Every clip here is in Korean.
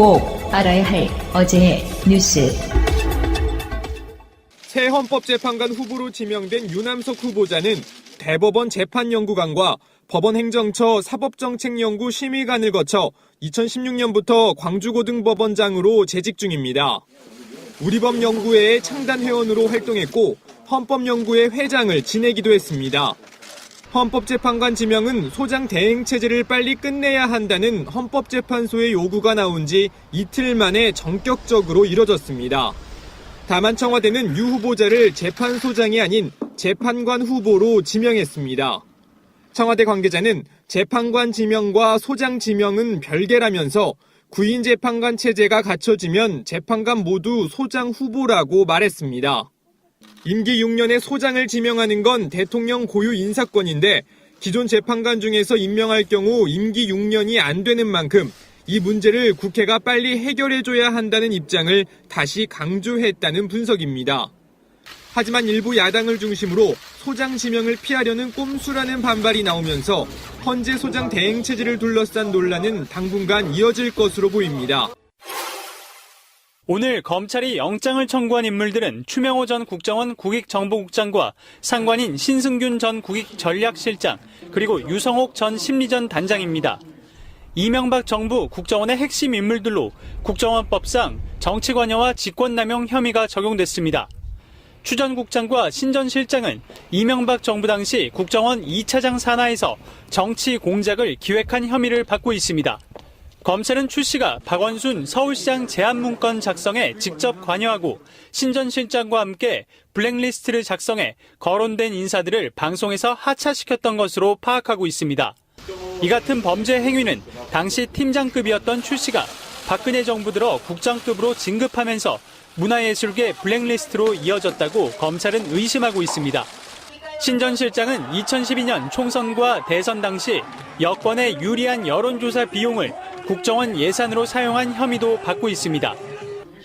꼭 알아야 할 어제의 뉴스. 새 헌법재판관 후보로 지명된 유남석 후보자는 대법원 재판연구관과 법원행정처 사법정책연구 심의관을 거쳐 2016년부터 광주고등법원장으로 재직 중입니다. 우리법연구회의 창단회원으로 활동했고 헌법연구회 회장을 지내기도 했습니다. 헌법재판관 지명은 소장 대행체제를 빨리 끝내야 한다는 헌법재판소의 요구가 나온 지 이틀 만에 전격적으로 이뤄졌습니다. 다만 청와대는 유 후보자를 재판소장이 아닌 재판관 후보로 지명했습니다. 청와대 관계자는 재판관 지명과 소장 지명은 별개라면서 구인 재판관 체제가 갖춰지면 재판관 모두 소장 후보라고 말했습니다. 임기 6년에 소장을 지명하는 건 대통령 고유 인사권인데 기존 재판관 중에서 임명할 경우 임기 6년이 안 되는 만큼 이 문제를 국회가 빨리 해결해줘야 한다는 입장을 다시 강조했다는 분석입니다. 하지만 일부 야당을 중심으로 소장 지명을 피하려는 꼼수라는 반발이 나오면서 헌재 소장 대행 체제를 둘러싼 논란은 당분간 이어질 것으로 보입니다. 오늘 검찰이 영장을 청구한 인물들은 추명호 전 국정원 국익정보국장과 상관인 신승균 전 국익전략실장, 그리고 유성옥 전 심리전 단장입니다. 이명박 정부 국정원의 핵심 인물들로 국정원법상 정치관여와 직권남용 혐의가 적용됐습니다. 추 전 국장과 신 전 실장은 이명박 정부 당시 국정원 2차장 산하에서 정치 공작을 기획한 혐의를 받고 있습니다. 검찰은 추 씨가 박원순 서울시장 제안문건 작성에 직접 관여하고 신 전 실장과 함께 블랙리스트를 작성해 거론된 인사들을 방송에서 하차시켰던 것으로 파악하고 있습니다. 이 같은 범죄 행위는 당시 팀장급이었던 추 씨가 박근혜 정부 들어 국장급으로 진급하면서 문화예술계 블랙리스트로 이어졌다고 검찰은 의심하고 있습니다. 신 전 실장은 2012년 총선과 대선 당시 여권에 유리한 여론조사 비용을 국정원 예산으로 사용한 혐의도 받고 있습니다.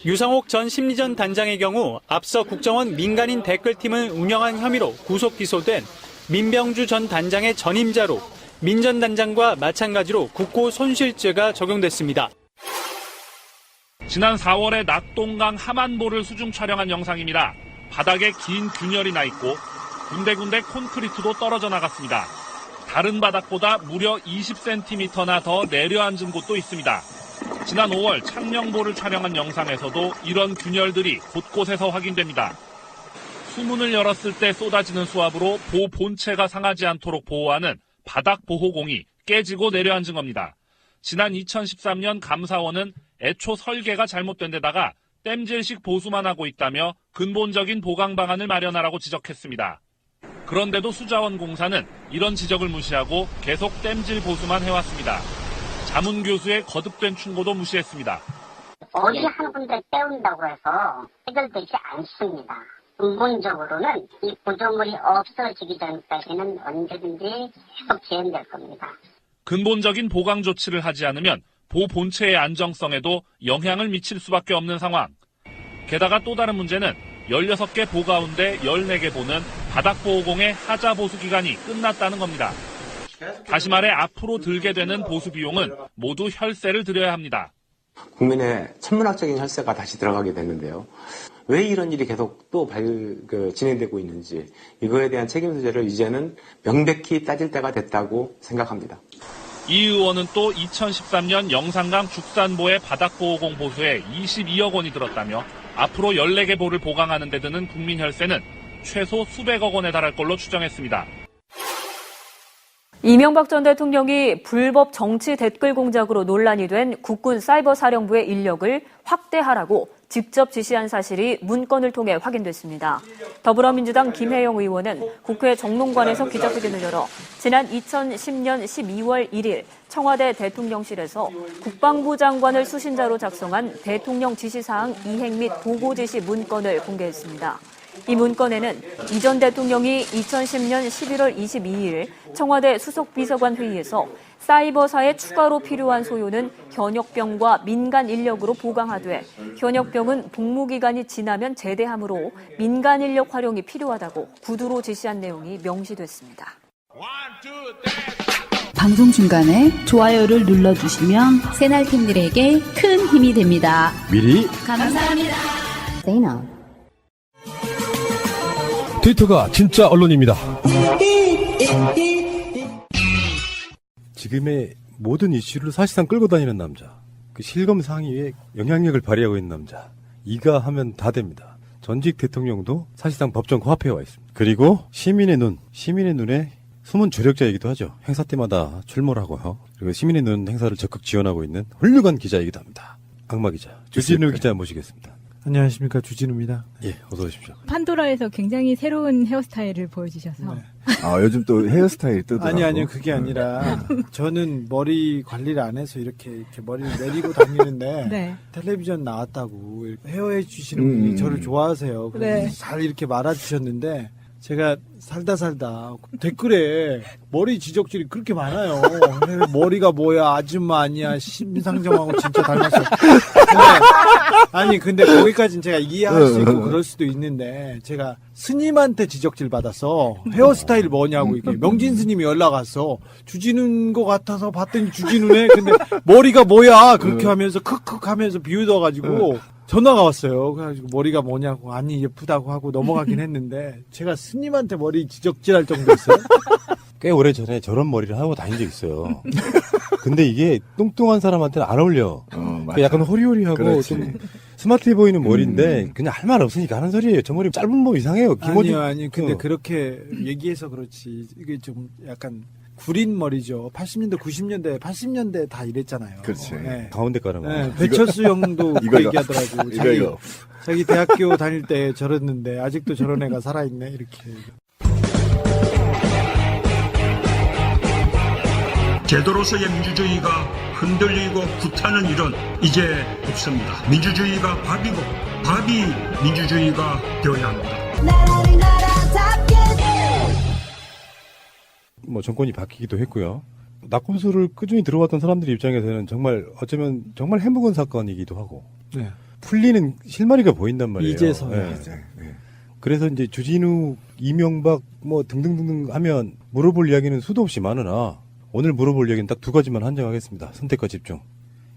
유성옥 전 심리전 단장의 경우 앞서 국정원 민간인 댓글팀을 운영한 혐의로 구속 기소된 민병주 전 단장의 전임자로 민 전 단장과 마찬가지로 국고 손실죄가 적용됐습니다. 지난 4월에 낙동강 하만보를 수중 촬영한 영상입니다. 바닥에 긴 균열이 나 있고 군데군데 콘크리트도 떨어져 나갔습니다. 다른 바닥보다 무려 20cm나 더 내려앉은 곳도 있습니다. 지난 5월 창녕보를 촬영한 영상에서도 이런 균열들이 곳곳에서 확인됩니다. 수문을 열었을 때 쏟아지는 수압으로 보 본체가 상하지 않도록 보호하는 바닥 보호공이 깨지고 내려앉은 겁니다. 지난 2013년 감사원은 애초 설계가 잘못된 데다가 땜질식 보수만 하고 있다며 근본적인 보강 방안을 마련하라고 지적했습니다. 그런데도 수자원공사는 이런 지적을 무시하고 계속 땜질 보수만 해왔습니다. 자문 교수의 거듭된 충고도 무시했습니다. 어디 한 군데 떼운다고 해서 해결되지 않습니다. 근본적으로는 이 구조물이 없어지기 전까지는 언제든지 계속 재현될 겁니다. 근본적인 보강 조치를 하지 않으면 보 본체의 안정성에도 영향을 미칠 수밖에 없는 상황. 게다가 또 다른 문제는 16개 보 가운데 14개 보는 바닥보호공의 하자 보수 기간이 끝났다는 겁니다. 다시 말해 앞으로 들게 되는 보수 비용은 모두 혈세를 들여야 합니다. 국민의 천문학적인 혈세가 다시 들어가게 됐는데요. 왜 이런 일이 계속 또 진행되고 있는지 이거에 대한 책임 소재를 이제는 명백히 따질 때가 됐다고 생각합니다. 이 의원은 또 2013년 영산강 죽산보의 바닥보호공 보수에 22억 원이 들었다며 앞으로 14개 보를 보강하는 데 드는 국민 혈세는 최소 수백억 원에 달할 걸로 추정했습니다. 이명박 전 대통령이 불법 정치 댓글 공작으로 논란이 된 국군 사이버사령부의 인력을 확대하라고 직접 지시한 사실이 문건을 통해 확인됐습니다. 더불어민주당 김혜영 의원은 국회 정론관에서 기자회견을 열어 지난 2010년 12월 1일 청와대 대통령실에서 국방부 장관을 수신자로 작성한 대통령 지시사항 이행 및 보고 지시 문건을 공개했습니다. 이 문건에는 이 전 대통령이 2010년 11월 22일 청와대 수석비서관 회의에서 사이버사에 추가로 필요한 소요는 현역병과 민간 인력으로 보강하되 현역병은 복무기간이 지나면 제대하므로 민간 인력 활용이 필요하다고 구두로 지시한 내용이 명시됐습니다. 방송 중간에 좋아요를 눌러주시면 새날팀들에게 큰 힘이 됩니다. 미리 감사합니다. 트위터가 진짜 언론입니다. 지금의 모든 이슈를 사실상 끌고 다니는 남자, 그 실검 상위에 영향력을 발휘하고 있는 남자, 이가 하면 다 됩니다. 전직 대통령도 사실상 법정 코앞에 와 있습니다. 그리고 시민의 눈에 숨은 조력자이기도 하죠. 행사 때마다 출몰 하고요. 그리고 시민의 눈 행사를 적극 지원하고 있는 훌륭한 기자이기도 합니다. 악마 기자 주진우 기자 모시겠습니다. 안녕하십니까, 주진우입니다. 예, 어서 오십시오. 판도라에서 굉장히 새로운 헤어스타일을 보여주셔서. 네. 아, 요즘 또 헤어스타일 뜨더라고. 아니요, 그게 아니라 저는 머리 관리를 안 해서 이렇게 머리를 내리고 다니는데 네. 텔레비전 나왔다고 헤어해 주시는 분이 저를 좋아하세요. 그래서 네. 잘 이렇게 말아주셨는데 제가 살다 댓글에 머리 지적질이 그렇게 많아요. 머리가 뭐야, 아줌마 아니야, 심상정하고 진짜 닮았어. 근데 거기까지는 제가 이해할 수 있고 그럴 수도 있는데, 제가 스님한테 지적질 받았어. 헤어스타일 뭐냐고, 이게. 명진 스님이 연락 왔어. 주진우인 것 같아서 봤더니 주진우네. 근데 머리가 뭐야, 그렇게 하면서 크크 하면서 비웃어가지고 전화가 왔어요. 그래가지고 머리가 뭐냐고, 아니 예쁘다고 하고 넘어가긴 했는데, 제가 스님한테 머리 지적질할 정도였어요. 꽤 오래전에 저런 머리를 하고 다닌 적 있어요. 근데 이게 뚱뚱한 사람한테는 안 어울려. 약간 호리호리하고 그렇지. 좀 스마트해 보이는 머리인데 그냥 할 말 없으니까 하는 소리예요. 저 머리 짧은 뭐 이상해요. 아니요. 근데 그렇게 얘기해서 그렇지. 이게 좀 약간 구린 머리죠. 80년대, 90년대, 80년대 다 이랬잖아요. 그렇지. 네. 가운데 가는 거. 네, 배철수 형도 그 얘기하더라고. 이거. 자기 대학교 다닐 때 저랬는데 아직도 저런 애가 살아있네, 이렇게. 제도로서의 민주주의가 흔들리고 구타는 일은 이제 없습니다. 민주주의가 밥이고 밥이 민주주의가 되어야 합니다. 뭐 정권이 바뀌기도 했고요. 낙곰수를 꾸준히 들어왔던 사람들 입장에서는 정말 어쩌면 정말 해묵은 사건이기도 하고 네. 풀리는 실마리가 보인단 말이에요. 이제서야. 네. 그래서 이제 주진우, 이명박 뭐 등등등등 하면 물어볼 이야기는 수도 없이 많으나 오늘 물어볼 이야기는 딱 두 가지만 한정하겠습니다. 선택과 집중.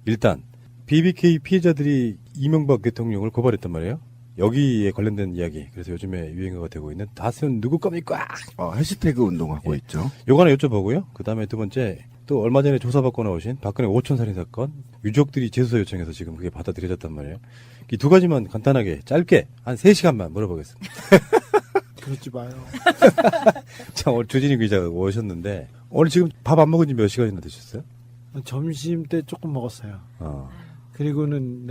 일단 BBK 피해자들이 이명박 대통령을 고발했단 말이에요. 여기에 관련된 이야기. 그래서 요즘에 유행어가 되고 있는 다스는 누구 겁니까? 해시태그 운동하고 있죠. 요거 하나 여쭤보고요. 그 다음에 두 번째, 또 얼마 전에 조사받고 나오신 박근혜 5천 살인 사건, 유족들이 재수사 요청해서 지금 그게 받아들여졌단 말이에요. 이 두 가지만 간단하게, 짧게, 한 3시간만 물어보겠습니다. 그러지 마요. 자, 오늘 주진희 기자가 오셨는데, 오늘 지금 밥 안 먹은 지 몇 시간이나 되셨어요? 점심 때 조금 먹었어요. 그리고는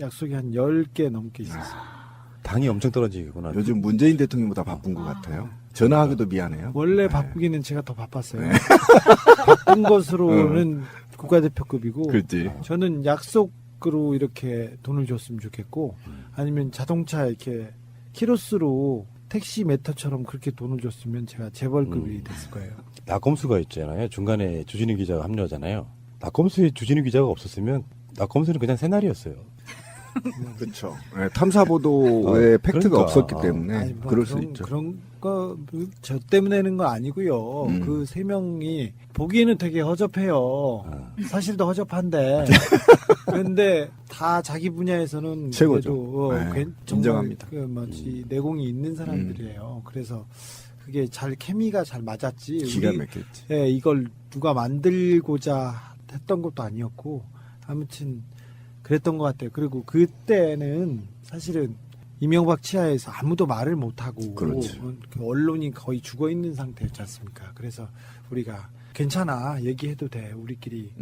약속이 한 10개 넘게 있었어요. 당이 엄청 떨어지구나. 요즘 문재인 대통령보다 바쁜 것 같아요. 전화하기도 미안해요. 원래 바쁘기는 제가 더 바빴어요. 바쁜 것으로는 국가대표급이고, 그렇지. 저는 약속으로 이렇게 돈을 줬으면 좋겠고, 아니면 자동차 이렇게 키로수로 택시 메터처럼 그렇게 돈을 줬으면 제가 재벌급이 됐을 거예요. 낙검수가 있잖아요. 중간에 주진우 기자가 합류하잖아요. 낙검수에 주진우 기자가 없었으면 낙검수는 그냥 새날이었어요. 그렇죠. 네, 탐사보도에 팩트가 그러니까. 없었기 때문에 아니, 뭐 그럴 수 있죠. 그런 거 저 때문에 하는 거 아니고요. 그 세 명이 보기에는 되게 허접해요. 사실도 허접한데 그런데 다 자기 분야에서는 최고죠. 그래도 정말 인정합니다. 내공이 있는 사람들이에요. 그래서 그게 잘 케미가 잘 맞았지. 기가 막혔지. 예, 이걸 누가 만들고자 했던 것도 아니었고 아무튼 그랬던 것 같아요. 그리고 그때는 사실은 이명박 치하에서 아무도 말을 못하고 언론이 거의 죽어 있는 상태였지 않습니까? 그래서 우리가 괜찮아, 얘기해도 돼, 우리끼리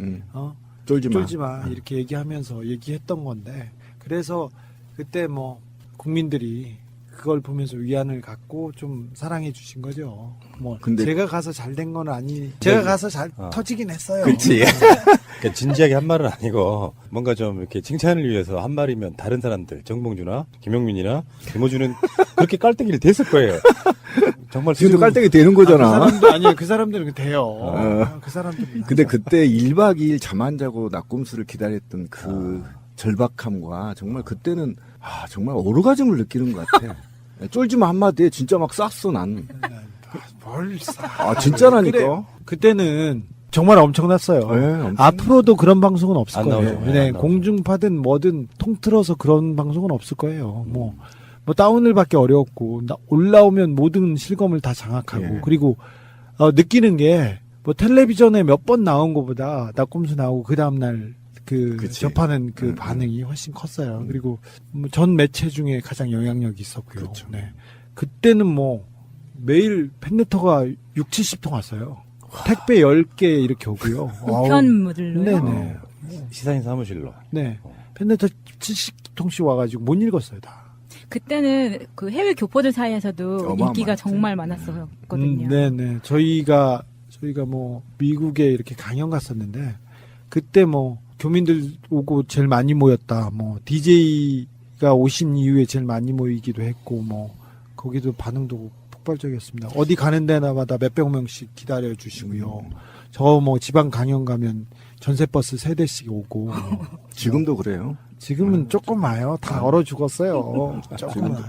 쫄지 마 이렇게 얘기하면서 얘기했던 건데, 그래서 그때 뭐 국민들이 그걸 보면서 위안을 갖고 좀 사랑해 주신 거죠. 뭐 근데 제가 가서 잘 된 건 제가 가서 잘 터지긴 했어요. 그렇지. 그러니까 진지하게 한 말은 아니고 뭔가 좀 이렇게 칭찬을 위해서 한 말이면 다른 사람들, 정봉주나 김용민이나 김호준은 그렇게 깔때기를 댔을 거예요. 정말 지금도 깔때기 되는 거잖아. 그 사람들은 돼요. 그 사람들은. 근데 그때 1박 2일 잠 안 자고 낙곰수를 기다렸던 그 절박함과 정말 그때는 정말 오르가즘을 느끼는 것 같아. 쫄지마 한마디에 진짜 막 쐈어 난. 뭘 진짜라니까. 그래, 그때는 정말 엄청났어요. 네, 앞으로도 그런 방송은 없을 안 거예요. 나오죠. 네, 안 나오죠. 공중파든 뭐든 통틀어서 그런 방송은 없을 거예요. 뭐 다운을 받기 어려웠고 올라오면 모든 실검을 다 장악하고 예. 그리고 느끼는 게 뭐 텔레비전에 몇 번 나온 것보다 낙곰수 나오고 그 다음날 그치. 접하는 그 반응이 훨씬 컸어요. 그리고 뭐전 매체 중에 가장 영향력이 있었고요. 그렇죠. 네. 그때는 뭐 매일 팬레터가 6, 70통 왔어요. 택배 10개 이렇게 오고요. 우편물로요? 네네. 시사인 사무실로. 네. 팬레터 70통씩 와가지고 못 읽었어요, 다. 그때는 그 해외 교포들 사이에서도 인기가 어마어마했죠. 정말 많았었거든요. 네네. 저희가 뭐 미국에 이렇게 강연 갔었는데 그때 뭐 교민들 오고 제일 많이 모였다. 뭐 DJ가 오신 이후에 제일 많이 모이기도 했고 뭐 거기도 반응도 폭발적이었습니다. 어디 가는 데마다 몇백 명씩 기다려 주시고요. 저 뭐 지방 강연 가면 전세버스 3대씩 오고. 지금도 그래요. 지금은 조금 와요. 다 얼어 죽었어요. 조금 와요.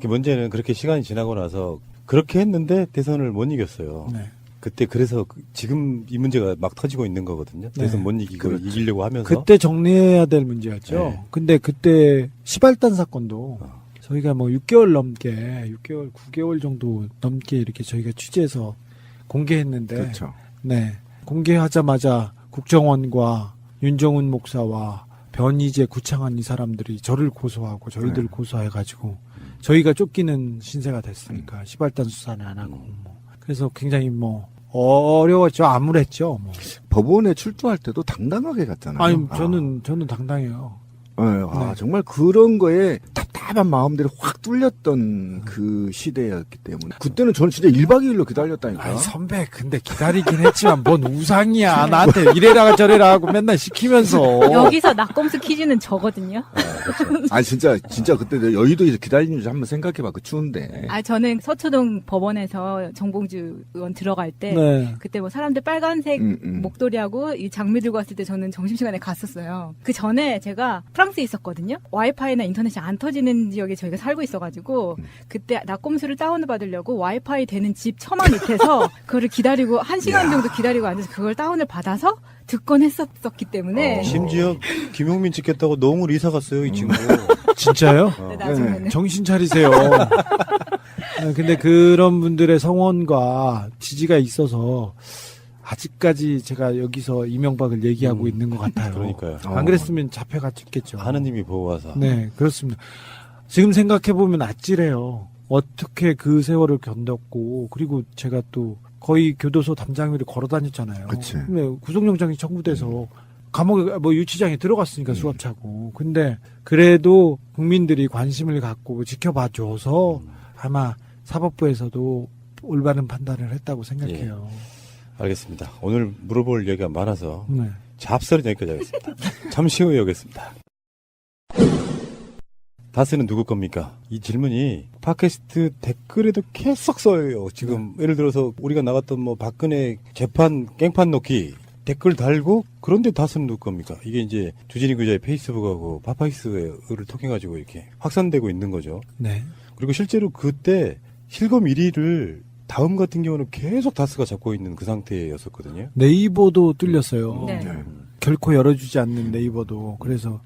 문제는 그렇게 시간이 지나고 나서 그렇게 했는데 대선을 못 이겼어요. 네. 그때 그래서 지금 이 문제가 막 터지고 있는 거거든요. 대선 네. 못 이기고 그렇죠. 이기려고 하면서. 그때 정리해야 될 문제였죠. 네. 근데 그때 시발단 사건도 저희가 뭐 6개월 넘게 6개월 9개월 정도 넘게 이렇게 저희가 취재해서 공개했는데 그렇죠. 네. 공개하자마자 국정원과 윤정훈 목사와 변희재 구창한 이 사람들이 저를 고소하고 저희들 네. 고소해가지고 저희가 쫓기는 신세가 됐으니까 시발단 수사는 안 하고 뭐. 그래서 굉장히 뭐 어려웠죠. 암울했죠. 뭐. 법원에 출두할 때도 당당하게 갔잖아요. 아니 저는 당당해요. 네, 정말 그런 거에 답답한 마음들이 확 뚫렸던 그 시대였기 때문에 그때는 저는 진짜 1박 2일로 기다렸다니까. 아니 선배 근데 기다리긴 했지만 뭔 우상이야. 나한테 이래라 저래라 하고 맨날 시키면서. 여기서 낙검수 퀴즈는 저거든요. 아니 진짜 그때 여의도에서 기다리는 줄 한번 생각해봐. 그 추운데. 저는 서초동 법원에서 정봉주 의원 들어갈 때 네. 그때 뭐 사람들 빨간색 목도리하고 이 장미 들고 왔을 때 저는 점심시간에 갔었어요. 그 전에 제가 프랑스에 있었거든요. 와이파이나 인터넷이 안 터지는 지역에 저희가 살고 있어가지고 그때 낙검수를 다운을 받으려고 와이파이 되는 집 처마 밑에서 그거를 기다리고 1시간 정도 기다리고 앉아서 그걸 다운을 받아서 듣곤 했었기 때문에 심지어 김용민 찍겠다고 농을 이사 갔어요, 이 친구. 진짜요? 네, 나중에는. 정신 차리세요. 네, 근데 그런 분들의 성원과 지지가 있어서 아직까지 제가 여기서 이명박을 얘기하고 있는 것 같아요. 그러니까요. 안 그랬으면 잡혀갔겠죠. 하느님이 보호하사. 네, 그렇습니다. 지금 생각해보면 아찔해요. 어떻게 그 세월을 견뎠고, 그리고 제가 또 거의 교도소 담장위를 걸어 다녔잖아요. 그치. 네, 구속영장이 청구돼서 감옥에, 뭐 유치장에 들어갔으니까 수갑차고. 근데 그래도 국민들이 관심을 갖고 지켜봐줘서 아마 사법부에서도 올바른 판단을 했다고 생각해요. 알겠습니다. 오늘 물어볼 얘기가 많아서 네. 잡설은 여기까지 하겠습니다. 잠시 후에 오겠습니다. 다스는 누구 겁니까? 이 질문이 팟캐스트 댓글에도 계속 써요. 지금 예를 들어서 우리가 나갔던 뭐 박근혜 재판 깽판 놓기 댓글 달고 그런데 다스는 누구 겁니까? 이게 이제 주진희 기자의 페이스북하고 파파이스를 통해 가지고 이렇게 확산되고 있는 거죠. 네. 그리고 실제로 그때 실검 1위를 다음 같은 경우는 계속 다스가 잡고 있는 그 상태였었거든요. 네이버도 뚫렸어요. 네. 결코 열어주지 않는 네이버도. 그래서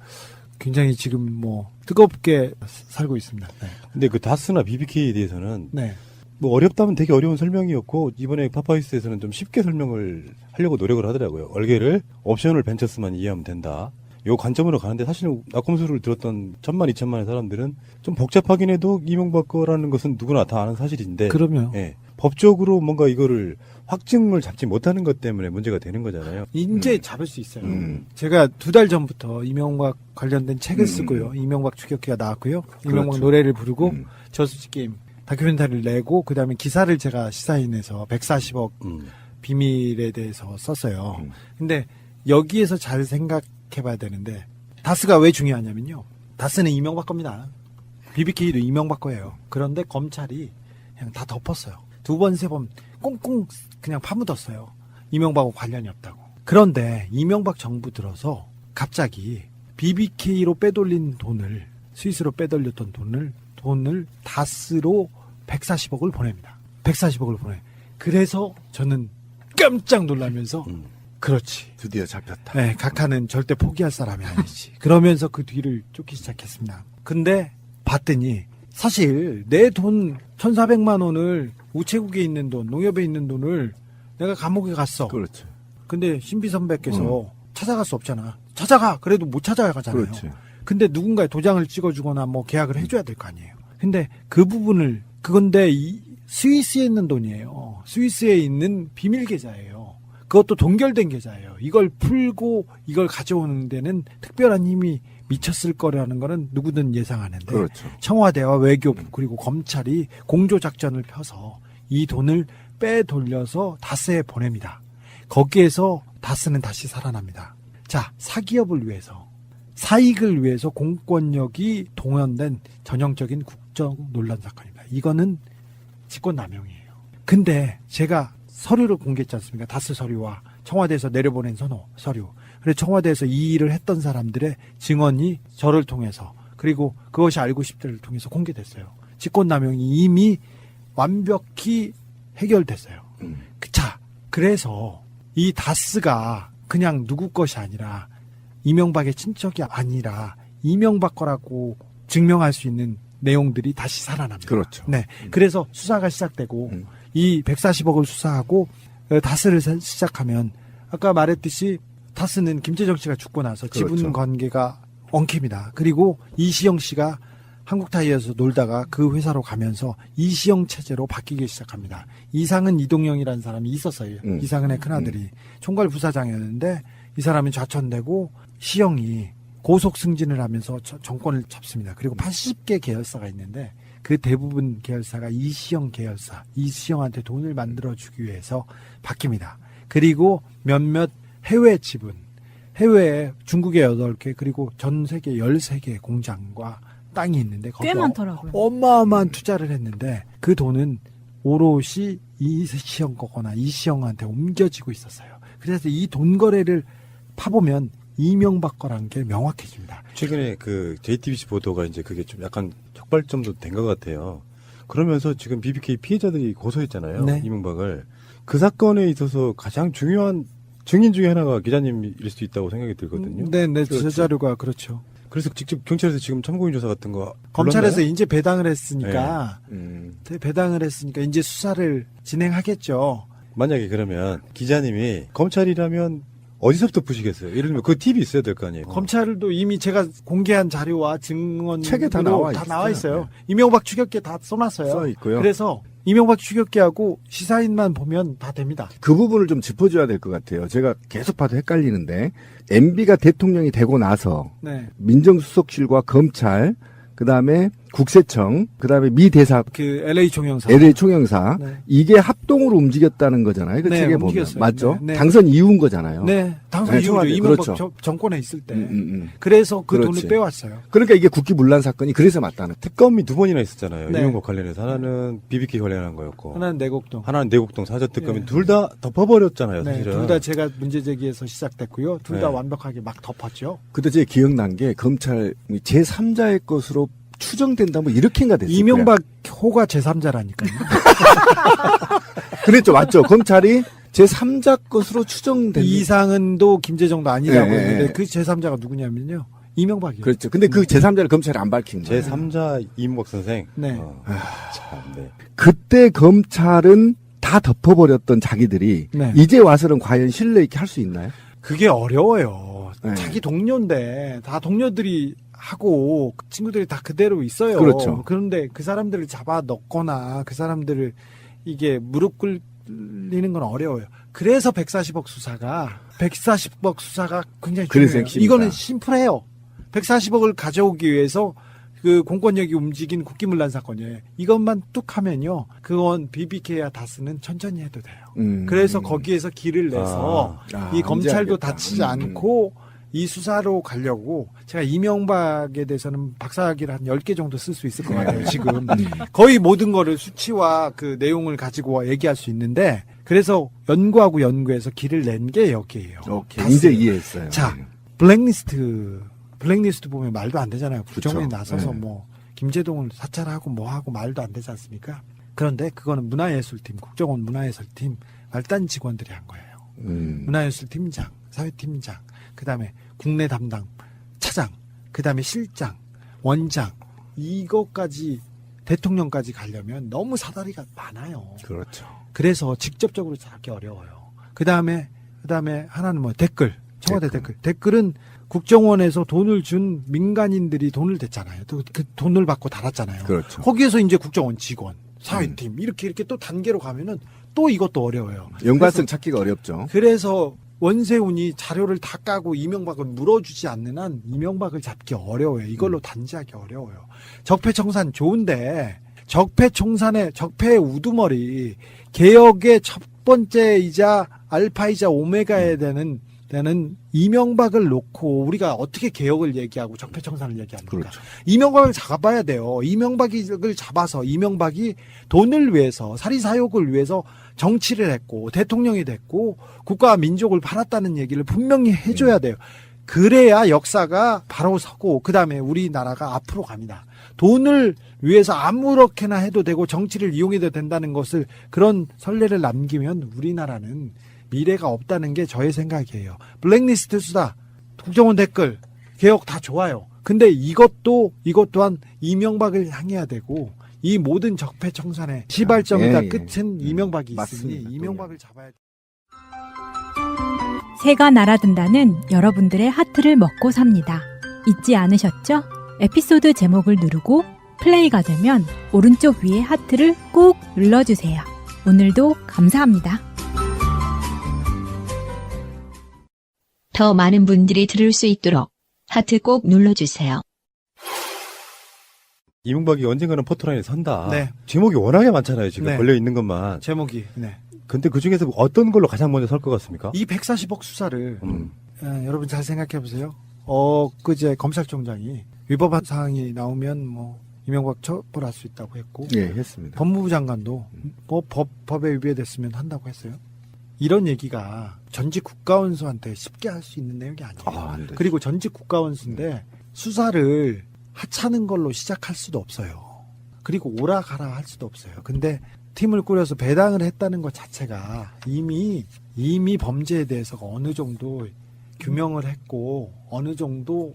굉장히 지금 뭐 뜨겁게 살고 있습니다. 네. 근데 그 다스나 BBK에 대해서는 네. 뭐 어렵다면 되게 어려운 설명이었고 이번에 파파이스에서는 좀 쉽게 설명을 하려고 노력을 하더라고요. 얼개를 옵셔널 벤처스만 이해하면 된다. 요 관점으로 가는데 사실 낙검수를 들었던 1000만, 2000만의 사람들은 좀 복잡하긴 해도 이명박 거라는 것은 누구나 다 아는 사실인데. 그럼요. 예. 법적으로 뭔가 이거를 확증을 잡지 못하는 것 때문에 문제가 되는 거잖아요. 이제 잡을 수 있어요. 제가 2달 전부터 이명박 관련된 책을 쓰고요. 이명박 추격기가 나왔고요. 이명박 그렇죠. 노래를 부르고 저수지 게임 다큐멘터리를 내고 그다음에 기사를 제가 시사인에서 140억 비밀에 대해서 썼어요. 근데 여기에서 잘 생각해봐야 되는데 다스가 왜 중요하냐면요. 다스는 이명박 겁니다. BBK도 이명박 거예요. 그런데 검찰이 그냥 다 덮었어요. 2번, 3번 꽁꽁 그냥 파묻었어요. 이명박하고 관련이 없다고. 그런데 이명박 정부 들어서 갑자기 BBK로 빼돌린 돈을 스위스로 빼돌렸던 돈을 다스로 140억을 보냅니다. 140억을 보내. 그래서 저는 깜짝 놀라면서 그렇지. 드디어 잡혔다. 네, 각하는 절대 포기할 사람이 아니지. 그러면서 그 뒤를 쫓기 시작했습니다. 근데 봤더니 사실 내 돈 1,400만 원을 우체국에 있는 돈, 농협에 있는 돈을 내가 감옥에 갔어. 그렇죠. 근데 신비 선배께서 찾아갈 수 없잖아. 찾아가. 그래도 못 찾아가잖아요. 그렇지. 근데 누군가의 도장을 찍어주거나 뭐 계약을 해줘야 될 거 아니에요. 근데 그 부분을 그건데 스위스에 있는 돈이에요. 스위스에 있는 비밀 계좌예요. 그것도 동결된 계좌예요. 이걸 풀고 이걸 가져오는 데는 특별한 힘이 미쳤을 거라는 거는 누구든 예상하는데 그렇죠. 청와대와 외교부 그리고 검찰이 공조작전을 펴서 이 돈을 빼돌려서 다스에 보냅니다. 거기에서 다스는 다시 살아납니다. 자, 사기업을 위해서 사익을 위해서 공권력이 동원된 전형적인 국정 논란 사건입니다. 이거는 직권남용이에요. 근데 제가 서류를 공개했지 않습니까? 다스 서류와 청와대에서 내려보낸 서류. 그래서 청와대에서 이 일을 했던 사람들의 증언이 저를 통해서 그리고 그것이 알고 싶다를 통해서 공개됐어요. 직권남용이 이미 완벽히 해결됐어요. 자, 그래서 이 다스가 그냥 누구 것이 아니라 이명박의 친척이 아니라 이명박 거라고 증명할 수 있는 내용들이 다시 살아납니다. 그렇죠. 네. 그래서 수사가 시작되고 이 140억을 수사하고 다스를 시작하면 아까 말했듯이 다스는 김재정 씨가 죽고 나서 그렇죠. 지분 관계가 엉킵니다. 그리고 이시영 씨가 한국타이어에서 놀다가 그 회사로 가면서 이시영 체제로 바뀌기 시작합니다. 이상은 이동영이라는 사람이 있었어요. 이상은의 큰아들이 총괄 부사장이었는데 이 사람이 좌천되고 시영이 고속 승진을 하면서 정권을 잡습니다. 그리고 80개 계열사가 있는데 그 대부분 계열사가 이시영 계열사, 이시영한테 돈을 만들어주기 위해서 바뀝니다. 그리고 몇몇 해외 지분, 해외에 중국에 8개 그리고 전 세계 13개의 공장과 땅이 있는데 꽤 많더라고요. 어마어마한 투자를 했는데 그 돈은 오롯이 이시영 거거나 이시영한테 옮겨지고 있었어요. 그래서 이 돈 거래를 파보면 이명박 거란 게 명확해집니다. 최근에 그 JTBC 보도가 이제 그게 좀 약간 촉발점도 된 것 같아요. 그러면서 지금 BBK 피해자들이 고소했잖아요. 네. 이명박을. 그 사건에 있어서 가장 중요한 증인 중에 하나가 기자님일 수 있다고 생각이 들거든요. 네, 그렇죠. 제 자료가 그렇죠. 그래서 직접 경찰에서 지금 참고인 조사 같은 거 검찰에서 불렀나요? 이제 배당을 했으니까 이제 수사를 진행하겠죠. 만약에 그러면 기자님이 검찰이라면 어디서부터 푸시겠어요? 예를 들면 그 팁이 있어야 될 거 아니에요. 검찰도 이미 제가 공개한 자료와 증언 책에 다 나와 있어요. 네. 이명박 추격기 다 써놨어요. 써 있고요. 그래서 이명박 추격기하고 시사인만 보면 다 됩니다. 그 부분을 좀 짚어줘야 될 것 같아요. 제가 계속 봐도 헷갈리는데 MB가 대통령이 되고 나서 네. 민정수석실과 검찰, 그 다음에 국세청, 그 다음에 미 대사, 그 LA 총영사, 네. 이게 합동으로 움직였다는 거잖아요. 그 네, 책에 보면 움직였어요. 맞죠? 네. 당선 이후인 거잖아요. 네, 당선 네, 이후죠. 이명박 그렇죠. 정권에 있을 때. 그래서 그 그렇지. 돈을 빼왔어요. 그러니까 이게 국기문란 사건이 그래서 맞다는. 특검이 2번이나 있었잖아요. 네. 이명박 관련해서 하나는 BBK 관련한 거였고 하나는 내곡동, 하나는 내곡동 사저특검이 네. 둘 다 덮어버렸잖아요. 네, 사실은. 둘 다 제가 문제 제기해서 시작됐고요. 둘 다 네. 완벽하게 막 덮었죠. 그때 제 기억난 게 검찰 제3자의 것으로 추정된다 뭐 이렇게인가 됐어요. 이명박 호가 제3자라니까요. 그랬죠. 맞죠. 검찰이 제3자 것으로 추정된. 이상은도 김재정도 아니라고 네. 했는데 그 제3자가 누구냐면요. 이명박이에요. 그렇죠. 근데 그 제3자를 검찰이 안 밝힌 거예요. 제3자 이명박 선생. 네. 참, 네. 그때 검찰은 다 덮어버렸던 자기들이 네. 이제 와서는 과연 신뢰 있게 할 수 있나요? 그게 어려워요. 네. 자기 동료인데 다 동료들이 하고 친구들이 다 그대로 있어요. 그렇죠. 그런데 그 사람들을 잡아 넣거나 그 사람들을 이게 무릎 꿇리는 건 어려워요. 그래서 140억 수사가 굉장히 그래서 중요해요. 핵심이다. 이거는 심플해요. 140억을 가져오기 위해서 그 공권력이 움직인 국기문란 사건이에요. 이것만 뚝 하면요. 그건 BBK와 다스는 천천히 해도 돼요. 그래서 거기에서 길을 내서 이 검찰도 다치지 않고 이 수사로 가려고 제가 이명박에 대해서는 박사학위를 한 10개 정도 쓸 수 있을 것 같아요, 지금. 거의 모든 거를 수치와 그 내용을 가지고 얘기할 수 있는데 그래서 연구해서 길을 낸 게 여기예요. 오케이. 이제 이해했어요. 자, 블랙리스트 보면 말도 안 되잖아요. 그렇죠. 국정원에 나서서 네. 뭐 김재동을 사찰하고 뭐 하고 말도 안 되지 않습니까? 그런데 그거는 문화예술팀, 국정원 문화예술팀 말단 직원들이 한 거예요. 문화예술팀장, 사회팀장, 그 다음에 국내 담당 차장, 그 다음에 실장, 원장, 이것까지 대통령까지 가려면 너무 사다리가 많아요. 그렇죠. 그래서 직접적으로 잡기 어려워요. 그 다음에 하나는 뭐 댓글, 청와대 댓글. 댓글은 국정원에서 돈을 준 민간인들이 돈을 댔잖아요. 또 그 돈을 받고 달았잖아요. 그렇죠. 거기에서 이제 국정원 직원, 사회팀 이렇게 또 단계로 가면은 또 이것도 어려워요. 연관성 찾기가 어렵죠. 그래서 원세훈이 자료를 다 까고 이명박을 물어주지 않는 한 이명박을 잡기 어려워요. 이걸로 단죄하기 어려워요. 적폐청산 좋은데 적폐청산의 적폐의 우두머리, 개혁의 첫 번째이자 알파이자 오메가에 되는 이명박을 놓고 우리가 어떻게 개혁을 얘기하고 적폐청산을 얘기합니까? 그렇죠. 이명박을 잡아야 돼요. 이명박을 잡아서 이명박이 돈을 위해서, 사리사욕을 위해서 정치를 했고 대통령이 됐고 국가와 민족을 팔았다는 얘기를 분명히 해줘야 돼요. 그래야 역사가 바로 서고 그 다음에 우리나라가 앞으로 갑니다. 돈을 위해서 아무렇게나 해도 되고 정치를 이용해도 된다는 것을, 그런 선례를 남기면 우리나라는 미래가 없다는 게 저의 생각이에요. 블랙리스트 수사, 국정원 댓글, 개혁 다 좋아요. 근데 이것 또한 이명박을 향해야 되고, 이 모든 적폐청산의 시발점이다 끝은 이명박이 있으니 이명박을 잡아야 돼. 새가 날아든다는 여러분들의 하트를 먹고 삽니다. 잊지 않으셨죠? 에피소드 제목을 누르고 플레이가 되면 오른쪽 위에 하트를 꼭 눌러주세요. 오늘도 감사합니다. 더 많은 분들이 들을 수 있도록 하트 꼭 눌러주세요. 이명박이 언젠가는 포토라인에 선다. 네. 제목이 워낙에 많잖아요. 지금 네. 걸려 있는 것만. 제목이. 네. 근데 그 중에서 어떤 걸로 가장 먼저 설 것 같습니까? 이 140억 수사를 여러분 잘 생각해 보세요. 그제 검찰총장이 위법한 사항이 나오면 뭐 이명박 처벌할 수 있다고 했고, 네, 했습니다. 법무부 장관도 뭐 법에 위배됐으면 한다고 했어요. 이런 얘기가 전직 국가원수한테 쉽게 할 수 있는 내용이 아니에요. 그리고 전직 국가원수인데 수사를 하찮은 걸로 시작할 수도 없어요. 그리고 오라가라 할 수도 없어요. 근데 팀을 꾸려서 배당을 했다는 것 자체가 이미 범죄에 대해서 어느 정도 규명을 했고 어느 정도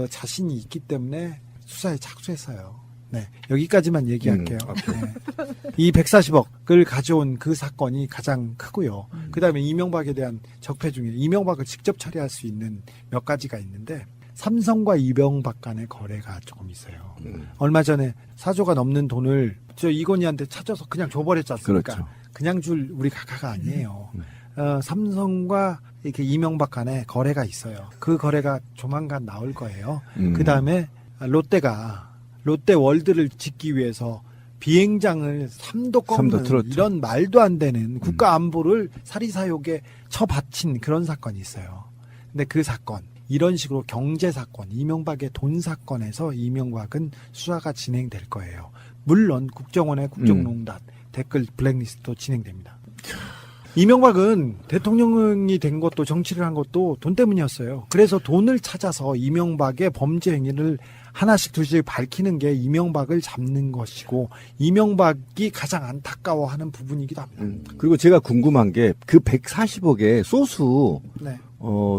자신이 있기 때문에 수사에 착수했어요. 네, 여기까지만 얘기할게요. 네. 이 140억을 가져온 그 사건이 가장 크고요. 그다음에 이명박에 대한 적폐 중에 이명박을 직접 처리할 수 있는 몇 가지가 있는데, 삼성과 이명박 간의 거래가 조금 있어요. 얼마 전에 4조가 넘는 돈을 저 이건희한테 찾아서 그냥 줘버렸지 않습니까? 그렇죠. 그냥 줄 우리 각하가 아니에요. 삼성과 이렇게 이명박 간에 거래가 있어요. 그 거래가 조만간 나올 거예요. 그 다음에 롯데월드를 짓기 위해서 비행장을 3도 꺾는 이런 말도 안 되는 국가 안보를 사리사욕에 처바친 그런 사건이 있어요. 근데 그 사건, 이런 식으로 경제 사건, 이명박의 돈 사건에서 이명박은 수사가 진행될 거예요. 물론 국정원의 국정농단, 댓글 블랙리스트도 진행됩니다. 이명박은 대통령이 된 것도 정치를 한 것도 돈 때문이었어요. 그래서 돈을 찾아서 이명박의 범죄 행위를 하나씩 둘씩 밝히는 게 이명박을 잡는 것이고, 이명박이 가장 안타까워하는 부분이기도 합니다. 그리고 제가 궁금한 게 그 140억의 소수, 네.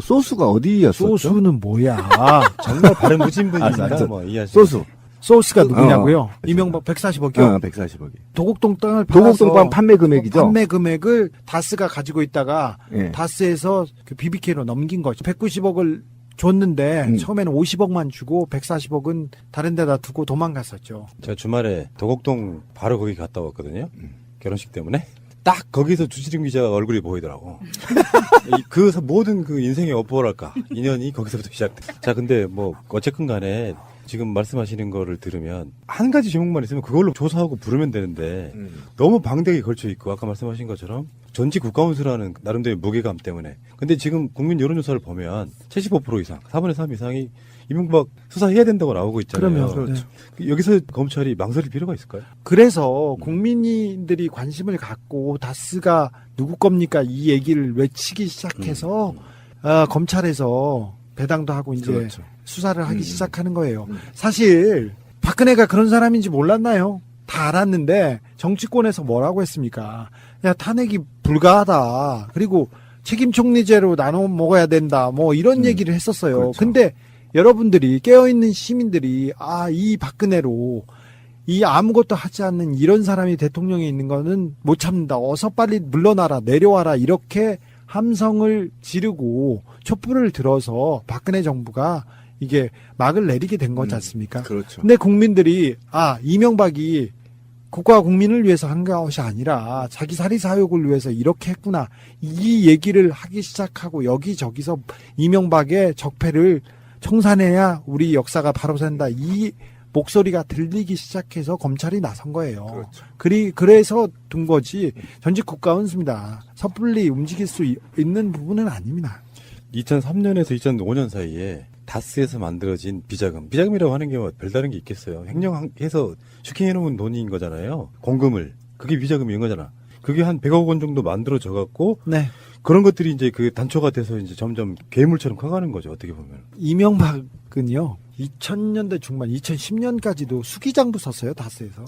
소수가 어디였었죠? 소수는 뭐야? 정말 발음 무진 분입니다. 뭐 이해하시죠? 소스가 누구냐고요? 이명박 140억이요? 140억이. 도곡동 땅을 팔아서 도곡동 판매 금액이죠? 판매 금액을 다스가 가지고 있다가 예. 다스에서 그 BBK로 넘긴 거죠. 190억을 줬는데 처음에는 50억만 주고 140억은 다른 데다 두고 도망갔었죠. 제가 주말에 도곡동 바로 거기 갔다 왔거든요. 결혼식 때문에. 딱 거기서 주지림 기자 얼굴이 보이더라고. 그 모든 그 인생의 어퍼랄까 인연이 거기서부터 시작돼. 자, 근데 뭐 어쨌든 간에 지금 말씀하시는 거를 들으면 한 가지 제목만 있으면 그걸로 조사하고 부르면 되는데 너무 방대하게 걸쳐 있고, 아까 말씀하신 것처럼 전직 국가원수라는 나름대로 무게감 때문에. 근데 지금 국민 여론조사를 보면 75% 이상, 4분의 3 이상이 이명박 수사해야 된다고 나오고 있잖아요. 그러면 네. 여기서 검찰이 망설일 필요가 있을까요? 그래서 국민들이 관심을 갖고 다스가 누구 겁니까 이 얘기를 외치기 시작해서 검찰에서 배당도 하고 이제 그렇죠. 수사를 하기 시작하는 거예요. 사실 박근혜가 그런 사람인지 몰랐나요? 다 알았는데 정치권에서 뭐라고 했습니까? 야, 탄핵이 불가하다. 그리고 책임 총리제로 나눠 먹어야 된다. 뭐 이런 얘기를 했었어요. 그렇죠. 근데 여러분들이 깨어있는 시민들이 이 박근혜로 이 아무것도 하지 않는 이런 사람이 대통령에 있는 거는 못 참는다. 어서 빨리 물러나라, 내려와라 이렇게 함성을 지르고 촛불을 들어서 박근혜 정부가 이게 막을 내리게 된 거지 않습니까? 그렇죠. 근데 국민들이 이명박이 국가와 국민을 위해서 한 것이 아니라 자기 사리사욕을 위해서 이렇게 했구나. 이 얘기를 하기 시작하고 여기저기서 이명박의 적폐를 청산해야 우리 역사가 바로 선다. 이 목소리가 들리기 시작해서 검찰이 나선 거예요. 그렇죠. 그래서 둔 거지. 전직 국가원수입니다. 섣불리 움직일 수 있는 부분은 아닙니다. 2003년에서 2005년 사이에 다스에서 만들어진 비자금이라고 하는 게 뭐 별다른 게 있겠어요. 횡령해서 슈킹해놓은 돈인 거잖아요. 공금을. 그게 비자금인 거잖아. 그게 한 100억 원 정도 만들어져 갖고 네. 그런 것들이 이제 그 단초가 돼서 이제 점점 괴물처럼 커가는 거죠. 어떻게 보면. 이명박은요. 2000년대 중반, 2010년까지도 수기장부 썼어요. 다스에서.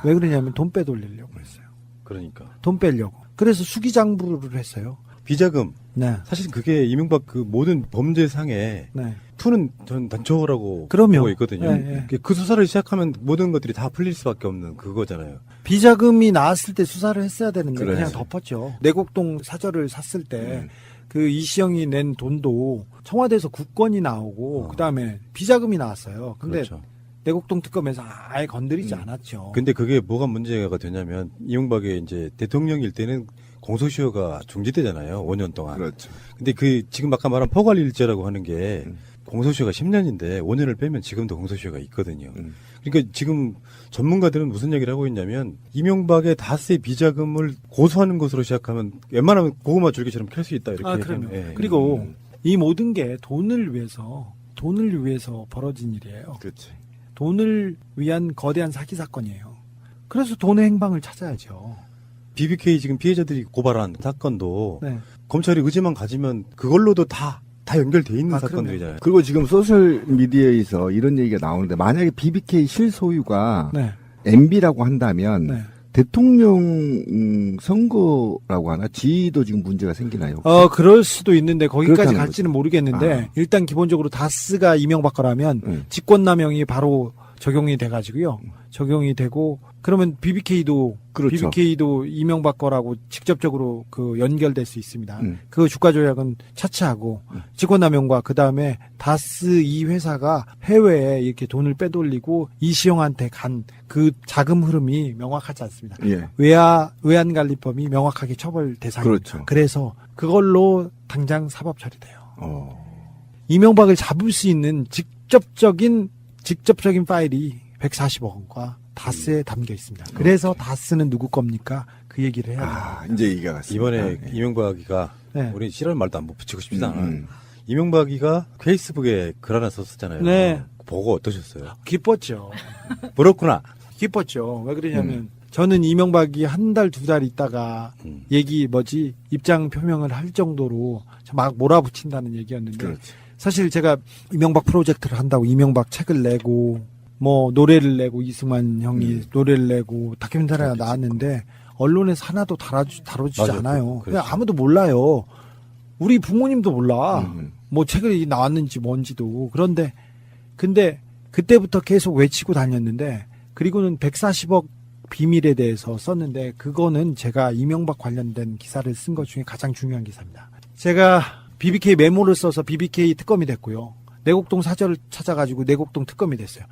왜 그러냐면 돈 빼돌리려고 했어요. 그러니까. 돈 빼려고. 그래서 수기장부를 했어요. 비자금. 네. 사실 그게 이명박 그 모든 범죄상에 네. 푸는 전 단초라고 그럼요. 보고 있거든요. 네, 네. 그 수사를 시작하면 모든 것들이 다 풀릴 수밖에 없는 그거잖아요. 비자금이 나왔을 때 수사를 했어야 되는데 그래. 그냥 덮었죠. 내곡동 사저를 샀을 때 그 이시영이 낸 돈도 청와대에서 국권이 나오고 그다음에 비자금이 나왔어요. 근데 그렇죠. 내곡동 특검에서 아예 건드리지 않았죠. 근데 그게 뭐가 문제가 되냐면 이명박의 이제 대통령일 때는 공소시효가 중지되잖아요. 5년 동안. 그렇죠. 근데 그 지금 아까 말한 포괄일제라고 하는 게 공소시효가 10년인데 5년을 빼면 지금도 공소시효가 있거든요. 그러니까 지금 전문가들은 무슨 얘기를 하고 있냐면 이명박의 다스의 비자금을 고소하는 것으로 시작하면 웬만하면 고구마 줄기처럼 캘 수 있다 이렇게. 그럼요. 예. 그리고 이 모든 게 돈을 위해서 벌어진 일이에요. 그렇지. 돈을 위한 거대한 사기 사건이에요. 그래서 돈의 행방을 찾아야죠. BBK 지금 피해자들이 고발한 사건도 네. 검찰이 의지만 가지면 그걸로도 다 연결돼 있는 아, 사건들이잖아요. 그리고 지금 소셜 미디어에서 이런 얘기가 나오는데 만약에 BBK 실소유가 네. MB라고 한다면 네. 대통령 선거라고 하나 지위도 지금 문제가 생기나요? 그럴 수도 있는데 거기까지 그렇다는 갈지는 모르겠는데 아. 일단 기본적으로 다스가 이명박 거라면 직권남용이 바로 적용이 돼가지고요. 적용이 되고 그러면 BBK도 그렇죠. 이명박 거라고 직접적으로 그 연결될 수 있습니다. 그 주가 조작은 차치하고 직권남용과 그 다음에 다스 이 회사가 해외에 이렇게 돈을 빼돌리고 이시영한테 간 그 자금 흐름이 명확하지 않습니다. 예. 외환관리법이 명확하게 처벌 대상입니다. 그렇죠. 그래서 그걸로 당장 사법 처리돼요. 이명박을 잡을 수 있는 직접적인 파일이 140억 원과 다스에 담겨 있습니다. 그래서 다스는 누구 겁니까? 그 얘기를 해야 돼요. 이제 얘기가 갔습니다. 이번에 이명박이가 네. 우리 싫어하는 말도 안 붙이고 싶지도 않아. 이명박이가 페이스북에 글 하나 썼었잖아요. 네. 보고 어떠셨어요? 기뻤죠. 그렇구나. 기뻤죠. 왜 그러냐면 저는 이명박이 한 달, 두 달 있다가 입장 표명을 할 정도로 막 몰아붙인다는 얘기였는데 그렇지. 사실 제가 이명박 프로젝트를 한다고 이명박 책을 내고 뭐 노래를 내고 이승만 형이 노래를 내고 다큐멘터리가 나왔는데 언론에서 하나도 다뤄주지 맞아요. 않아요. 그렇죠. 그냥 아무도 몰라요. 우리 부모님도 몰라. 뭐 책이 나왔는지 뭔지도. 근데 그때부터 계속 외치고 다녔는데 그리고는 140억 비밀에 대해서 썼는데 그거는 제가 이명박 관련된 기사를 쓴 것 중에 가장 중요한 기사입니다. 제가 BBK 메모를 써서 BBK 특검이 됐고요. 내곡동 사저를 찾아가지고 내곡동 특검이 됐어요.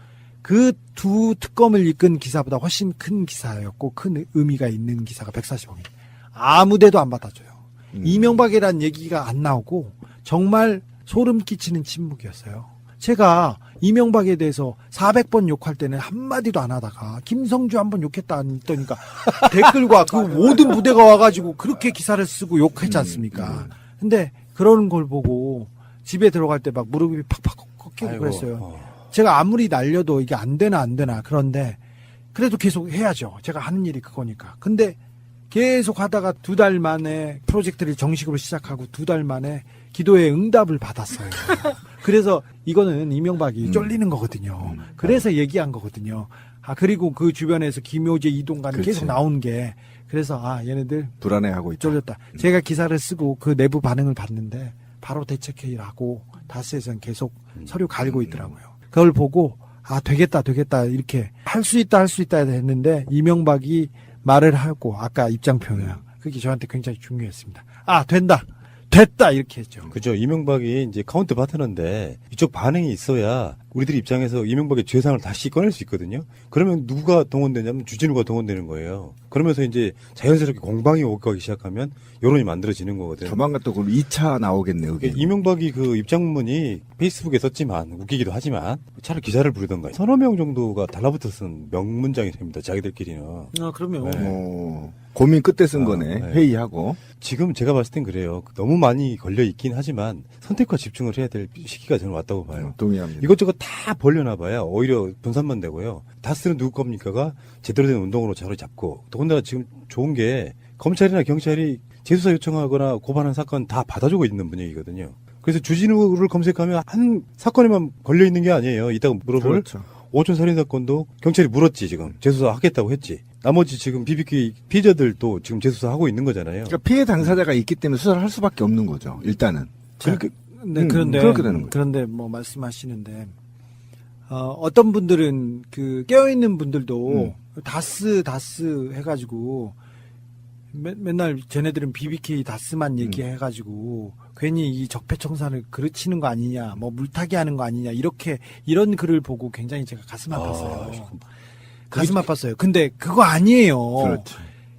그 두 특검을 이끈 기사보다 훨씬 큰 기사였고 큰 의미가 있는 기사가 140억이. 아무 데도 안 받아줘요. 이명박이라는 얘기가 안 나오고 정말 소름 끼치는 침묵이었어요. 제가 이명박에 대해서 400번 욕할 때는 한마디도 안 하다가 김성주 한번 욕했다 했더니까 댓글과 그 모든 부대가 와가지고 그렇게 기사를 쓰고 욕했지 않습니까? 근데 그런 걸 보고 집에 들어갈 때 막 무릎이 팍팍 꺾이고 그랬어요. 제가 아무리 날려도 이게 안 되나 그런데 그래도 계속 해야죠. 제가 하는 일이 그거니까. 근데 계속 하다가 2달 만에 프로젝트를 정식으로 시작하고 2달 만에 기도의 응답을 받았어요. 그래서 이거는 이명박이 쫄리는 거거든요. 그래서 얘기한 거거든요. 그리고 그 주변에서 김효재, 이동관 그렇지. 계속 나온 게 그래서 얘네들 불안해하고 있다. 쫄렸다. 제가 기사를 쓰고 그 내부 반응을 봤는데 바로 대책회의를 하고 다스에서는 계속 서류 갈고 있더라고요. 그걸 보고 되겠다 이렇게 할 수 있다 했는데 이명박이 말을 하고 아까 입장 표명 그게 저한테 굉장히 중요했습니다. 됐다 이렇게 했죠. 그죠. 이명박이 이제 카운트 파트너인데 이쪽 반응이 있어야 우리들 입장에서 이명박의 죄상을 다시 꺼낼 수 있거든요. 그러면 누가 동원되냐면 주진우가 동원되는 거예요. 그러면서 이제 자연스럽게 공방이 오가기 시작하면 여론이 만들어지는 거거든요. 조만간 또 그럼 2차 나오겠네요. 그게. 이명박이 그 입장문이 페이스북에 썼지만 웃기기도 하지만 차라리 기사를 부르던가 서너 명 정도가 달라붙어 쓴 명문장이 됩니다. 자기들끼리는. 그럼요. 네. 고민 끝에 쓴 거네. 네. 회의하고. 지금 제가 봤을 땐 그래요. 너무 많이 걸려 있긴 하지만 선택과 집중을 해야 될 시기가 저는 왔다고 봐요. 동의합니다. 이것저것 다 벌려놔봐야 오히려 분산만 되고요. 다스는 누구 겁니까가 제대로 된 운동으로 자리 잡고 더군다나 지금 좋은 게 검찰이나 경찰이 재수사 요청하거나 고발한 사건 다 받아주고 있는 분위기거든요. 그래서 주진우를 검색하면 한 사건에만 걸려 있는 게 아니에요. 이따가 물어볼 그렇죠. 오촌 살인 사건도 경찰이 물었지 지금 재수사 하겠다고 했지. 나머지 지금 BBK 피해자들도 지금 재수사하고 있는 거잖아요. 그러니까 피해 당사자가 있기 때문에 수사를 할 수밖에 없는 거죠. 일단은. 그렇게 그렇게 되는 거죠. 그런데 뭐 말씀하시는데 어떤 분들은 그 깨어있는 분들도 다스 해가지고 맨날 쟤네들은 BBK 다스만 얘기해가지고 괜히 이 적폐청산을 그르치는 거 아니냐, 뭐 물타기 하는 거 아니냐 이런 글을 보고 굉장히 제가 가슴 아팠어요. 가슴 아팠어요. 근데 그거 아니에요. 그렇지.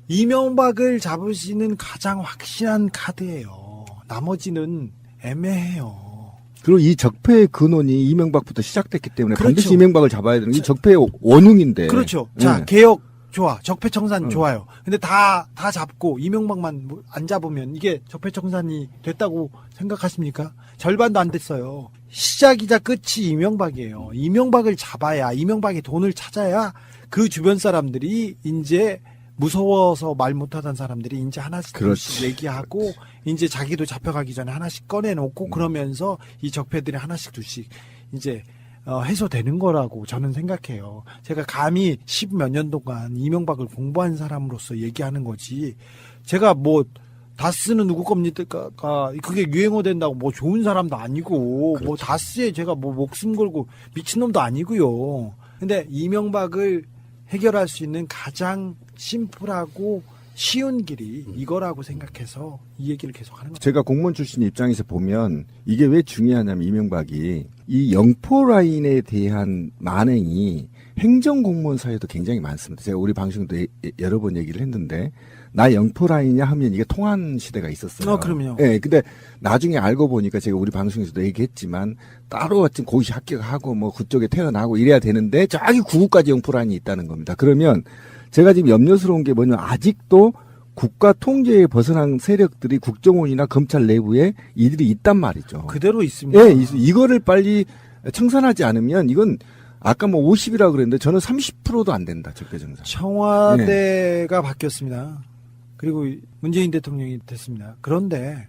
이명박을 잡으시는 가장 확실한 카드예요. 나머지는 애매해요. 그리고 이 적폐의 근원이 이명박부터 시작됐기 때문에 그렇죠. 반드시 이명박을 잡아야 되는 게 적폐의 원흉인데. 그렇죠. 자, 개혁 좋아. 적폐청산 좋아요. 근데 다 잡고 이명박만 안 잡으면 이게 적폐청산이 됐다고 생각하십니까? 절반도 안 됐어요. 시작이자 끝이 이명박이에요. 이명박을 잡아야, 이명박의 돈을 찾아야 그 주변 사람들이 이제 무서워서 말 못하던 사람들이 이제 하나씩 둘씩 얘기하고 이제 자기도 잡혀가기 전에 하나씩 꺼내놓고 그러면서 이 적폐들이 하나씩 둘씩 이제 해소되는 거라고 저는 생각해요. 제가 감히 10몇 년 동안 이명박을 공부한 사람으로서 얘기하는 거지. 제가 뭐 다스는 누구 겁니까? 그게 유행어 된다고 뭐 좋은 사람도 아니고 뭐 다스에 제가 뭐 목숨 걸고 미친놈도 아니고요. 근데 이명박을 해결할 수 있는 가장 심플하고 쉬운 길이 이거라고 생각해서 이 얘기를 계속 하는 거죠. 제가 공무원 출신 입장에서 보면 이게 왜 중요하냐면 이명박이 이 영포 라인에 대한 만행이 행정공무원 사이에도 굉장히 많습니다. 제가 우리 방송도 여러 번 얘기를 했는데 나 영포 라인이냐 하면 이게 통한 시대가 있었어요. 그럼요. 예, 근데 나중에 알고 보니까 제가 우리 방송에서도 얘기했지만 따로 같은 고시 합격하고 뭐 그쪽에 태어나고 이래야 되는데 저기 구구까지 영포 라인이 있다는 겁니다. 그러면 제가 지금 염려스러운 게 뭐냐면 아직도 국가 통제에 벗어난 세력들이 국정원이나 검찰 내부에 이들이 있단 말이죠. 그대로 있습니다. 예, 이거를 빨리 청산하지 않으면 이건 아까 뭐 50이라고 그랬는데 저는 30%도 안 된다. 적폐청산. 청와대가 바뀌었습니다. 그리고 문재인 대통령이 됐습니다. 그런데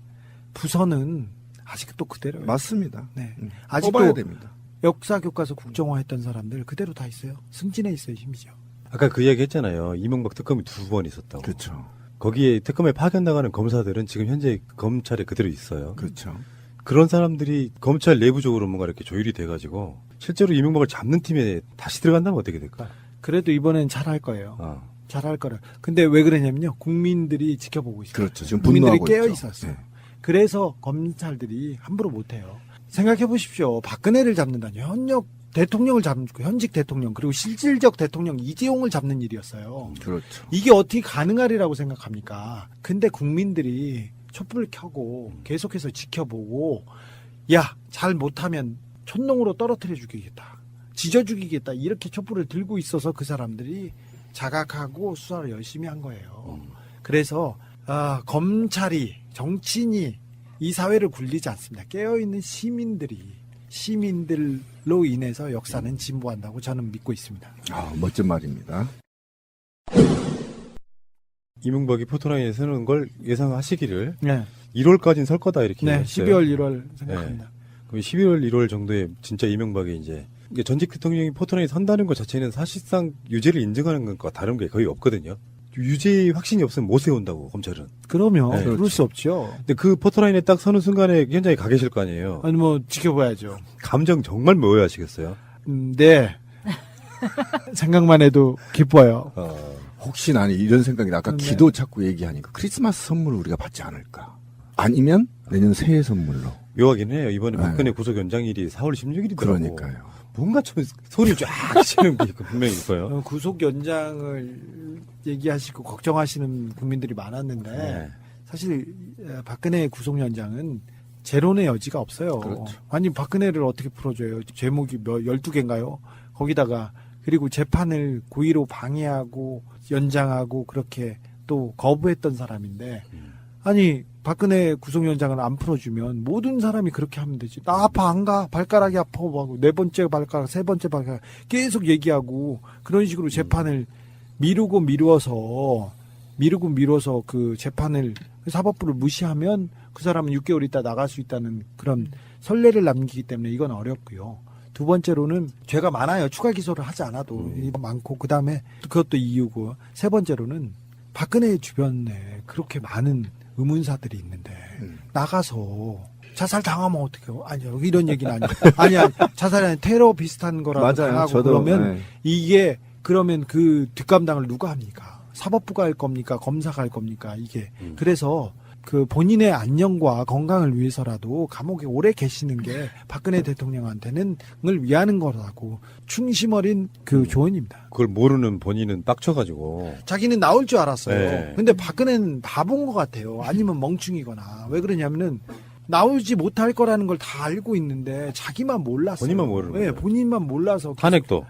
부서는 아직도 그대로예요. 맞습니다. 네. 뽑아야 아직도 됩니다. 역사 교과서 국정화했던 사람들 그대로 다 있어요. 승진해 있어요, 심지어. 아까 그 이야기 했잖아요. 이명박 특검이 2번 있었다고. 그렇죠. 거기에 특검에 파견나가는 검사들은 지금 현재 검찰에 그대로 있어요. 그렇죠. 그런 사람들이 검찰 내부적으로 뭔가 이렇게 조율이 돼가지고 실제로 이명박을 잡는 팀에 다시 들어간다면 어떻게 될까? 그래도 이번엔 잘할 거예요. 잘할 거라. 근데 왜 그러냐면요. 국민들이 지켜보고 있어요. 그렇죠. 지금 국민들이 분노하고 깨어 있죠. 있었어요. 네. 그래서 검찰들이 함부로 못해요. 생각해 보십시오. 박근혜를 잡는다니 현역 대통령을 잡는 현직 대통령 그리고 실질적 대통령 이재용을 잡는 일이었어요. 그렇죠. 이게 어떻게 가능하리라고 생각합니까? 근데 국민들이 촛불을 켜고 계속해서 지켜보고 야, 잘 못하면 촌농으로 떨어뜨려 죽이겠다. 지져 죽이겠다. 이렇게 촛불을 들고 있어서 그 사람들이 자각하고 수사를 열심히 한 거예요. 그래서 검찰이 정치인이 이 사회를 굴리지 않습니다. 깨어있는 시민들로 인해서 역사는 진보한다고 저는 믿고 있습니다. 멋진 말입니다. 이명박이 포토라인에 서는 걸 예상하시기를 네. 1월까지는 설 거다 이렇게 네, 했어요. 12월 1월 생각합니다. 네. 그럼 11월 1월 정도에 진짜 이명박이 이제 이게 전직 대통령이 포토라인에 선다는 것 자체는 사실상 유죄를 인정하는 것과 다른 게 거의 없거든요. 유죄 확신이 없으면 못 세운다고 검찰은. 그러면 네. 그럴 수 없죠. 근데 그 포토라인에 딱 서는 순간에 현장에 가 계실 거 아니에요. 아니 뭐 지켜봐야죠. 감정 정말 묘해하시겠어요. 네. 생각만 해도 기뻐요. 혹시 나는 이런 생각이 아까 네. 기도 자꾸 얘기하니까 크리스마스 선물을 우리가 받지 않을까? 아니면 내년 새해 선물로. 묘하긴 해요. 이번에 네. 박근혜 구속 연장일이 4월 16일이더라고. 그러니까요. 뭔가 좀 소리 쫙 치는 게 분명히 있어요. 구속 연장을 얘기하시고 걱정하시는 국민들이 많았는데 네. 사실 박근혜 구속 연장은 재론의 여지가 없어요. 그렇죠. 아니 박근혜를 어떻게 풀어줘요? 제목이 12개인가요? 거기다가 그리고 재판을 고의로 방해하고 연장하고 그렇게 또 거부했던 사람인데 아니 박근혜 구속연장을 안 풀어주면 모든 사람이 그렇게 하면 되지. 나 아파 안 가. 발가락이 아파 하고 4번째 발가락 3번째 발가락 계속 얘기하고 그런 식으로 재판을 미루고 미뤄서 그 재판을 사법부를 무시하면 그 사람은 6개월 있다 나갈 수 있다는 그런 선례를 남기기 때문에 이건 어렵고요. 두 번째로는 죄가 많아요. 추가 기소를 하지 않아도 많고 그다음에 그것도 이유고 세 번째로는 박근혜 주변에 그렇게 많은 의문사들이 있는데 나가서 자살 당하면 어떡해요? 아니요 이런 얘기는 아니에요. 아니야 자살이 아니라 테러 비슷한 거라도 맞아요. 당하고 저도, 그러면 네. 이게 그러면 그 뒷감당을 누가 합니까? 사법부가 할 겁니까? 검사가 할 겁니까? 이게 그래서 그 본인의 안녕과 건강을 위해서라도 감옥에 오래 계시는 게 박근혜 대통령한테는 을 위하는 거라고 충심 어린 그 조언입니다. 그걸 모르는 본인은 빡쳐가지고. 자기는 나올 줄 알았어요. 네. 근데 박근혜는 바본 것 같아요. 아니면 멍충이거나. 왜 그러냐면은 나오지 못할 거라는 걸 다 알고 있는데 자기만 몰랐어요. 본인만 모르는 네, 거예요. 본인만 몰라서. 탄핵도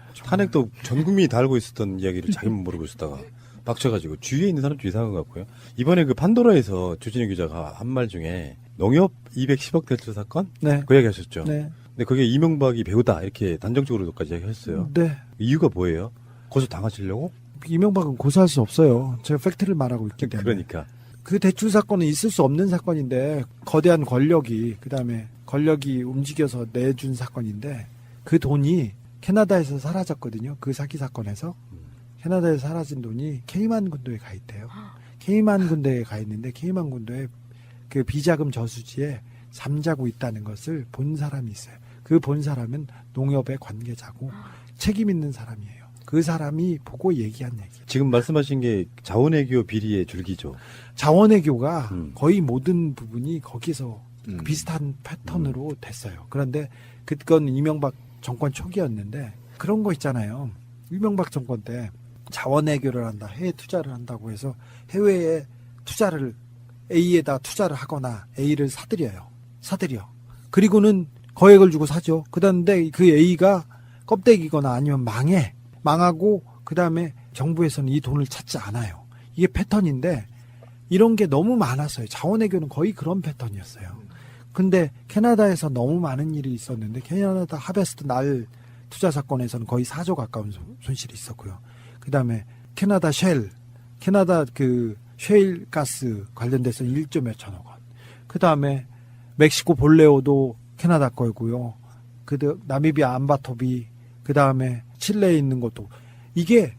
전 국민이 다 알고 있었던 이야기를 자기만 모르고 있었다가 빡쳐가지고 주위에 있는 사람도 이상한 것 같고요. 이번에 그 판도라에서 주진우 기자가 한 말 중에 농협 210억 대출 사건? 네. 그 얘기 하셨죠. 네. 근데 그게 이명박이 배우다 이렇게 단정적으로까지 얘기했어요. 네. 이유가 뭐예요? 고소 당하시려고? 이명박은 고소할 수 없어요. 제가 팩트를 말하고 있기 때문에. 그러니까. 그 대출 사건은 있을 수 없는 사건인데 거대한 권력이 그다음에 권력이 움직여서 내준 사건인데 그 돈이 캐나다에서 사라졌거든요. 그 사기 사건에서 캐나다에서 사라진 돈이 케이만 군도에 가 있대요. 케이만 군도에 가 있는데 케이만 군도에 그 비자금 저수지에 잠자고 있다는 것을 본 사람이 있어요. 그 본 사람은 농협의 관계자고 책임 있는 사람이에요. 그 사람이 보고 얘기한 얘기. 지금 말씀하신 게 자원외교 비리의 줄기죠. 자원외교가 거의 모든 부분이 거기서 비슷한 패턴으로 됐어요. 그런데 그건 이명박 정권 초기였는데 그런 거 있잖아요. 이명박 정권 때 자원외교를 한다, 해외 투자를 한다고 해서 해외에 투자를 A에다 투자를 하거나 A를 사들여. 그리고는 거액을 주고 사죠. 그런데 그 A가 껍데기거나 아니면 망하고 그 다음에 정부에서는 이 돈을 찾지 않아요. 이게 패턴인데 이런 게 너무 많았어요. 자원외교는 거의 그런 패턴이었어요. 근데 캐나다에서 너무 많은 일이 있었는데 캐나다 하베스트 날 투자 사건에서는 거의 4조 가까운 손실이 있었고요. 그 다음에 캐나다 그 셰일 가스 관련돼서 1조 몇천억 원. 그 다음에 멕시코 볼레오도 캐나다 거고요. 나미비아 암바토비, 그 다음에 칠레에 있는 것도 이게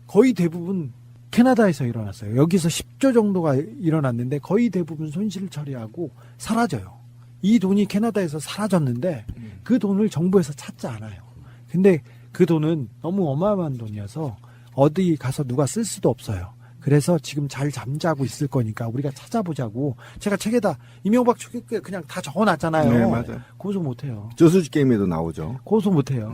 거의 대부분 캐나다에서 일어났어요. 여기서 10조 정도가 일어났는데 거의 대부분 손실 처리하고 사라져요. 이 돈이 캐나다에서 사라졌는데 그 돈을 정부에서 찾지 않아요. 근데 그 돈은 너무 어마어마한 돈이어서 어디 가서 누가 쓸 수도 없어요. 그래서 지금 잘 잠자고 있을 거니까 우리가 찾아보자고 제가 책에다 이명박 초기 때 그냥 다 적어놨잖아요. 네, 맞아요. 고소 못해요. 저수지 게임에도 나오죠. 고소 못해요.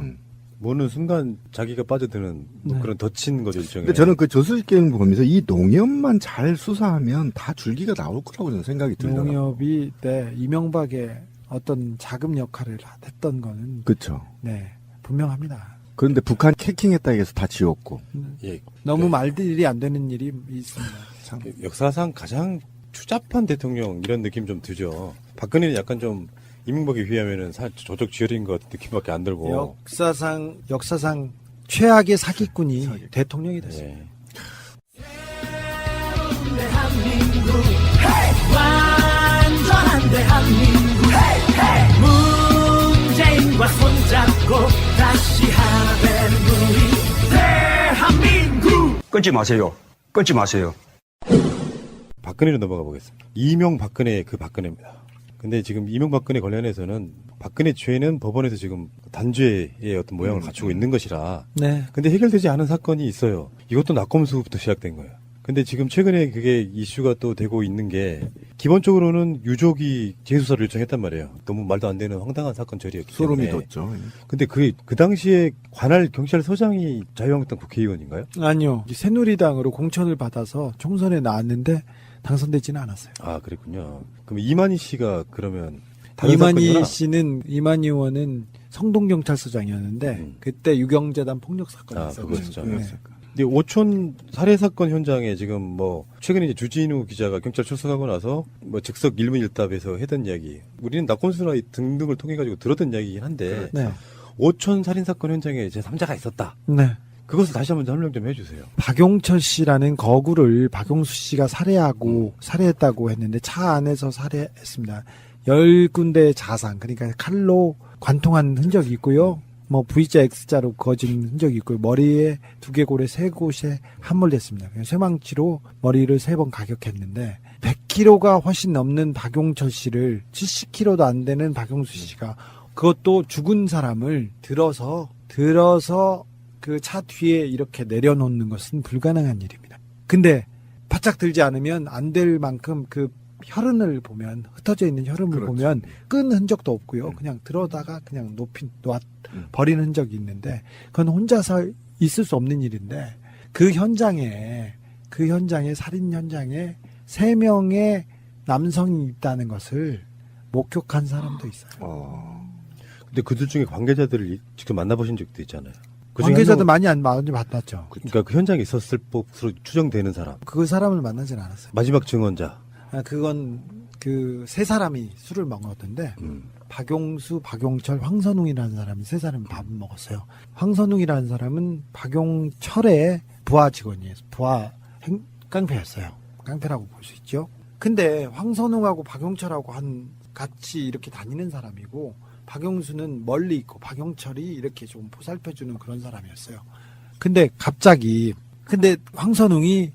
모르는 순간 자기가 빠져드는 뭐 그런 덧친 거죠, 일종의. 근데 저는 그 저수지 게임 보면서 이 농협만 잘 수사하면 다 줄기가 나올 거라고 저는 생각이 들더라고요. 농협이 이명박의 어떤 자금 역할을 했던 거는 그렇죠. 네, 분명합니다. 그런데 북한 해킹했다 해서 다 지웠고. 예. 너무 말들이 안 되는 일이 있습니다. 참. 역사상 가장 추잡한 대통령 이런 느낌 좀 들죠. 박근혜는 약간 좀 이명박에 비하면은 조적 지혈인 것 느낌밖에 안 들고. 역사상 최악의 사기꾼이 대통령이 됐습니다. 네. 대한민국 완전한 대한민국 문재인과 손잡고 다시 끊지 마세요. 끊지 마세요. 박근혜로 넘어가 보겠습니다. 이명박근혜 그 박근혜입니다. 근데 지금 이명박근혜 관련해서는 박근혜 죄는 법원에서 지금 단죄의 어떤 모양을 갖추고 있는 것이라. 네. 근데 해결되지 않은 사건이 있어요. 이것도 낙검수부터 시작된 거예요. 근데 지금 최근에 그게 이슈가 또 되고 있는 게 기본적으로는 유족이 재수사를 요청했단 말이에요. 너무 말도 안 되는 황당한 사건 처리였기 때문에. 소름이 돋죠. 근데 그 당시에 관할 경찰서장이 자유한국당 국회의원인가요? 아니요. 새누리당으로 공천을 받아서 총선에 나왔는데 당선되지는 않았어요. 아, 그랬군요. 그럼 이만희 씨가 그러면 다른 이만희 사건이구나. 씨는 이만희 의원은 성동경찰서장이었는데 그때 유경재단 폭력 사건이 아, 있었죠. 그거였죠. 네. 근데 오촌 살해 사건 현장에 지금 뭐 최근에 이제 주진우 기자가 경찰 출석하고 나서 뭐 즉석 일문일답에서 했던 이야기, 우리는 낙검수나 등등을 통해 가지고 들었던 이야기긴 한데 네. 오촌 살인 사건 현장에 제 3자가 있었다. 네. 그것을 다시 한번 설명 좀 해주세요. 박용철 씨라는 거구를 박용수 씨가 살해했다고 했는데 차 안에서 살해했습니다. 10군데의 자상, 그러니까 칼로 관통한 흔적이 있고요. 뭐 V자 X자로 그어진 흔적이 있고요. 머리에 두개골에 3곳에 함몰됐습니다. 쇠망치로 머리를 3번 가격했는데 100kg가 훨씬 넘는 박용철 씨를 70kg도 안 되는 박용수 씨가 그것도 죽은 사람을 들어서 그 차 뒤에 이렇게 내려놓는 것은 불가능한 일입니다. 근데 바짝 들지 않으면 안 될 만큼 그 혈흔을 보면, 흩어져 있는 혈흔을 그렇죠. 보면 끈 흔적도 없고요. 그냥 들어다가 그냥 버린 흔적이 있는데 그건 혼자서 있을 수 없는 일인데 그 현장에 살인 현장에 3명의 남성이 있다는 것을 목격한 사람도 있어요. 근데 그들 중에 관계자들을 직접 만나보신 적도 있잖아요. 그 중에 관계자들 한 많이 만났죠. 그러니까 그 현장에 있었을 법으로 추정되는 사람. 그 사람을 만나진 않았어요. 마지막 증언자. 그건 그 3사람이 술을 먹었는데 박용수, 박용철, 황선웅이라는 사람이 3사람이 밥을 먹었어요. 황선웅이라는 사람은 박용철의 부하 직원이에요. 깡패였어요. 깡패라고 볼 수 있죠. 근데 황선웅하고 박용철하고 같이 이렇게 다니는 사람이고 박용수는 멀리 있고 박용철이 이렇게 좀 보살펴주는 그런 사람이었어요. 근데 황선웅이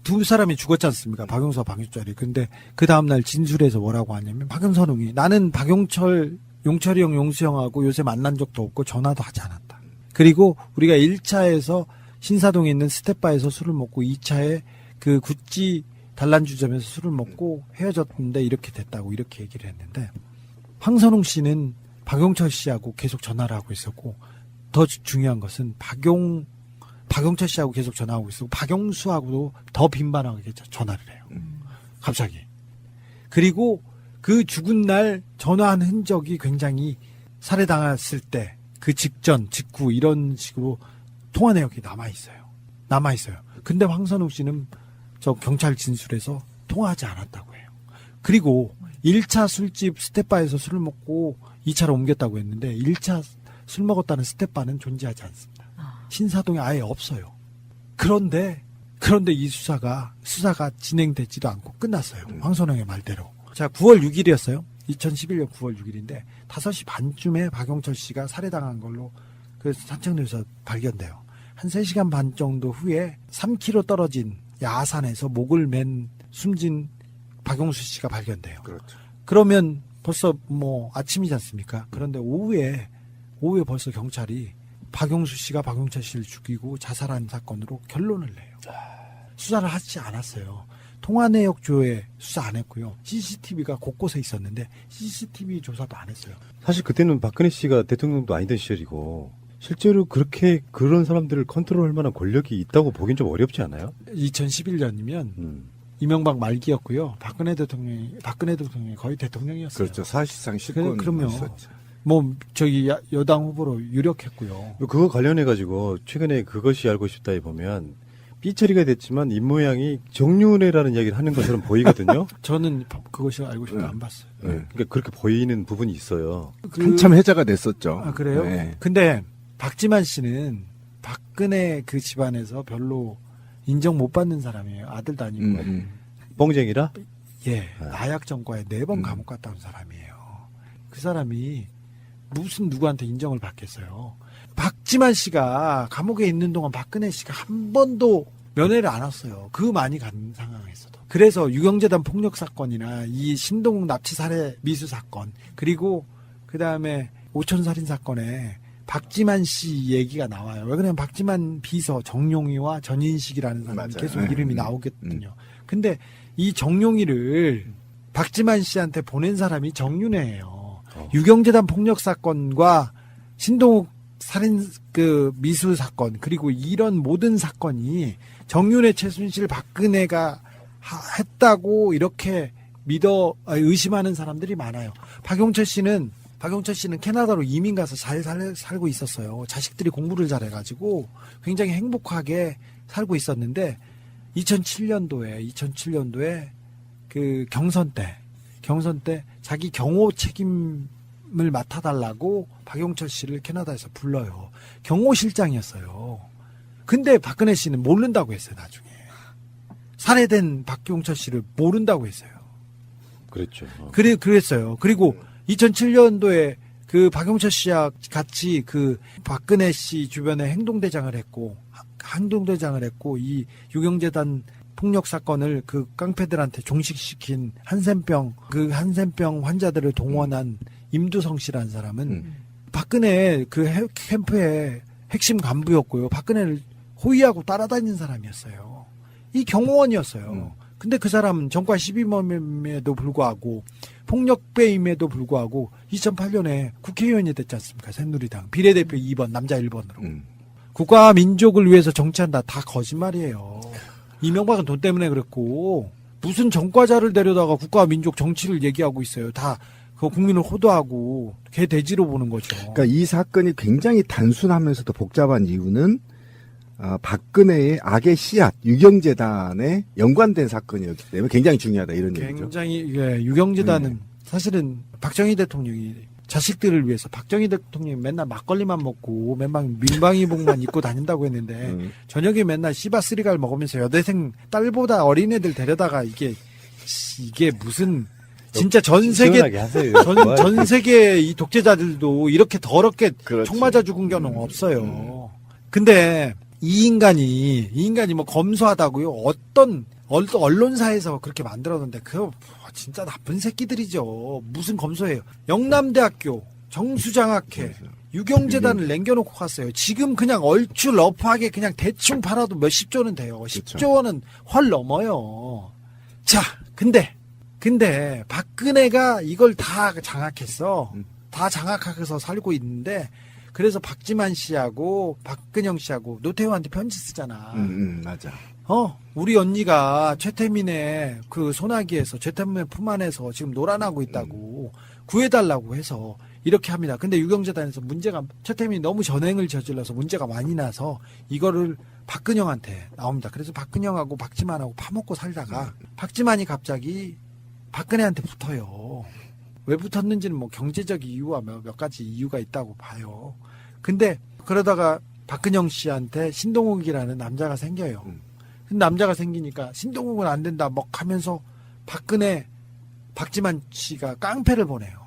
두 사람이 죽었지 않습니까? 박용수와 박용철이. 근데 그 다음날 진술에서 뭐라고 하냐면 박용선웅이 나는 용철이 형, 용수 형하고 요새 만난 적도 없고 전화도 하지 않았다. 그리고 우리가 1차에서 신사동에 있는 스텝바에서 술을 먹고 2차에 그 구찌 단란주점에서 술을 먹고 헤어졌는데 이렇게 됐다고 이렇게 얘기를 했는데 황선웅 씨는 박용철 씨하고 계속 전화를 하고 있었고 더 중요한 것은 박용철 씨하고 계속 전화하고 있었고 박용수하고도 더 빈번하게 전화를 해요. 갑자기. 그리고 그 죽은 날 전화한 흔적이 굉장히 살해당했을 때 그 직전, 직후 이런 식으로 통화 내역이 남아있어요. 근데 황선웅 씨는 저 경찰 진술에서 통화하지 않았다고 해요. 그리고 1차 술집 스텝바에서 술을 먹고 2차로 옮겼다고 했는데 1차 술 먹었다는 스텝바는 존재하지 않습니다. 신사동에 아예 없어요. 그런데 이 수사가 진행되지도 않고 끝났어요. 황선웅의 말대로. 자, 9월 6일이었어요. 2011년 9월 6일인데 5시 반쯤에 박용철 씨가 살해당한 걸로 그 산책로에서 발견돼요. 한 3시간 반 정도 후에 3km 떨어진 야산에서 목을 맨 숨진 박용수 씨가 발견돼요. 그렇죠. 그러면 벌써 뭐 아침이지 않습니까? 그런데 오후에 벌써 경찰이 박용수 씨가 박용철 씨를 죽이고 자살한 사건으로 결론을 내요. 수사를 하지 않았어요. 통화 내역 조회 수사 안 했고요. CCTV가 곳곳에 있었는데 CCTV 조사도 안 했어요. 사실 그때는 박근혜 씨가 대통령도 아니던 시절이고 실제로 그런 사람들을 컨트롤할 만한 권력이 있다고 보긴 좀 어렵지 않아요? 2011년이면 이명박 말기였고요. 박근혜 대통령이 거의 대통령이었어요. 그렇죠. 사실상 실권 그럼요. 있었죠. 뭐 저기 여당 후보로 유력했고요. 그거 관련해 가지고 최근에 그것이 알고 싶다에 보면 삐처리가 됐지만 입모양이 정윤회라는 이야기를 하는 것처럼 보이거든요. 저는 그것이 알고 싶다 안 봤어요. 네. 그러니까 그렇게 보이는 부분이 있어요. 한참 해자가 됐었죠. 아, 그래요? 네. 근데 박지만 씨는 박근혜 그 집안에서 별로 인정 못 받는 사람이에요. 아들도 아니고. 뻥쟁이라? 예. 나약 전과에 4번 감옥 갔다 온 사람이에요. 그 사람이 무슨 누구한테 인정을 받겠어요. 박지만 씨가 감옥에 있는 동안 박근혜 씨가 한 번도 면회를 안 왔어요. 그 많이 간 상황에서도. 그래서 유경재단 폭력 사건이나 이 신동욱 납치 살해 미수 사건, 그리고 그 다음에 오촌 살인 사건에 박지만 씨 얘기가 나와요. 왜 그러냐면 박지만 비서 정용희와 전인식이라는 사람이 맞아요. 계속 이름이 나오거든요. 근데 이 정용희를 박지만 씨한테 보낸 사람이 정윤회예요. 유경재단 폭력 사건과 신동욱 살인 그 미수 사건, 그리고 이런 모든 사건이 정윤회, 최순실, 박근혜가 했다고 이렇게 의심하는 사람들이 많아요. 박용철 씨는 캐나다로 이민 가서 잘 살고 있었어요. 자식들이 공부를 잘해가지고 굉장히 행복하게 살고 있었는데 2007년도에 그 경선 때 자기 경호 책임을 맡아달라고 박용철 씨를 캐나다에서 불러요. 경호실장이었어요. 근데 박근혜 씨는 모른다고 했어요. 나중에 살해된 박용철 씨를 모른다고 했어요. 그랬죠. 그랬어요. 그리고 2007년도에 그 박용철 씨와 같이 그 박근혜 씨 주변에 행동대장을 했고 이 유경재단 폭력 사건을 그 깡패들한테 종식시킨 한센병 환자들을 동원한 임두성 씨라는 사람은 박근혜 그 캠프의 핵심 간부였고요. 박근혜를 호위하고 따라다니는 사람이었어요. 이 경호원이었어요. 근데 그 사람은 정과 시비범임에도 불구하고 폭력배임에도 불구하고 2008년에 국회의원이 됐지 않습니까? 새누리당 비례대표 2번 남자 1번으로. 국가와 민족을 위해서 정치한다. 다 거짓말이에요. 이명박은 돈 때문에 그랬고 무슨 전과자를 데려다가 국가와 민족 정치를 얘기하고 있어요. 다 그 국민을 호도하고 개돼지로 보는 거죠. 그러니까 이 사건이 굉장히 단순하면서도 복잡한 이유는 박근혜의 악의 씨앗, 유경재단에 연관된 사건이었기 때문에 굉장히 중요하다 이런 얘기죠. 굉장히 유경재단은 사실은 박정희 대통령이 자식들을 위해서 박정희 대통령이 맨날 막걸리만 먹고 맨날 민방위복만 입고 다닌다고 했는데 저녁에 맨날 씨바쓰리갈 먹으면서 여대생 딸보다 어린애들 데려다가 이게 무슨 진짜 전 세계 전 세계 이 독재자들도 이렇게 더럽게 총 맞아 죽은 경우는 없어요. 근데 이 인간이 뭐 검소하다고요? 어떤 언론사에서 그렇게 만들었는데 그거 진짜 나쁜 새끼들이죠. 무슨 검소해요? 영남대학교 정수장학회 유경재단을 남겨놓고 갔어요. 지금 그냥 얼추 러프하게 그냥 대충 팔아도 몇십 조는 돼요. 10조 원은 훨 넘어요. 자, 근데 박근혜가 이걸 다 장악했어. 다 장악해서 살고 있는데 그래서 박지만 씨하고 박근영 씨하고 노태우한테 편지 쓰잖아. 맞아. 우리 언니가 최태민의 그 소나기에서 최태민의 품 안에서 지금 노란하고 있다고 구해달라고 해서 이렇게 합니다. 근데 유경재단에서 최태민이 너무 전횡을 저질러서 문제가 많이 나서 이거를 박근영한테 나옵니다. 그래서 박근영하고 박지만하고 파먹고 살다가 박지만이 갑자기 박근혜한테 붙어요. 왜 붙었는지는 뭐 경제적 이유와 몇 가지 이유가 있다고 봐요. 근데 그러다가 박근영 씨한테 신동욱이라는 남자가 생겨요. 근데 남자가 생기니까 신동욱은 안 된다 막 하면서 박지만 씨가 깡패를 보내요.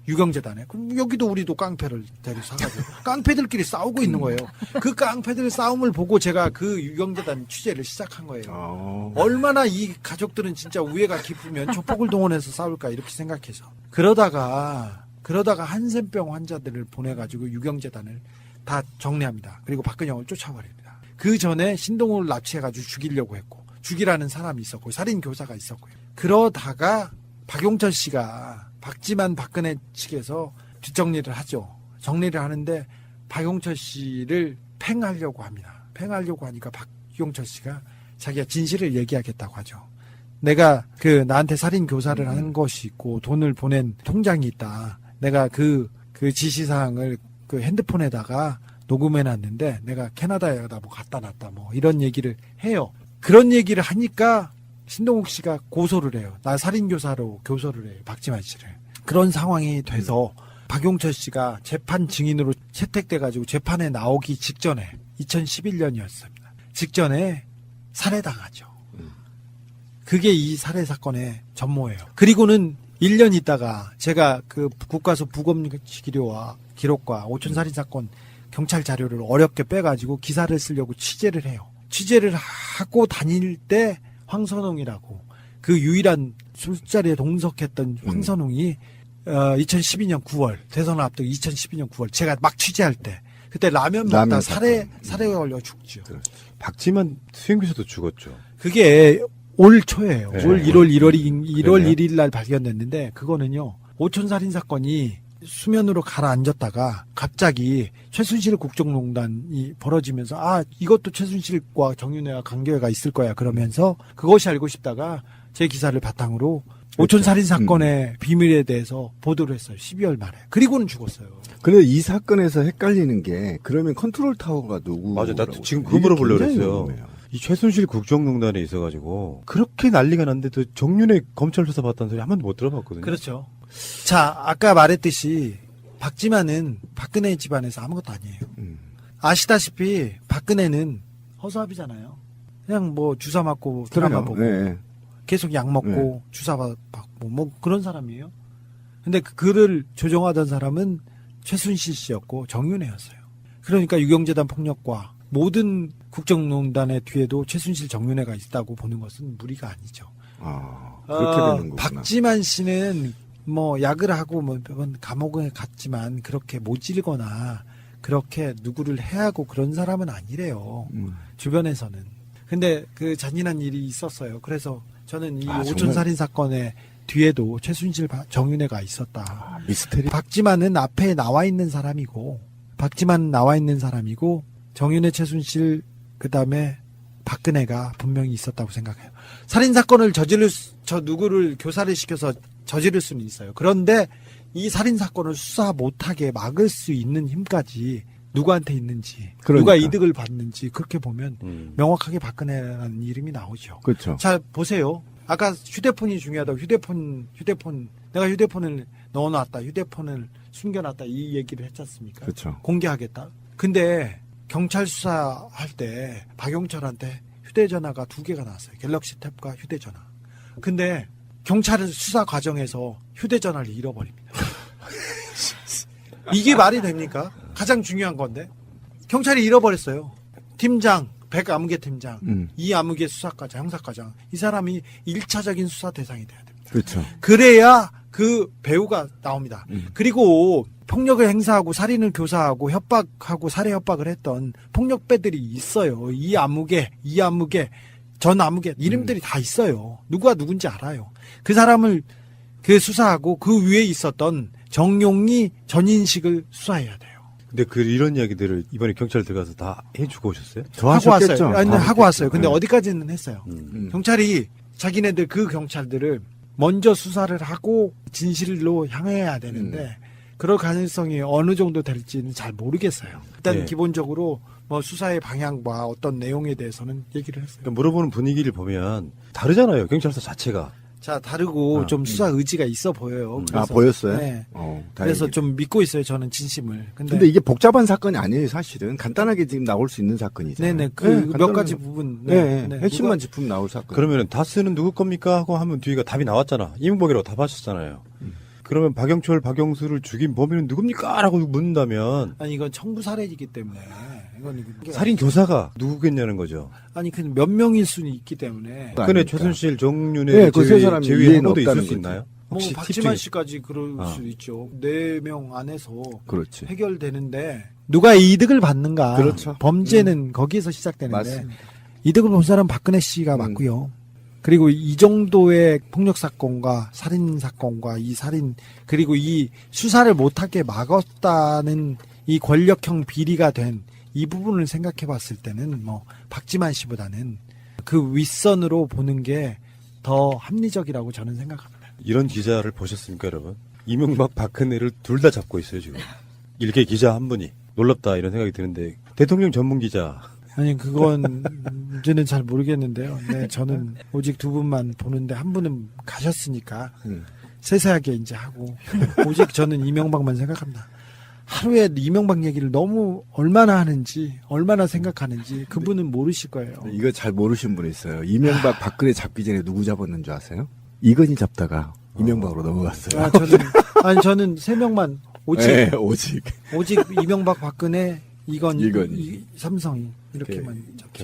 유경재단에. 그럼 여기도 우리도 깡패를 데려사가지고 깡패들끼리 싸우고 있는 거예요. 그 깡패들 싸움을 보고 제가 그 유경재단 취재를 시작한 거예요. 얼마나 이 가족들은 진짜 우애가 깊으면 조폭을 동원해서 싸울까 이렇게 생각해서. 그러다가 한센병 환자들을 보내가지고 유경재단을 다 정리합니다. 그리고 박근영을 쫓아버립니다. 그 전에 신동욱을 납치해가지고 죽이려고 했고 죽이라는 사람이 있었고 살인 교사가 있었고요. 그러다가 박용철 씨가 박지만 박근혜 측에서 뒷정리를 하죠. 정리를 하는데 박용철 씨를 팽하려고 합니다. 팽하려고 하니까 박용철 씨가 자기가 진실을 얘기하겠다고 하죠. 내가 나한테 살인 교사를 한 것이 있고 돈을 보낸 통장이 있다. 내가 그 지시사항을 그 핸드폰에다가 녹음해놨는데 내가 캐나다에다 뭐 갖다 놨다 뭐 이런 얘기를 해요. 그런 얘기를 하니까 신동욱 씨가 고소를 해요. 나 살인교사로 교소를 해요. 박지만 씨를. 그런 상황이 돼서 박용철 씨가 재판 증인으로 채택돼가지고 재판에 나오기 직전에 2011년이었습니다. 직전에 살해당하죠. 그게 이 살해 사건의 전모예요. 그리고는 1년 있다가 제가 그 국가서 부검시 기록과 오촌 살인 사건 경찰 자료를 어렵게 빼가지고 기사를 쓰려고 취재를 해요. 취재를 하고 다닐 때 황선홍이라고 그 유일한 술자리에 동석했던 황선홍이 2012년 9월 대선을 앞두고 2012년 9월 제가 막 취재할 때 그때 라면 먹다 살해 걸려 죽죠. 박지만 수행교사도 죽었죠. 그게 올 초예요. 네. 올 1월 1일 날 발견됐는데 그거는요. 오촌살인 사건이 수면으로 가라앉았다가 갑자기 최순실 국정농단이 벌어지면서 이것도 최순실과 정윤회와 관계가 있을 거야 그러면서 그것이 알고 싶다가 제 기사를 바탕으로 오촌살인 사건의 비밀에 대해서 보도를 했어요. 12월 말에. 그리고는 죽었어요. 근데 이 사건에서 헷갈리는 게 그러면 컨트롤 타워가 누구? 맞아. 나도 지금 그거 물어보려고 그랬어요. 이 최순실 국정농단에 있어가지고 그렇게 난리가 났는데도 정윤회 검찰 수사 받았다는 소리 한 번도 못 들어봤거든요. 그렇죠. 자, 아까 말했듯이 박지만은 박근혜 집안에서 아무것도 아니에요. 아시다시피 박근혜는 허수아비잖아요. 그냥 뭐 주사 맞고 드라마 보고 계속 약 먹고 주사 받고 뭐 그런 사람이에요. 근데 그 글을 조정하던 사람은 최순실 씨였고 정윤회였어요. 그러니까 유경재단 폭력과 모든 국정농단의 뒤에도 최순실 정윤회가 있다고 보는 것은 무리가 아니죠. 그렇게 되는 거구나. 박지만 씨는 뭐 약을 하고 뭐 몇번 감옥에 갔지만 그렇게 모질거나 그렇게 누구를 해하고 그런 사람은 아니래요. 주변에서는. 근데 그 잔인한 일이 있었어요. 그래서 저는 이 오촌살인 사건의 뒤에도 최순실 정윤회가 있었다. 미스테리. 박지만은 앞에 나와 있는 사람이고 정윤회, 최순실 그다음에 박근혜가 분명히 있었다고 생각해요. 살인 사건을 누구를 교사를 시켜서 저지를 수는 있어요. 그런데 이 살인 사건을 수사 못하게 막을 수 있는 힘까지 누구한테 있는지, 누가 이득을 받는지 그렇게 보면 명확하게 박근혜라는 이름이 나오죠. 그렇죠. 자, 보세요. 아까 휴대폰이 중요하다고 휴대폰 내가 휴대폰을 넣어놨다, 휴대폰을 숨겨놨다 이 얘기를 했지 않습니까? 그렇죠. 공개하겠다. 근데 경찰 수사할 때 박용철한테 휴대전화가 2개가 나왔어요. 갤럭시 탭과 휴대전화. 근데 경찰은 수사 과정에서 휴대전화를 잃어버립니다. 이게 말이 됩니까? 가장 중요한 건데 경찰이 잃어버렸어요. 팀장 백아무개 팀장, 이아무개 수사과장, 형사과장 이 사람이 1차적인 수사 대상이 돼야 됩니다. 그렇죠. 그래야 그 배우가 나옵니다. 그리고 폭력을 행사하고 살인을 교사하고 협박하고 살해 협박을 했던 폭력배들이 있어요. 이아무개, 전아무개 이름들이 다 있어요. 누가 누군지 알아요. 그 사람을 그 수사하고 그 위에 있었던 정용리 전인식을 수사해야 돼요. 근데 이런 이야기들을 이번에 경찰 들어가서 다 해주고 오셨어요? 하고 왔어요. 아니, 하고 왔어요. 근데 어디까지는 했어요. 경찰이 자기네들 그 경찰들을 먼저 수사를 하고 진실로 향해야 되는데 그럴 가능성이 어느 정도 될지는 잘 모르겠어요. 일단 기본적으로 뭐 수사의 방향과 어떤 내용에 대해서는 얘기를 했어요. 그러니까 물어보는 분위기를 보면 다르잖아요. 경찰서 자체가. 자, 다르고 좀 수사 의지가 있어 보여요. 그래서, 보였어요? 네. 그래서 좀 믿고 있어요. 저는 진심을. 근데 이게 복잡한 사건이 아니에요, 사실은. 간단하게 지금 나올 수 있는 사건이잖아요. 네네. 몇 가지 부분. 핵심만 짚으면 나올 사건. 그러면 다스는 누구 겁니까? 하고 하면 뒤가 답이 나왔잖아. 이명박이라고 답하셨잖아요. 그러면 박영철, 박영수를 죽인 범인은 누굽니까? 라고 묻는다면. 아니, 이건 청부 살해이기 때문에. 살인 교사가 누구겠냐는 거죠. 아니, 그 몇 명일 수는 있기 때문에. 박근혜, 최순실, 정윤회 그 세 사람이 제외하고도 있을 수 있나요? 뭐 박지만 씨까지 그럴 수 있죠. 4명 안에서 그렇지. 해결되는데 누가 이득을 받는가? 그렇죠. 범죄는 거기에서 시작되는데 맞습니다. 이득을 본 사람은 박근혜 씨가 맞고요. 그리고 이 정도의 폭력 사건과 살인 사건과 이 살인 그리고 이 수사를 못하게 막았다는 이 권력형 비리가 된 이 부분을 생각해 봤을 때는 뭐 박지만 씨보다는 그 윗선으로 보는 게 더 합리적이라고 저는 생각합니다. 이런 기자를 보셨습니까, 여러분? 이명박, 박근혜를 둘 다 잡고 있어요, 지금. 일개 기자 한 분이. 놀랍다, 이런 생각이 드는데. 대통령 전문 기자. 아니, 그건 이제는 잘 모르겠는데요. 네, 저는 오직 2분만 보는데 한 분은 가셨으니까 세세하게 이제 하고 오직 저는 이명박만 생각합니다. 하루에 이명박 얘기를 너무 얼마나 하는지 얼마나 생각하는지 그분은 모르실 거예요. 이거 잘 모르신 분이 있어요. 이명박 박근혜 잡기 전에 누구 잡았는 줄 아세요? 이건희 잡다가 이명박으로 넘어갔어요. 저는 3명만 오직 네, 오직 이명박 박근혜 이건희, 삼성이 이렇게만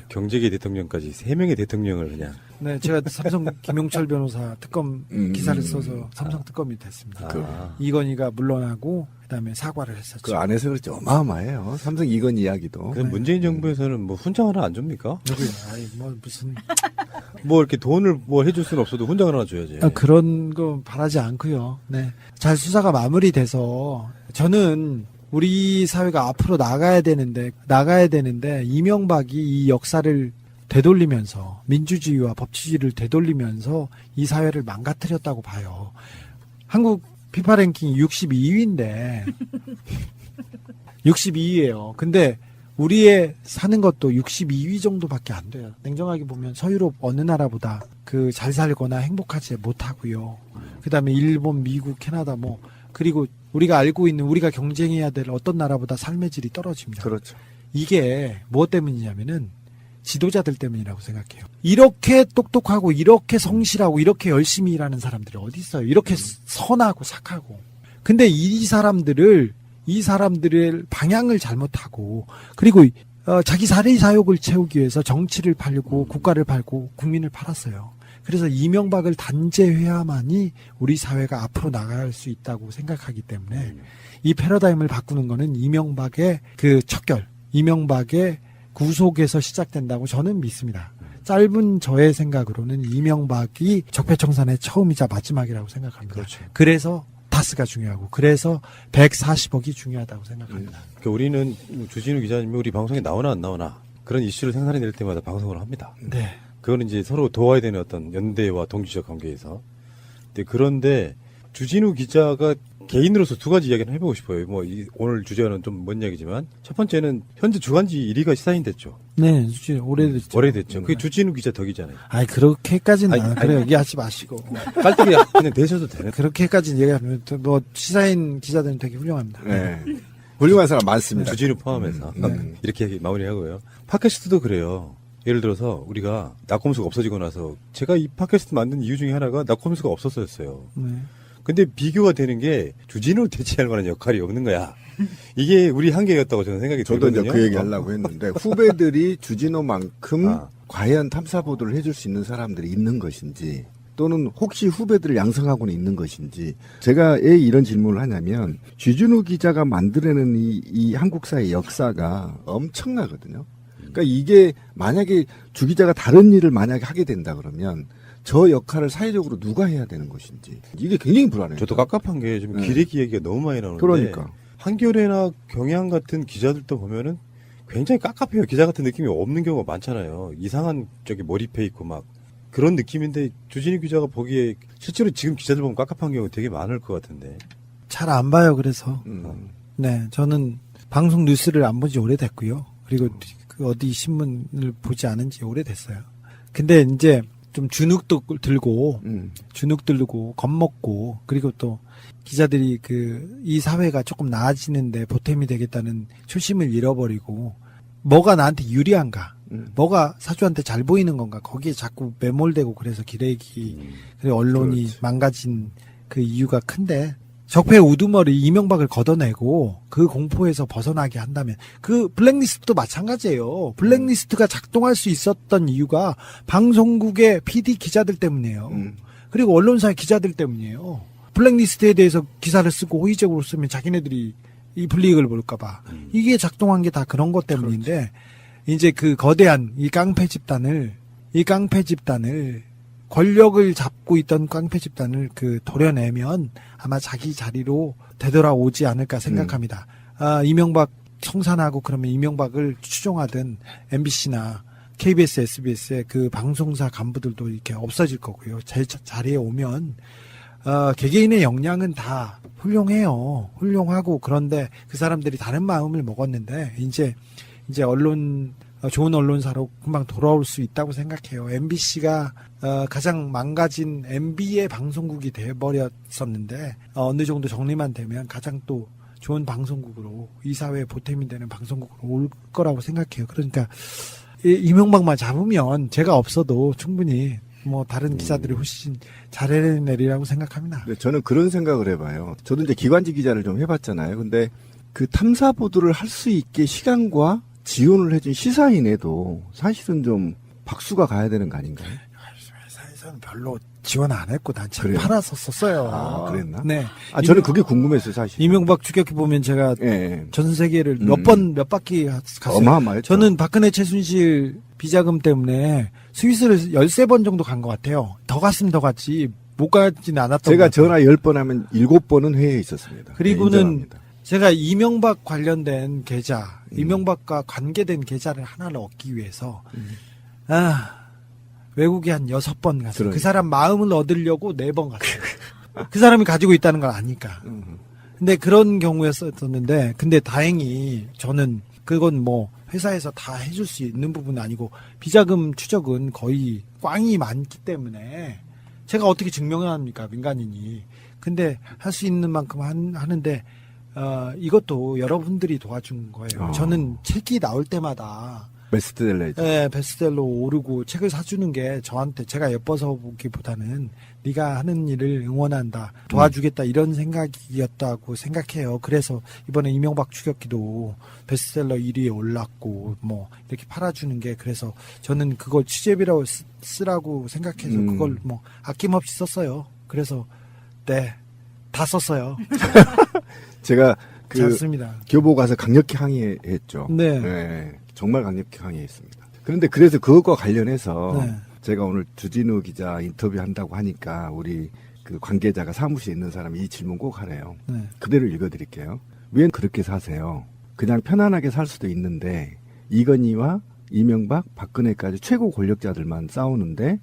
경제계 대통령까지 3명의 대통령을 그냥. 네, 제가 삼성 김용철 변호사 특검 기사를 써서 삼성 특검이 됐습니다. 이건희가 물러나고 그다음에 사과를 했었죠. 그 안에서 그렇지 어마어마해요. 삼성 이건희 이야기도. 그럼 문재인 정부에서는 뭐 훈장 하나 안 줍니까? 누구야? 아이, 뭐 무슨 뭐 이렇게 돈을 뭐 해줄 수는 없어도 훈장을 하나 줘야지. 그런 거 바라지 않고요. 네, 잘 수사가 마무리돼서 저는 우리 사회가 앞으로 나가야 되는데 이명박이 이 역사를 되돌리면서 민주주의와 법치주의를 되돌리면서 이 사회를 망가뜨렸다고 봐요. 한국 피파 랭킹 62위인데 62위예요. 근데 우리의 사는 것도 62위 정도밖에 안 돼요. 냉정하게 보면 서유럽 어느 나라보다 그 잘 살거나 행복하지 못하고요. 그다음에 일본, 미국, 캐나다 뭐 그리고 우리가 알고 있는 우리가 경쟁해야 될 어떤 나라보다 삶의 질이 떨어집니다. 그렇죠. 이게 무엇 때문이냐면은 지도자들 때문이라고 생각해요. 이렇게 똑똑하고 이렇게 성실하고 이렇게 열심히 일하는 사람들이 어디 있어요? 이렇게 선하고 착하고. 근데 이 사람들의 방향을 잘못하고 그리고 자기 사리 사욕을 채우기 위해서 정치를 팔고 국가를 팔고 국민을 팔았어요. 그래서 이명박을 단죄해야만이 우리 사회가 앞으로 나갈 수 있다고 생각하기 때문에 이 패러다임을 바꾸는 거는 이명박의 그 척결, 이명박의 구속에서 시작된다고 저는 믿습니다. 짧은 저의 생각으로는 이명박이 적폐청산의 처음이자 마지막이라고 생각합니다. 그렇죠. 그래서 다스가 중요하고 그래서 140억이 중요하다고 생각합니다. 그러니까 우리는 주진우 기자님이 우리 방송에 나오나 안 나오나 그런 이슈를 생산해낼 때마다 방송을 합니다. 네. 그거는 이제 서로 도와야 되는 어떤 연대와 동지적 관계에서. 그런데 주진우 기자가 개인으로서 두 가지 이야기를 해보고 싶어요. 뭐 오늘 주제는 좀 먼 얘기지만 첫 번째는 현재 주간지 1위가 시사인됐죠. 네, 오래됐죠. 오래됐죠. 그게 주진우 기자 덕이잖아요. 아니 그렇게까지는 그래 얘기하지 마시고 깔때기 그냥 되셔도 되는. 그렇게까지 얘기하면 뭐 시사인 기자들은 되게 훌륭합니다. 네. 훌륭한 사람 많습니다. 주진우 포함해서 이렇게 마무리하고요. 팟캐스트도 그래요. 예를 들어서 우리가 낙검수가 없어지고 나서 제가 이 팟캐스트 만든 이유 중에 하나가 낙검수가 없었어요. 네. 근데 비교가 되는 게 주진우를 대체할 만한 역할이 없는 거야. 이게 우리 한계였다고 저는 생각이 들거든요. 저도 이제 그 얘기 하려고 했는데 후배들이 주진우만큼 과연 탐사 보도를 해줄 수 있는 사람들이 있는 것인지 또는 혹시 후배들을 양성하고는 있는 것인지 제가 왜 이런 질문을 하냐면 주진우 기자가 만들어내는 이 한국사의 역사가 엄청나거든요. 그러니까 이게 만약에 주 기자가 다른 일을 만약에 하게 된다 그러면 저 역할을 사회적으로 누가 해야 되는 것인지 이게 굉장히 불안해요. 저도 깝깝한 게 좀 기레기 얘기가 너무 많이 나오는데 그러니까 한겨레나 경향 같은 기자들도 보면은 굉장히 깝깝해요. 기자 같은 느낌이 없는 경우가 많잖아요. 이상한 저기 몰입해 있고 막 그런 느낌인데 주진우 기자가 보기에 실제로 지금 기자들 보면 깝깝한 경우 되게 많을 것 같은데 잘 안 봐요. 그래서 네 저는 방송 뉴스를 안 본 지 오래됐고요. 그리고 그 어디 신문을 보지 않은 지 오래됐어요. 근데 이제 좀 주눅도 들고 겁먹고 그리고 또 기자들이 이 사회가 조금 나아지는데 보탬이 되겠다는 초심을 잃어버리고 뭐가 나한테 유리한가 뭐가 사주한테 잘 보이는 건가 거기에 자꾸 매몰되고 그래서 기레기 그리고 언론이 그렇지. 망가진 그 이유가 큰데 적폐 우두머리 이명박을 걷어내고 그 공포에서 벗어나게 한다면 그 블랙리스트도 마찬가지예요. 블랙리스트가 작동할 수 있었던 이유가 방송국의 PD 기자들 때문이에요. 그리고 언론사의 기자들 때문이에요. 블랙리스트에 대해서 기사를 쓰고 호의적으로 쓰면 자기네들이 이 불이익을 볼까봐 이게 작동한 게 다 그런 것 때문인데 그렇지. 이제 그 거대한 이 깡패 집단을 권력을 잡고 있던 깡패 집단을 도려내면 아마 자기 자리로 되돌아오지 않을까 생각합니다. 이명박 청산하고 그러면 이명박을 추종하던 MBC나 KBS, SBS의 그 방송사 간부들도 이렇게 없어질 거고요. 제 자리에 오면 개개인의 역량은 다 훌륭하고 그런데 그 사람들이 다른 마음을 먹었는데 이제 좋은 언론사로 금방 돌아올 수 있다고 생각해요. MBC가 가장 망가진 MB의 방송국이 돼버렸었는데 어느 정도 정리만 되면 가장 또 좋은 방송국으로 이 사회에 보탬이 되는 방송국으로 올 거라고 생각해요. 그러니까 이명박만 잡으면 제가 없어도 충분히 뭐 다른 기자들이 훨씬 잘 해내리라고 생각합니다. 네, 저는 그런 생각을 해봐요. 저도 이제 기관지 기자를 좀 해봤잖아요. 근데 그 탐사 보도를 할 수 있게 시간과 지원을 해준 시사인에도 사실은 좀 박수가 가야 되는 거 아닌가요? 회사에서는 별로 지원 안 했고 난 책 그래요? 팔아서 썼어요. 아, 그랬나? 네. 저는 그게 궁금했어요, 사실. 이명박 추격기 보면 제가 전 세계를 몇 바퀴 갔어요. 어마어마했죠. 저는 박근혜 최순실 비자금 때문에 스위스를 13번 정도 간 것 같아요. 더 갔으면 더 갔지 못 가지는 않았던 제가 것 같아요. 전화 10번 하면 7번은 회의에 있었습니다. 그리고는 네, 인정합니다. 제가 이명박 관련된 계좌, 이명박과 관계된 계좌를 하나를 얻기 위해서 외국에 한 6번 갔어요. 그러니까. 그 사람 마음을 얻으려고 4번 갔어요. 그 사람이 가지고 있다는 걸 아니까. 근데 그런 경우였었는데, 근데 다행히 저는 그건 뭐 회사에서 다 해줄 수 있는 부분은 아니고 비자금 추적은 거의 꽝이 많기 때문에 제가 어떻게 증명을 합니까, 민간인이. 근데 할 수 있는 만큼 하는데 이것도 여러분들이 도와준 거예요. 저는 책이 나올 때마다 베스트셀러죠. 네, 베스트셀러 오르고 책을 사주는 게 저한테 제가 예뻐서 보기보다는 네가 하는 일을 응원한다, 도와주겠다 이런 생각이었다고 생각해요. 그래서 이번에 이명박 추격기도 베스트셀러 1위에 올랐고 뭐 이렇게 팔아주는 게 그래서 저는 그걸 취재비라고 쓰라고 생각해서 그걸 뭐 아낌없이 썼어요. 그래서 네, 다 썼어요. 제가 잘습니다. 교보 가서 강력히 항의했죠. 네. 네, 정말 강력히 항의했습니다. 그런데 그래서 그것과 관련해서 네. 제가 오늘 주진우 기자 인터뷰한다고 하니까 우리 그 관계자가 사무실에 있는 사람이 이 질문 꼭 하래요. 네. 그대로 읽어드릴게요. 왜 그렇게 사세요? 그냥 편안하게 살 수도 있는데 이건희와 이명박, 박근혜까지 최고 권력자들만 싸우는데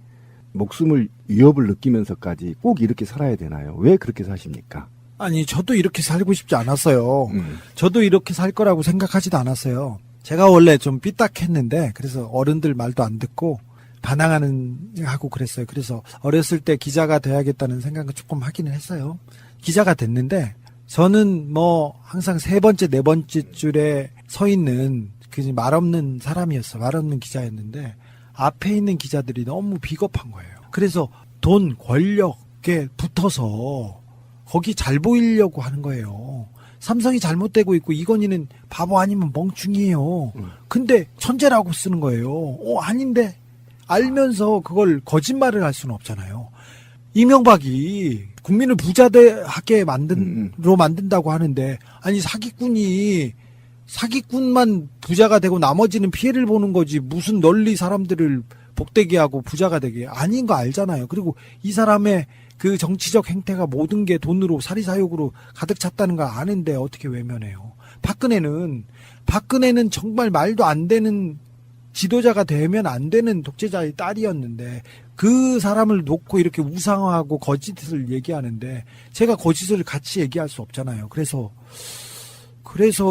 목숨을 위협을 느끼면서까지 꼭 이렇게 살아야 되나요? 왜 그렇게 사십니까? 아니, 저도 이렇게 살고 싶지 않았어요. 저도 이렇게 살 거라고 생각하지도 않았어요. 제가 원래 좀 삐딱했는데 그래서 어른들 말도 안 듣고 반항하고 그랬어요. 그래서 어렸을 때 기자가 돼야겠다는 생각은 조금 하기는 했어요. 기자가 됐는데 저는 뭐 항상 3번째, 4번째 줄에 서 있는 그 말 없는 사람이었어. 말 없는 기자였는데 앞에 있는 기자들이 너무 비겁한 거예요. 그래서 돈, 권력에 붙어서 거기 잘 보이려고 하는 거예요. 삼성이 잘못되고 있고 이건희는 바보 아니면 멍충이에요. 근데 천재라고 쓰는 거예요. 아닌데 알면서 그걸 거짓말을 할 수는 없잖아요. 이명박이 국민을 부자하게 만든다고 하는데 아니 사기꾼만 부자가 되고 나머지는 피해를 보는 거지 무슨 널리 사람들을 복되게 하고 부자가 되게 아닌 거 알잖아요. 그리고 이 사람의 그 정치적 행태가 모든 게 돈으로 사리사욕으로 가득 찼다는 걸 아는데 어떻게 외면해요. 박근혜는 정말 말도 안 되는 지도자가 되면 안 되는 독재자의 딸이었는데 그 사람을 놓고 이렇게 우상화하고 거짓을 얘기하는데 제가 거짓을 같이 얘기할 수 없잖아요. 그래서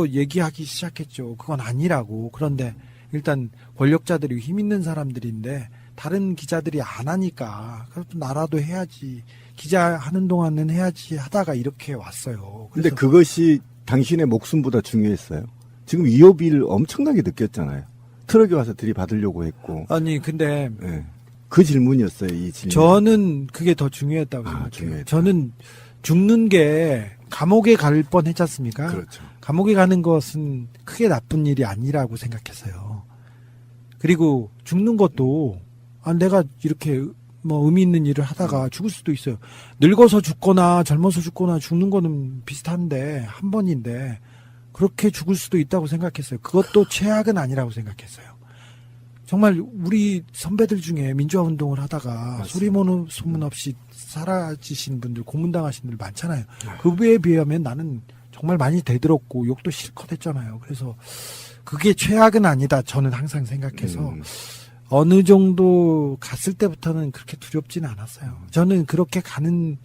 얘기하기 시작했죠. 그건 아니라고. 그런데 일단 권력자들이 힘 있는 사람들인데 다른 기자들이 안 하니까 그래도 나라도 해야지. 기자 하는 동안은 해야지 하다가 이렇게 왔어요. 근데 그것이 당신의 목숨보다 중요했어요. 지금 위협을 엄청나게 느꼈잖아요. 트럭에 와서 들이받으려고 했고. 아니 근데 네. 그 질문이었어요. 이 질문. 저는 그게 더 중요했다고 생각해요. 중요했다. 저는 죽는 게 감옥에 갈 뻔했지 않습니까? 그렇죠. 감옥에 가는 것은 크게 나쁜 일이 아니라고 생각했어요. 그리고 죽는 것도 내가 이렇게 뭐 의미 있는 일을 하다가 죽을 수도 있어요. 늙어서 죽거나 젊어서 죽거나 죽는 거는 비슷한데 한 번인데 그렇게 죽을 수도 있다고 생각했어요. 그것도 최악은 아니라고 생각했어요. 정말 우리 선배들 중에 민주화 운동을 하다가 소문 없이 사라지신 분들, 고문당하신 분들 많잖아요. 그에 비하면 나는 정말 많이 대들었고 욕도 실컷 했잖아요. 그래서 그게 최악은 아니다. 저는 항상 생각해서 어느 정도 갔을 때부터는 그렇게 두렵지는 않았어요. 저는 그렇게 가는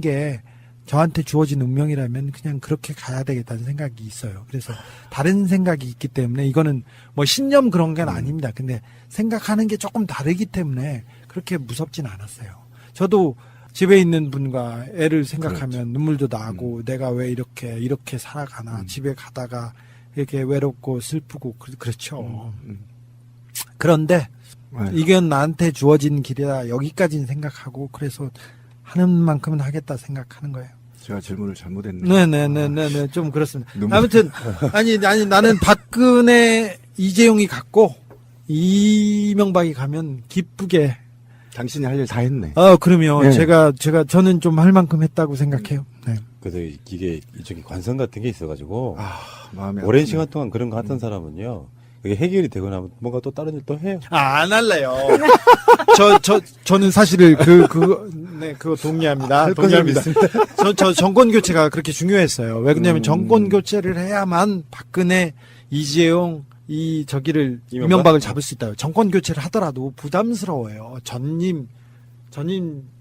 게 저한테 주어진 운명이라면 그냥 그렇게 가야 되겠다는 생각이 있어요. 그래서 다른 생각이 있기 때문에 이거는 뭐 신념 그런 건 아닙니다. 근데 생각하는 게 조금 다르기 때문에 그렇게 무섭진 않았어요. 저도 집에 있는 분과 애를 생각하면 그렇죠. 눈물도 나고 내가 왜 이렇게 살아가나 집에 가다가 이렇게 외롭고 슬프고 그렇죠. 그런데 이건 나한테 주어진 길이다. 여기까지는 생각하고 그래서 하는 만큼은 하겠다 생각하는 거예요. 제가 질문을 잘못했네요. 네네네네 좀 그렇습니다. 아무튼 아니 나는 박근혜 이재용이 갔고 이명박이 가면 기쁘게. 당신이 할 일 다 했네. 그러면 네. 저는 좀 할 만큼 했다고 생각해요. 네. 그래서 이게 일종의 관성 같은 게 있어가지고 마음이 오랜 아프네. 시간 동안 그런 거 했던 사람은요. 그게 해결이 되거나 뭔가 또 다른 일 또 해요. 안 할래요. 저는 사실 그거 동의합니다. 할 것을 믿습니다. 저 정권 교체가 그렇게 중요했어요. 왜 그러냐면 정권 교체를 해야만 박근혜, 이재용, 이명박을 잡을 수 있다. 정권 교체를 하더라도 부담스러워요. 전임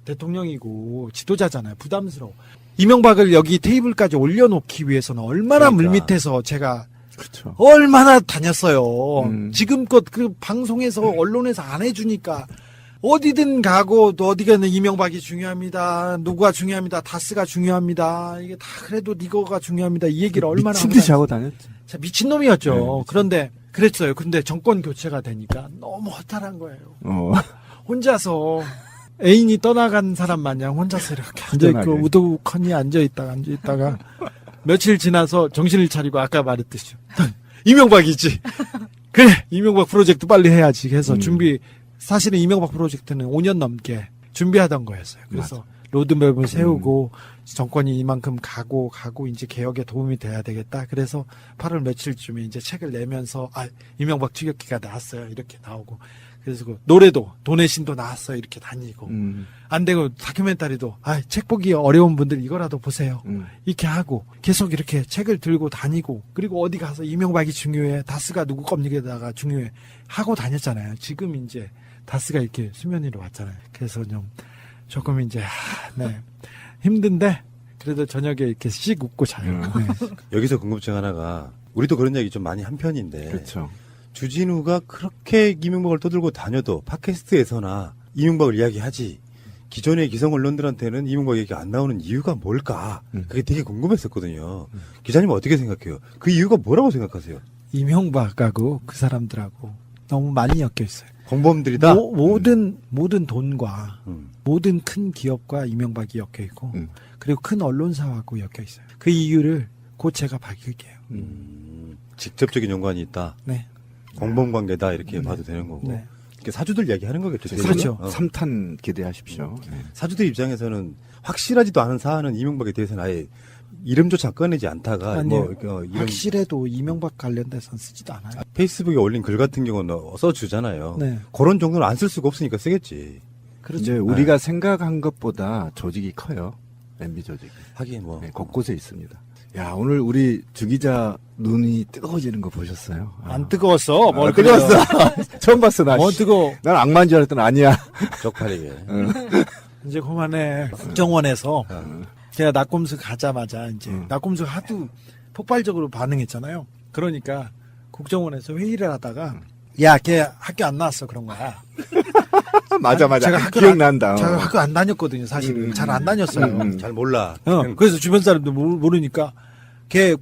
대통령이고 지도자잖아요. 부담스러워. 이명박을 여기 테이블까지 올려놓기 위해서는 얼마나 물밑에서 제가 그렇죠. 얼마나 다녔어요. 지금껏 그 방송에서 언론에서 안 해주니까 어디든 가고 또 어디 가는 이명박이 중요합니다. 누가 중요합니다. 다스가 중요합니다. 이게 다 그래도 리거가 중요합니다. 이 얘기를 얼마나 미친 듯이 하고 다녔지. 미친놈이었죠. 그런데 그랬어요. 근데 정권 교체가 되니까 너무 허탈한 거예요. 혼자서 애인이 떠나간 사람 마냥 혼자서 이렇게 앉아있고 우두커니 앉아있다가 며칠 지나서 정신을 차리고 아까 말했듯이 이명박이지. 그래 이명박 프로젝트 빨리 해야지 해서 사실은 이명박 프로젝트는 5년 넘게 준비하던 거였어요. 그래서 맞아. 로드맵을 세우고 정권이 이만큼 가고 이제 개혁에 도움이 돼야 되겠다. 그래서 8월 며칠쯤에 이제 책을 내면서 이명박 추격기가 나왔어요. 이렇게 나오고 그래서 그 노래도 돈의 신도 나왔어요. 이렇게 다니고 안 되고 다큐멘터리도 책 보기 어려운 분들 이거라도 보세요. 이렇게 하고 계속 이렇게 책을 들고 다니고 그리고 어디 가서 이명박이 중요해. 다스가 누구 겁니다가 중요해. 하고 다녔잖아요. 지금 이제 다스가 이렇게 수면 위로 왔잖아요. 그래서 조금 이제 힘든데 그래도 저녁에 이렇게 씩 웃고 자요. 네. 여기서 궁금증 하나가 우리도 그런 얘기 좀 많이 한 편인데 그렇죠. 주진우가 그렇게 이명박을 떠들고 다녀도 팟캐스트에서나 이명박을 이야기하지 기존의 기성 언론들한테는 이명박 얘기가 안 나오는 이유가 뭘까? 그게 되게 궁금했었거든요. 기자님은 어떻게 생각해요? 그 이유가 뭐라고 생각하세요? 이명박하고 그 사람들하고 너무 많이 엮여 있어요. 공범들이다? 모든 돈과 모든 큰 기업과 이명박이 엮여 있고 그리고 큰 언론사하고 엮여 있어요. 그 이유를 곧 제가 밝힐게요. 직접적인 연관이 있다? 네. 공범관계다 이렇게 봐도 되는 거고. 네. 사주들 이야기하는 거겠죠. 그렇죠. 3탄 기대하십시오. 사주들 입장에서는 확실하지도 않은 사안은 이명박에 대해서는 아예 이름조차 꺼내지 않다가 이런 확실해도 이명박 관련돼서는 쓰지도 않아요. 페이스북에 올린 글 같은 경우는 써주잖아요. 네. 그런 정도는 안 쓸 수가 없으니까 쓰겠지. 그렇죠. 이제 우리가 생각한 것보다 조직이 커요. MB 조직이. 하긴 곳곳에 있습니다. 야, 오늘 우리 주 기자 눈이 뜨거워지는 거 보셨어요? 안 뜨거웠어. 뜨거웠어. 처음 봤어, 나. 뜨거워. 난 악마인 줄 알았더니 아니야. 쪽팔리게. 이제 그만해. 국정원에서 제가 낙곰수 가자마자 이제 낙곰수 하도 폭발적으로 반응했잖아요. 그러니까 국정원에서 회의를 하다가 야, 걔 학교 안 나왔어 그런 거야. 맞아. 제가 기억난다. 제가 학교 안 다녔거든요. 사실은 잘 안 다녔어요. 잘 몰라. 그래서 주변 사람들 모르니까 걔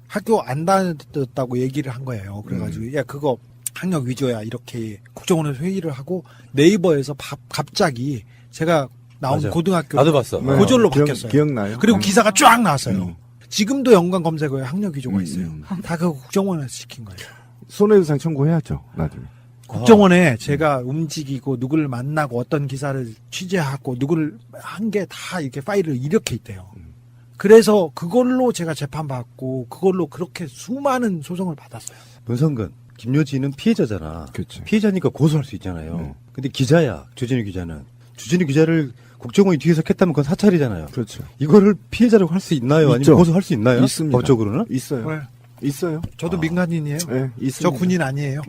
학교 안 다녔다고 얘기를 한 거예요. 그래가지고 야 그거 학력 위조야 이렇게 국정원에서 회의를 하고 네이버에서 갑자기 제가 나온 맞아. 고등학교 나도 봤어. 고졸로 바뀌었어요. 기억나요? 그리고 기사가 쫙 나왔어요. 지금도 연관 검색어에 학력 위조가 있어요. 다 그거 국정원에서 시킨 거예요. 손해배상 청구해야죠. 나중에. 국정원에 제가 움직이고 누구를 만나고 어떤 기사를 취재하고 누구를 한 게 다 이렇게 파일을 이렇게 있대요. 그래서 그걸로 제가 재판받고 그걸로 그렇게 수많은 소송을 받았어요. 문성근, 김효진은 피해자잖아. 그렇죠. 피해자니까 고소할 수 있잖아요. 근데 기자야, 주진우 기자는. 주진우 기자를 국정원이 뒤에서 캤다면 그건 사찰이잖아요. 그렇죠. 이거를 피해자라고 할 수 있나요? 있죠. 아니면 고소할 수 있나요? 있습니다. 법적으로는? 있어요. 네. 있어요. 저도 민간인이에요. 네, 있습니다. 저 군인 아니에요.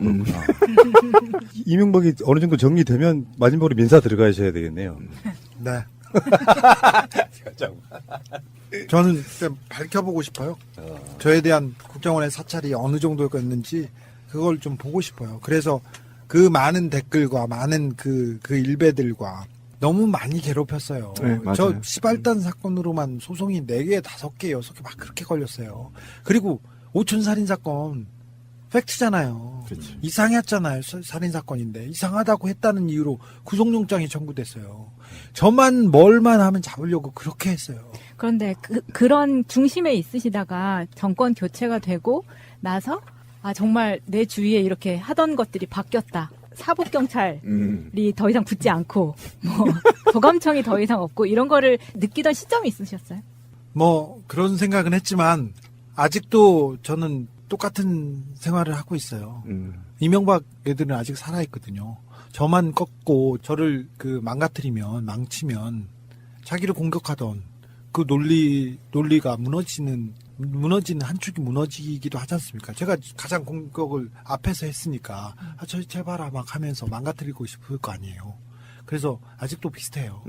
이명박이 어느 정도 정리되면 마지막으로 민사 들어가셔야 되겠네요. 네. 저는 밝혀보고 싶어요. 저에 대한 국정원의 사찰이 어느 정도였는지 그걸 좀 보고 싶어요. 그래서 그 많은 댓글과 많은 그 일베들과 너무 많이 괴롭혔어요. 네, 맞아요. 저 시발단 사건으로만 소송이 4개, 5개, 6개 막 그렇게 걸렸어요. 그리고 오촌살인 사건 팩트잖아요. 그렇죠. 이상했잖아요. 살인사건인데. 이상하다고 했다는 이유로 구속영장이 청구됐어요. 저만 뭘만 하면 잡으려고 그렇게 했어요. 그런데 그런 중심에 있으시다가 정권 교체가 되고 나서 정말 내 주위에 이렇게 하던 것들이 바뀌었다. 사법경찰이 더 이상 붙지 않고 도감청이 더 이상 없고 이런 거를 느끼던 시점이 있으셨어요? 뭐 그런 생각은 했지만 아직도 저는 똑같은 생활을 하고 있어요. 이명박 애들은 아직 살아있거든요. 저만 꺾고 저를 망가뜨리면 망치면 자기를 공격하던 그 논리가 무너지는 한 축이 무너지기도 하지 않습니까? 제가 가장 공격을 앞에서 했으니까 저 봐라 막 하면서 망가뜨리고 싶을 거 아니에요. 그래서 아직도 비슷해요.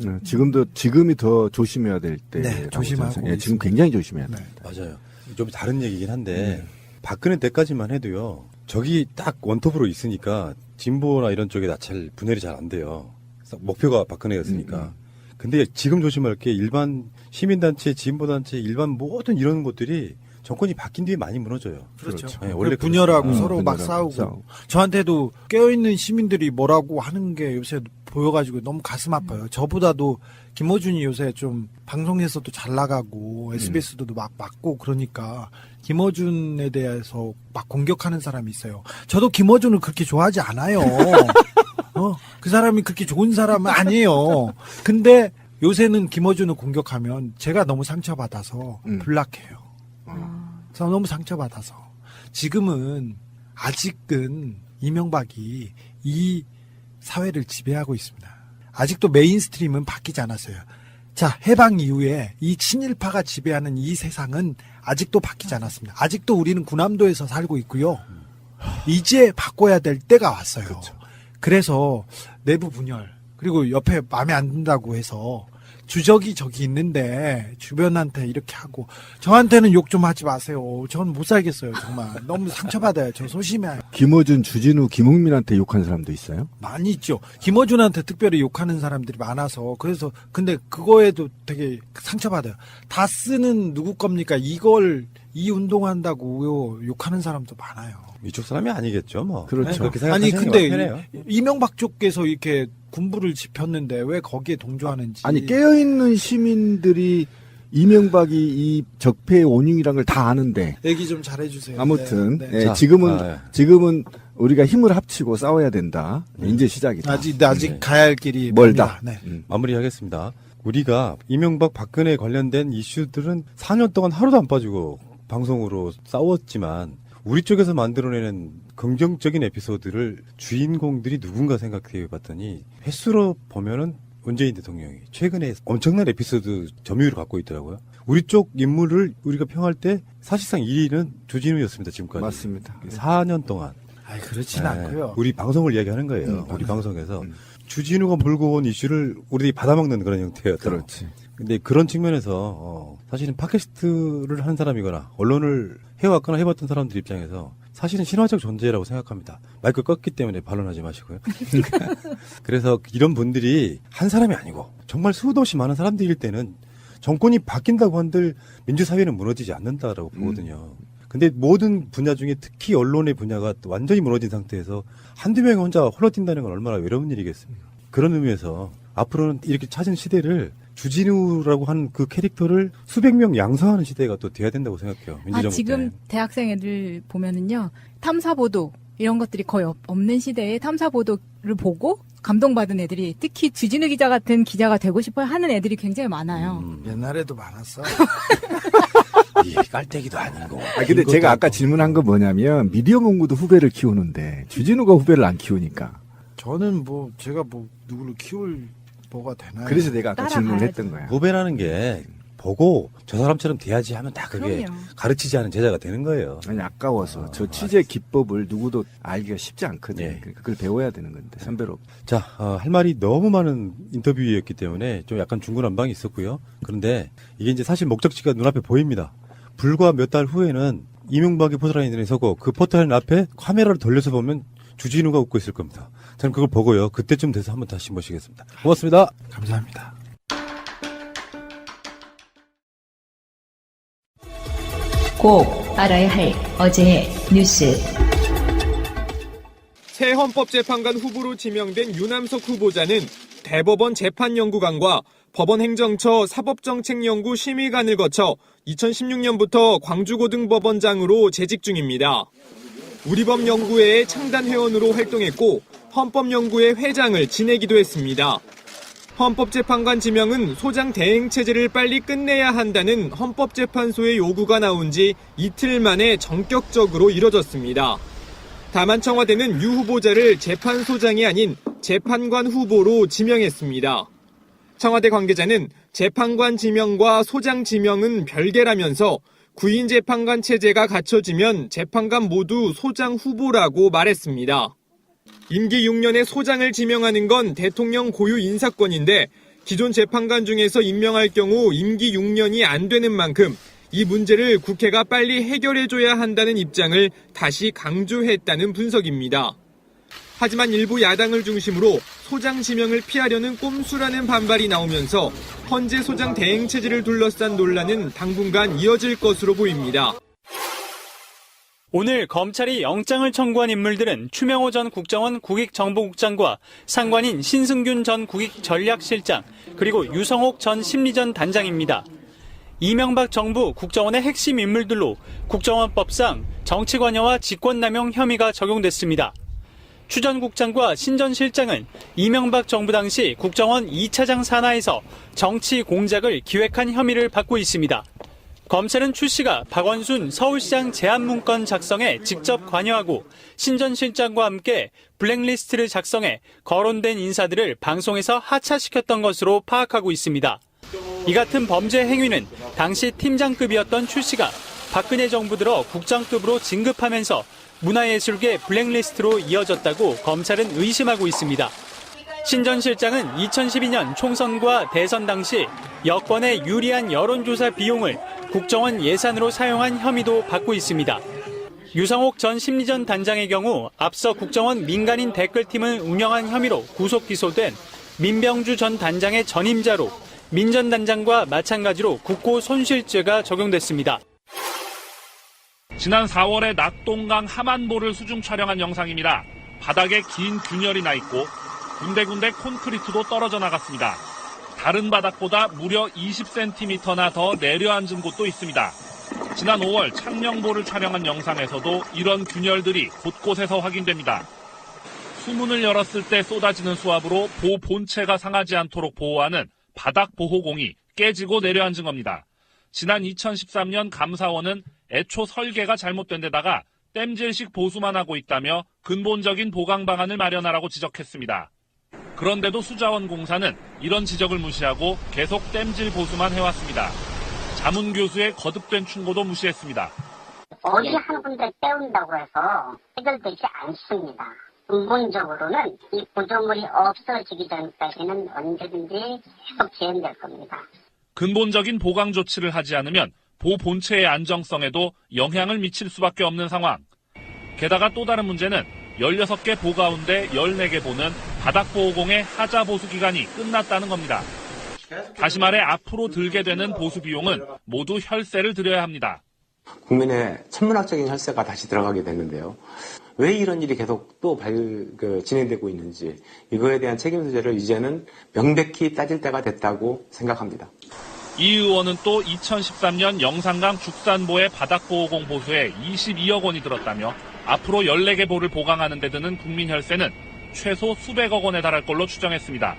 지금이 더 조심해야 될 때. 네, 조심하고 지금 굉장히 조심해야 돼요. 맞아요. 좀 다른 얘기긴 한데 박근혜 때까지만 해도요. 적이 딱 원톱으로 있으니까 진보나 이런 쪽에 잘 분열이 잘 안 돼요. 목표가 박근혜였으니까. 근데 지금 조심할 게 일반 시민단체, 진보단체, 일반 모든 이런 것들이 정권이 바뀐 뒤에 많이 무너져요. 그렇죠. 네, 원래 분열하고 서로 막 싸우고. 저한테도 깨어있는 시민들이 뭐라고 하는 게 요새 보여가지고 너무 가슴 아파요. 저보다도 김어준이 요새 좀 방송에서도 잘 나가고 SBS도 막 맞고 그러니까 김어준에 대해서 막 공격하는 사람이 있어요. 저도 김어준을 그렇게 좋아하지 않아요. 그 사람이 그렇게 좋은 사람은 아니에요. 근데 요새는 김어준을 공격하면 제가 너무 상처받아서 불락해요. 저 너무 상처받아서. 지금은 아직은 이명박이 이 사회를 지배하고 있습니다. 아직도 메인스트림은 바뀌지 않았어요. 자, 해방 이후에 이 친일파가 지배하는 이 세상은 아직도 바뀌지 않았습니다. 아직도 우리는 군함도에서 살고 있고요. 이제 바꿔야 될 때가 왔어요. 그렇죠. 그래서 내부 분열, 그리고 옆에 마음에 안 든다고 해서 주적이 저기 있는데 주변한테 이렇게 하고 저한테는 욕 좀 하지 마세요. 전 못 살겠어요. 정말 너무 상처받아요. 저 소심해요. 김어준, 주진우, 김홍민한테 욕한 사람도 있어요? 많이 있죠. 김어준한테 특별히 욕하는 사람들이 많아서 그래서 근데 그거에도 되게 상처받아요. 다스는 누구 겁니까? 이 운동한다고 욕하는 사람도 많아요. 이쪽 사람이 아니겠죠, 뭐. 그렇죠. 그렇게 아니 생각하시는 근데 게 편해요. 이명박 쪽에서 이렇게 군부를 짚었는데 왜 거기에 동조하는지. 아니 깨어있는 시민들이 이명박이 이 적폐의 원흉이란 걸 다 아는데. 얘기 좀 잘해주세요. 아무튼 네. 네, 자, 지금은 우리가 힘을 합치고 싸워야 된다. 이제 시작이다. 아직 네. 가야 할 길이 멀다. 네. 마무리하겠습니다. 우리가 이명박 박근혜 관련된 이슈들은 4년 동안 하루도 안 빠지고 방송으로 싸웠지만 우리 쪽에서 만들어내는 긍정적인 에피소드를 주인공들이 누군가 생각해 봤더니 횟수로 보면은 문재인 대통령이 최근에 엄청난 에피소드 점유율을 갖고 있더라고요. 우리 쪽 인물을 우리가 평할 때 사실상 1위는 주진우였습니다. 지금까지. 맞습니다. 4년 동안. 그렇진 않고요. 우리 방송을 이야기하는 거예요. 우리 방송에서. 주진우가 몰고 온 이슈를 우리들이 받아먹는 그런 형태였다. 그렇지. 근데 그런 측면에서 사실은 팟캐스트를 하는 사람이거나 언론을 해왔거나 해봤던 사람들 입장에서 사실은 신화적 존재라고 생각합니다. 마이크 껐기 때문에 반론하지 마시고요. 그래서 이런 분들이 한 사람이 아니고 정말 수도 없이 많은 사람들일 때는 정권이 바뀐다고 한들 민주사회는 무너지지 않는다라고 보거든요. 근데 모든 분야 중에 특히 언론의 분야가 완전히 무너진 상태에서 한두 명이 혼자 홀로뛴다는 건 얼마나 외로운 일이겠습니까? 그런 의미에서 앞으로는 이렇게 찾은 시대를 주진우라고 하는 그 캐릭터를 수백 명 양성하는 시대가 또 돼야 된다고 생각해요. 민주정부 지금 때. 대학생 애들 보면은요. 탐사보도 이런 것들이 거의 없는 시대에 탐사보도를 보고 감동받은 애들이 특히 주진우 기자 같은 기자가 되고 싶어 하는 애들이 굉장히 많아요. 옛날에도 많았어. 깔때기도 아니고. 근데 제가 아까 질문한 건 뭐냐면 미디어 mongo도 후배를 키우는데 주진우가 후배를 안 키우니까. 저는 제가 누구를 키울 뭐가 되나요? 그래서 내가 아까 질문을 했던 거야. 후배라는 게 보고 저 사람처럼 돼야지 하면 다 그게 그럼요. 가르치지 않은 제자가 되는 거예요. 아니 아까워서 저 취재 기법을 누구도 알기가 쉽지 않거든. 예. 그러니까 그걸 배워야 되는 건데 선배로. 자, 할 말이 너무 많은 인터뷰였기 때문에 좀 약간 중구난방이 있었고요. 그런데 이게 이제 사실 목적지가 눈앞에 보입니다. 불과 몇 달 후에는 이명박이 포토라인에 서고 그 포토라인 앞에 카메라를 돌려서 보면 주진우가 웃고 있을 겁니다. 저는 그걸 보고요. 그때쯤 돼서 한번 다시 모시겠습니다. 고맙습니다. 감사합니다. 꼭 알아야 할 어제의 뉴스. 새 헌법재판관 후보로 지명된 유남석 후보자는 대법원 재판연구관과 법원행정처 사법정책연구 심의관을 거쳐 2016년부터 광주고등법원장으로 재직 중입니다. 우리법연구회의 창단회원으로 활동했고 헌법연구회 회장을 지내기도 했습니다. 헌법재판관 지명은 소장 대행체제를 빨리 끝내야 한다는 헌법재판소의 요구가 나온 지 이틀 만에 전격적으로 이뤄졌습니다. 다만 청와대는 유 후보자를 재판소장이 아닌 재판관 후보로 지명했습니다. 청와대 관계자는 재판관 지명과 소장 지명은 별개라면서 구인 재판관 체제가 갖춰지면 재판관 모두 소장 후보라고 말했습니다. 임기 6년에 소장을 지명하는 건 대통령 고유 인사권인데 기존 재판관 중에서 임명할 경우 임기 6년이 안 되는 만큼 이 문제를 국회가 빨리 해결해줘야 한다는 입장을 다시 강조했다는 분석입니다. 하지만 일부 야당을 중심으로 소장 지명을 피하려는 꼼수라는 반발이 나오면서 헌재 소장 대행 체제를 둘러싼 논란은 당분간 이어질 것으로 보입니다. 오늘 검찰이 영장을 청구한 인물들은 추명호 전 국정원 국익정보국장과 상관인 신승균 전 국익전략실장, 그리고 유성옥 전 심리전 단장입니다. 이명박 정부 국정원의 핵심 인물들로 국정원법상 정치관여와 직권남용 혐의가 적용됐습니다. 추 전 국장과 신 전 실장은 이명박 정부 당시 국정원 2차장 산하에서 정치 공작을 기획한 혐의를 받고 있습니다. 검찰은 추 씨가 박원순 서울시장 제안문건 작성에 직접 관여하고 신 전 실장과 함께 블랙리스트를 작성해 거론된 인사들을 방송에서 하차시켰던 것으로 파악하고 있습니다. 이 같은 범죄 행위는 당시 팀장급이었던 추 씨가 박근혜 정부 들어 국장급으로 진급하면서 문화예술계 블랙리스트로 이어졌다고 검찰은 의심하고 있습니다. 신 전 실장은 2012년 총선과 대선 당시 여권에 유리한 여론조사 비용을 국정원 예산으로 사용한 혐의도 받고 있습니다. 유성옥 전 심리전 단장의 경우 앞서 국정원 민간인 댓글팀을 운영한 혐의로 구속 기소된 민병주 전 단장의 전임자로 민 전 단장과 마찬가지로 국고 손실죄가 적용됐습니다. 지난 4월에 낙동강 하만보를 수중 촬영한 영상입니다. 바닥에 긴 균열이 나 있고 군데군데 콘크리트도 떨어져 나갔습니다. 다른 바닥보다 무려 20cm나 더 내려앉은 곳도 있습니다. 지난 5월 창녕보를 촬영한 영상에서도 이런 균열들이 곳곳에서 확인됩니다. 수문을 열었을 때 쏟아지는 수압으로 보 본체가 상하지 않도록 보호하는 바닥 보호공이 깨지고 내려앉은 겁니다. 지난 2013년 감사원은 애초 설계가 잘못된 데다가 땜질식 보수만 하고 있다며 근본적인 보강 방안을 마련하라고 지적했습니다. 그런데도 수자원공사는 이런 지적을 무시하고 계속 땜질 보수만 해왔습니다. 자문 교수의 거듭된 충고도 무시했습니다. 어디 한 군데 떼운다고 해서 해결되지 않습니다. 근본적으로는 이 구조물이 없어지기 전까지는 언제든지 계속 재현될 겁니다. 근본적인 보강 조치를 하지 않으면 보 본체의 안정성에도 영향을 미칠 수밖에 없는 상황. 게다가 또 다른 문제는 16개 보 가운데 14개 보는 바닥보호공의 하자 보수 기간이 끝났다는 겁니다. 다시 말해 앞으로 들게 되는 보수 비용은 모두 혈세를 들여야 합니다. 국민의 천문학적인 혈세가 다시 들어가게 되는데요. 왜 이런 일이 계속 또 진행되고 있는지 이거에 대한 책임 소재를 이제는 명백히 따질 때가 됐다고 생각합니다. 이 의원은 또 2013년 영산강 죽산보의 바닥보호공 보수에 22억 원이 들었다며 앞으로 14개 보를 보강하는 데 드는 국민 혈세는 최소 수백억 원에 달할 걸로 추정했습니다.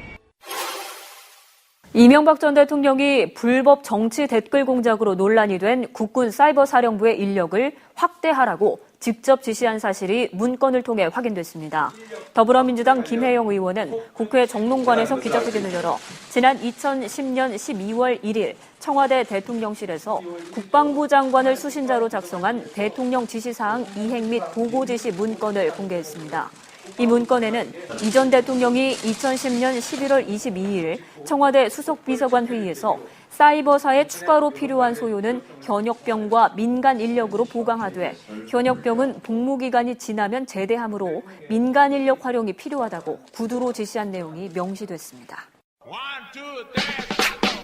이명박 전 대통령이 불법 정치 댓글 공작으로 논란이 된 국군 사이버사령부의 인력을 확대하라고 직접 지시한 사실이 문건을 통해 확인됐습니다. 더불어민주당 김혜영 의원은 국회 정론관에서 기자회견을 열어 지난 2010년 12월 1일 청와대 대통령실에서 국방부 장관을 수신자로 작성한 대통령 지시사항 이행 및 보고 지시 문건을 공개했습니다. 이 문건에는 이 전 대통령이 2010년 11월 22일 청와대 수석비서관 회의에서 사이버사에 추가로 필요한 소요는 현역병과 민간 인력으로 보강하되 현역병은 복무기간이 지나면 제대하므로 민간 인력 활용이 필요하다고 구두로 지시한 내용이 명시됐습니다.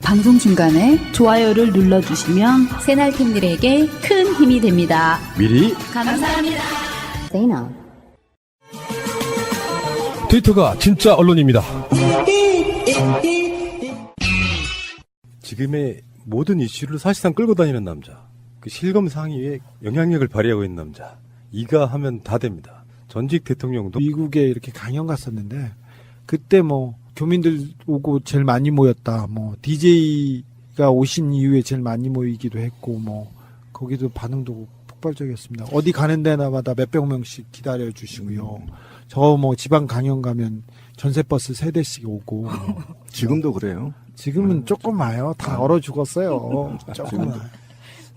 방송 중간에 좋아요를 눌러주시면 새날팀들에게 큰 힘이 됩니다. 미리 감사합니다. 트위터가 진짜 언론입니다. 지금의 모든 이슈를 사실상 끌고 다니는 남자. 그 실검 상위에 영향력을 발휘하고 있는 남자. 이가 하면 다 됩니다. 전직 대통령도 미국에 이렇게 강연 갔었는데 그때 뭐 교민들 오고 제일 많이 모였다. 뭐 DJ가 오신 이후에 제일 많이 모이기도 했고 뭐 거기도 반응도 폭발적이었습니다. 어디 가는 데마다 몇백 명씩 기다려 주시고요. 저 뭐 지방 강연 가면 전세버스 3대씩 오고. 지금도 그래요? 지금은 조금 와요. 다 얼어 죽었어요. 조금 와요.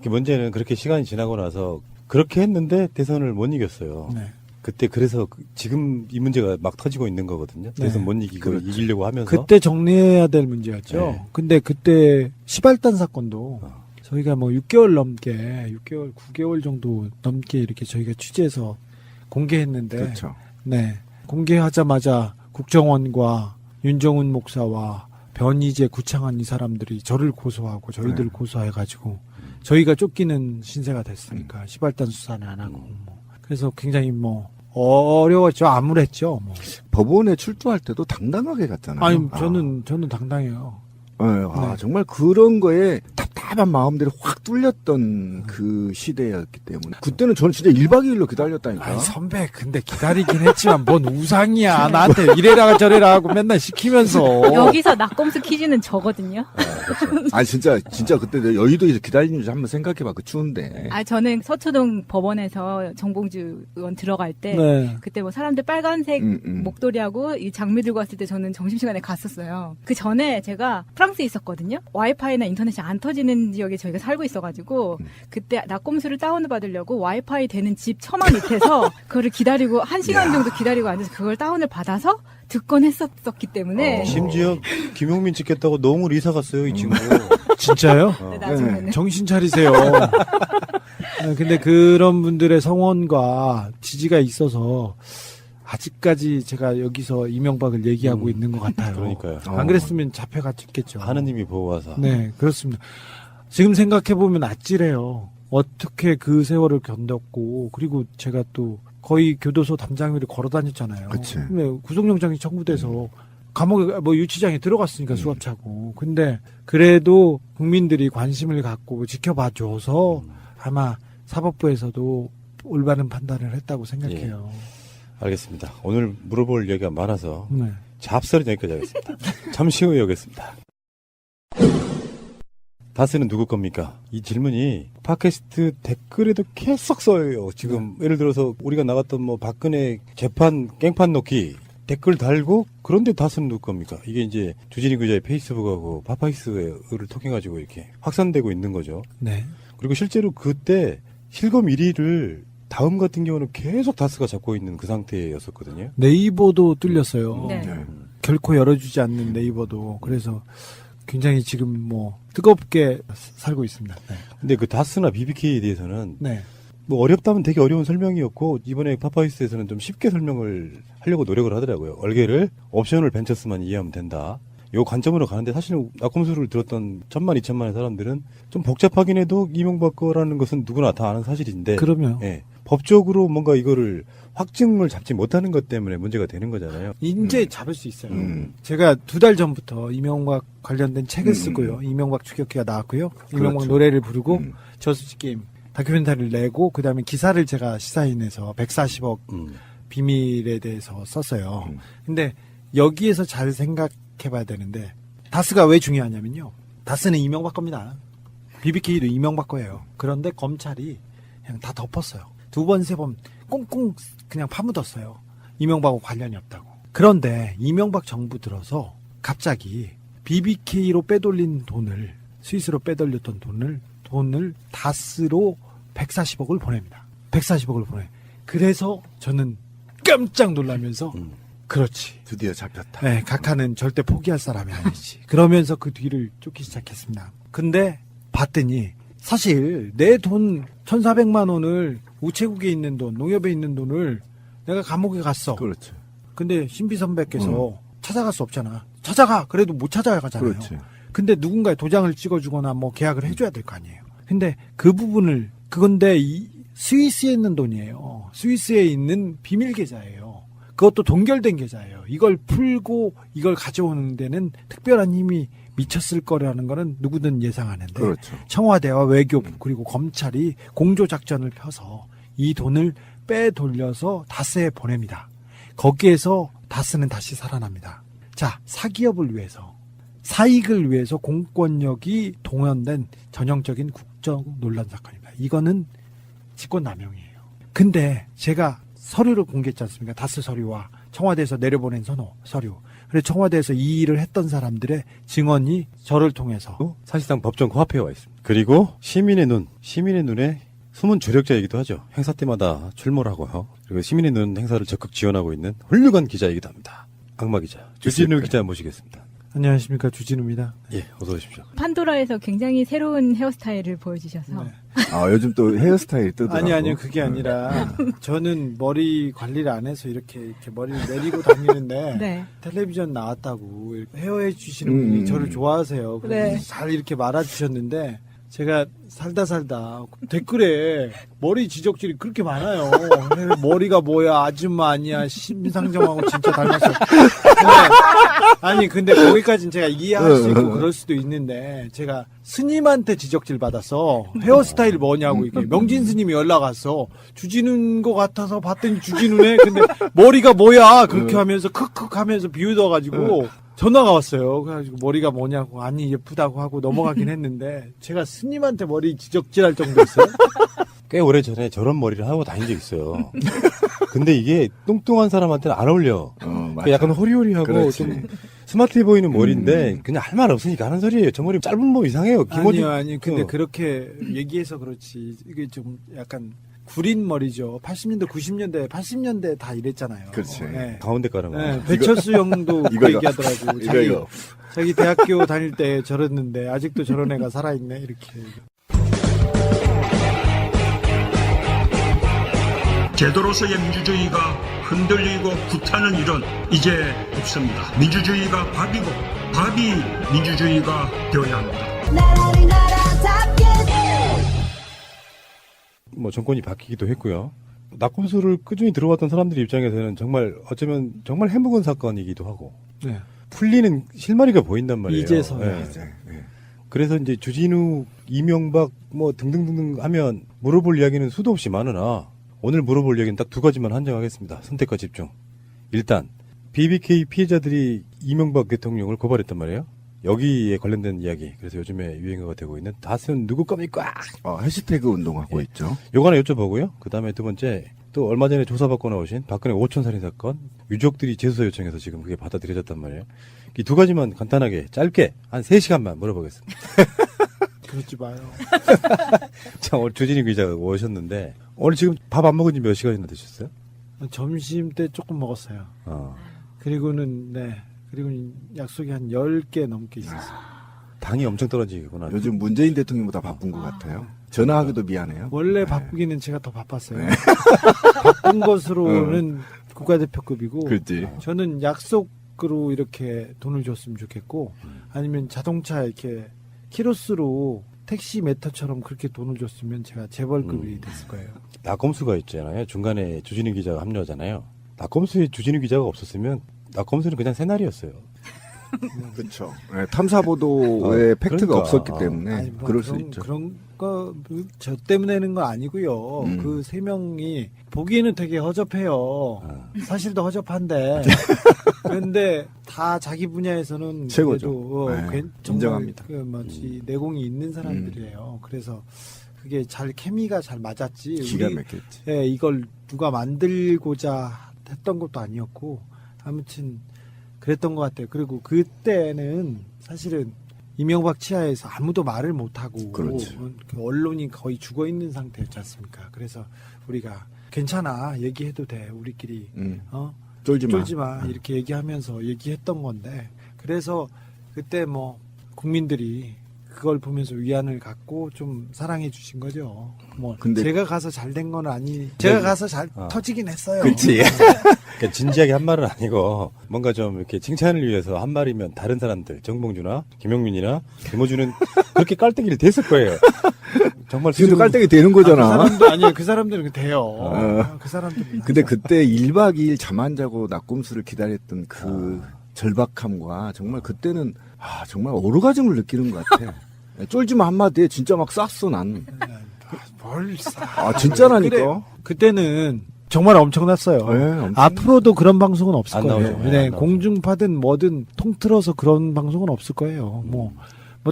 문제는 그렇게 시간이 지나고 나서 그렇게 했는데 대선을 못 이겼어요. 네. 그때 그래서 지금 이 문제가 막 터지고 있는 거거든요. 대선 못 이기고 그렇죠. 이기려고 하면서. 그때 정리해야 될 문제였죠. 네. 근데 그때 시발단 사건도 저희가 뭐 6개월 넘게 6개월 9개월 정도 넘게 이렇게 저희가 취재해서 공개했는데 그렇죠. 네. 공개하자마자 국정원과 윤정훈 목사와 변희재 구창한 이 사람들이 저를 고소하고 저희들 고소해가지고 저희가 쫓기는 신세가 됐으니까 시발단 수사는 안 하고 뭐. 그래서 굉장히 뭐 어려웠죠. 암울했죠. 뭐. 법원에 출두할 때도 당당하게 갔잖아요. 아니 저는 당당해요. 네, 정말 그런 거에 답답한 마음들이 확 뚫렸던 그 시대였기 때문에 그때는 저는 진짜 1박 2일로 기다렸다니까. 아니 선배 근데 기다리긴 했지만 뭔 우상이야. 나한테 이래라 저래라 하고 맨날 시키면서. 여기서 낙검수 퀴즈는 저거든요. 아니 진짜 그때 여의도에서 기다리는 줄 한번 생각해봐. 그 추운데. 저는 서초동 법원에서 정봉주 의원 들어갈 때 네. 그때 뭐 사람들 빨간색 목도리하고 이 장미 들고 왔을 때 저는 점심시간에 갔었어요. 그 전에 제가 프랑스에 있었거든요. 와이파이나 인터넷이 안 터지는 지역에 저희가 살고 있어가지고 그때 낙검수를 다운을 받으려고 와이파이 되는 집 처마 밑에서 그거를 기다리고 1시간 정도 기다리고 앉아서 그걸 다운을 받아서 듣곤 했었기 때문에 심지어 김용민 찍겠다고 농을 이사 갔어요, 이 친구. 진짜요? 네, 나중에는. 정신 차리세요. 근데 그런 분들의 성원과 지지가 있어서 아직까지 제가 여기서 이명박을 얘기하고 있는 것 같아요. 그러니까요. 안 그랬으면 잡혀갔겠죠. 하느님이 보호하사. 네, 그렇습니다. 지금 생각해보면 아찔해요. 어떻게 그 세월을 견뎠고, 그리고 제가 또 거의 교도소 담장위를 걸어 다녔잖아요. 그치. 구속영장이 청구돼서 감옥에, 뭐 유치장에 들어갔으니까 수갑차고. 근데 그래도 국민들이 관심을 갖고 지켜봐줘서 아마 사법부에서도 올바른 판단을 했다고 생각해요. 알겠습니다. 오늘 물어볼 얘기가 많아서 네. 잡설은 여기까지 하겠습니다. 잠시 후에 오겠습니다. 다스는 누구 겁니까? 이 질문이 팟캐스트 댓글에도 계속 써요. 지금 예를 들어서 우리가 나갔던 뭐 박근혜 재판 깽판 넣기 댓글 달고 그런데 다스는 누구 겁니까? 이게 이제 주진희 기자의 페이스북하고 파파이스를 통해가지고 이렇게 확산되고 있는 거죠. 네. 그리고 실제로 그때 실검 1위를 다음 같은 경우는 계속 다스가 잡고 있는 그 상태였었거든요. 네이버도 뚫렸어요. 네. 결코 열어주지 않는 네이버도. 그래서 굉장히 지금 뭐 뜨겁게 살고 있습니다. 네. 근데 그 다스나 BBK에 대해서는 네. 뭐 어렵다면 되게 어려운 설명이었고 이번에 파파이스에서는 좀 쉽게 설명을 하려고 노력을 하더라고요. 얼개를 옵셔널 벤처스만 이해하면 된다. 요 관점으로 가는데 사실 낙검수를 들었던 1000만, 2000만의 사람들은 좀 복잡하긴 해도 이명박 거라는 것은 누구나 다 아는 사실인데. 그럼요. 예. 법적으로 뭔가 이거를 확증을 잡지 못하는 것 때문에 문제가 되는 거잖아요. 이제 잡을 수 있어요. 제가 2달 전부터 이명박 관련된 책을 쓰고요. 이명박 추격기가 나왔고요. 이명박 그렇죠. 노래를 부르고 저수지 게임 다큐멘터리를 내고 그다음에 기사를 제가 시사인에서 140억 비밀에 대해서 썼어요. 근데 여기에서 잘 생각해봐야 되는데 다스가 왜 중요하냐면요. 다스는 이명박 겁니다. BBK도 이명박 거예요. 그런데 검찰이 그냥 다 덮었어요. 2번, 3번 꽁꽁 그냥 파묻었어요. 이명박하고 관련이 없다고. 그런데 이명박 정부 들어서 갑자기 BBK로 빼돌린 돈을 스위스로 빼돌렸던 돈을 다스로 140억을 보냅니다. 140억을 보내. 그래서 저는 깜짝 놀라면서 그렇지. 드디어 잡혔다. 네, 각하는 절대 포기할 사람이 아니지. 그러면서 그 뒤를 쫓기 시작했습니다. 근데 봤더니 사실 내 돈 1,400만 원을 우체국에 있는 돈, 농협에 있는 돈을 내가 감옥에 갔어. 그렇죠. 근데 신비 선배께서 찾아갈 수 없잖아. 찾아가. 그래도 못 찾아가잖아요. 그렇지. 근데 누군가의 도장을 찍어주거나 뭐 계약을 해줘야 될 거 아니에요. 근데 그 부분을 그건데 이 스위스에 있는 돈이에요. 스위스에 있는 비밀 계좌예요. 그것도 동결된 계좌예요. 이걸 풀고 이걸 가져오는 데는 특별한 힘이 미쳤을 거라는 거는 누구든 예상하는데 그렇죠. 청와대와 외교부 그리고 검찰이 공조작전을 펴서 이 돈을 빼돌려서 다스에 보냅니다. 거기에서 다스는 다시 살아납니다. 자, 사기업을 위해서 사익을 위해서 공권력이 동원된 전형적인 국정 논란 사건입니다. 이거는 직권남용이에요. 근데 제가 서류를 공개했지 않습니까? 다스 서류와 청와대에서 내려보낸 서류. 그래서 청와대에서 이 일을 했던 사람들의 증언이 저를 통해서 사실상 법정 코앞에 와 있습니다. 그리고 시민의 눈에 숨은 조력자이기도 하죠. 행사 때마다 출몰 하고요. 그리고 시민의 눈 행사를 적극 지원하고 있는 훌륭한 기자이기도 합니다. 악마 기자 주진우 기자 모시겠습니다. 안녕하십니까, 주진우입니다. 예, 어서 오십시오. 판도라에서 굉장히 새로운 헤어스타일을 보여주셔서 네. 아, 요즘 또 헤어스타일이 뜨더라고. 아니요, 그게 아니라 저는 머리 관리를 안 해서 이렇게 머리를 내리고 다니는데 네. 텔레비전 나왔다고 헤어해 주시는 분이 저를 좋아하세요. 그래서 네. 잘 이렇게 말아주셨는데 제가 살다 댓글에 머리 지적질이 그렇게 많아요. 머리가 뭐야, 아줌마 아니야, 심상정하고 진짜 닮았어. 근데 거기까지는 제가 이해할 수 있고 그럴 수도 있는데 제가 스님한테 지적질 받았어. 헤어스타일 뭐냐고 이게 명진 스님이 연락 왔어. 주진우인 것 같아서 봤더니 주진우네. 근데 머리가 뭐야 그렇게 하면서 크크 하면서 비웃어가지고 전화가 왔어요. 그래가지고 머리가 뭐냐고, 아니 예쁘다고 하고 넘어가긴 했는데 제가 스님한테 머리 지적질할 정도였어요. 꽤 오래전에 저런 머리를 하고 다닌 적 있어요. 근데 이게 뚱뚱한 사람한테는 안 어울려. 약간 호리호리하고 그렇지. 좀 스마트해 보이는 머리인데 그냥 할 말 없으니까 하는 소리예요. 저 머리 짧은 뭐 이상해요. 아니 근데 그렇게 얘기해서 그렇지 이게 좀 약간 구린 머리죠. 80년대, 90년대, 80년대 다 이랬잖아요. 그렇지. 네. 가운데 깔은 거. 네, 배철수 형도 그 얘기하더라고. 이거. 자기 대학교 다닐 때 저랬는데 아직도 저런 애가 살아있네 이렇게. 제도로서의 민주주의가 흔들리고 구타는 일은 이제 없습니다. 민주주의가 밥이고 밥이 민주주의가 되어야 합니다. 뭐 정권이 바뀌기도 했고요. 낙검수를 꾸준히 들어왔던 사람들 입장에서는 정말 어쩌면 정말 해묵은 사건이기도 하고 네. 풀리는 실마리가 보인단 말이에요. 이제서야. 네. 그래서 이제 주진우, 이명박 뭐 등등등 하면 물어볼 이야기는 수도 없이 많으나 오늘 물어볼 이야기는 딱 두 가지만 한정하겠습니다. 선택과 집중. 일단 BBK 피해자들이 이명박 대통령을 고발했단 말이에요. 여기에 관련된 이야기. 그래서 요즘에 유행어가 되고 있는 다스는 누구 겁니까? 해시태그 운동하고 있죠. 요거 하나 여쭤보고요. 그 다음에 두 번째, 또 얼마 전에 조사받고 나오신 박근혜 5천 살인 사건, 유족들이 재수사 요청해서 지금 그게 받아들여졌단 말이에요. 이 두 가지만 간단하게, 짧게, 한 3시간만 물어보겠습니다. 그러지 마요. 자, 오늘 주진희 기자가 오셨는데, 오늘 지금 밥 안 먹은 지 몇 시간이나 되셨어요? 점심 때 조금 먹었어요. 그리고는 약속이 한 10개 넘게 있었어요. 당이 엄청 떨어지겠구나. 요즘 문재인 대통령보다 바쁜 것 같아요. 전화하기도 미안해요. 원래 바쁘기는 제가 더 바빴어요. 바쁜 것으로는 국가대표급이고 그렇지. 저는 약속으로 이렇게 돈을 줬으면 좋겠고 아니면 자동차 이렇게 키로수로 택시 메터처럼 그렇게 돈을 줬으면 제가 재벌급이 됐을 거예요. 낙검수가 있잖아요. 중간에 주진희 기자가 합류하잖아요. 낙검수에 주진희 기자가 없었으면 낙검수는 그냥 새날이었어요. 그렇죠. 네, 탐사보도에 팩트가 그러니까. 없었기 때문에 아니, 뭐 그럴 수 있죠. 그런 거 저 때문에는 거 아니고요. 그 세 명이 보기에는 되게 허접해요. 사실도 허접한데 그런데 다 자기 분야에서는 최고죠. 그래도 네, 인정합니다. 내공이 있는 사람들이에요. 그래서 그게 잘 케미가 잘 맞았지. 기가 막혔지. 예, 이걸 누가 만들고자 했던 것도 아니었고 아무튼 그랬던 것 같아요. 그리고 그때는 사실은 이명박 치하에서 아무도 말을 못하고 그렇죠. 언론이 거의 죽어있는 상태였지 않습니까? 그래서 우리가 괜찮아 얘기해도 돼 우리끼리 쫄지 마 이렇게 얘기하면서 얘기했던 건데 그래서 그때 뭐 국민들이 그걸 보면서 위안을 갖고 좀 사랑해 주신 거죠. 뭐 근데 제가 가서 잘 된 건 제가 가서 잘 터지긴 했어요. 그렇지. 그러니까 진지하게 한 말은 아니고 뭔가 좀 이렇게 칭찬을 위해서 한 말이면 다른 사람들 정봉주나 김용민이나 김어준은 그렇게 깔때기를 댔을 거예요. 정말 지금도 깔때기 되는 거잖아. 그 사람도 아니에요. 그 사람들은 돼요. 그 사람들. 근데 그때 1박 2일 잠 안 자고 낙곰수를 기다렸던 그 절박함과 정말 그때는 정말 오르가즘을 느끼는 것 같아. 쫄지마 한마디에 진짜 막 쌌어 난. 뭘 싸? 진짜라니까. 그래, 그때는 정말 엄청났어요. 네, 앞으로도 그런 방송은 없을 안 거예요. 나오죠. 네, 안 나오죠. 공중파든 뭐든 통틀어서 그런 방송은 없을 거예요. 뭐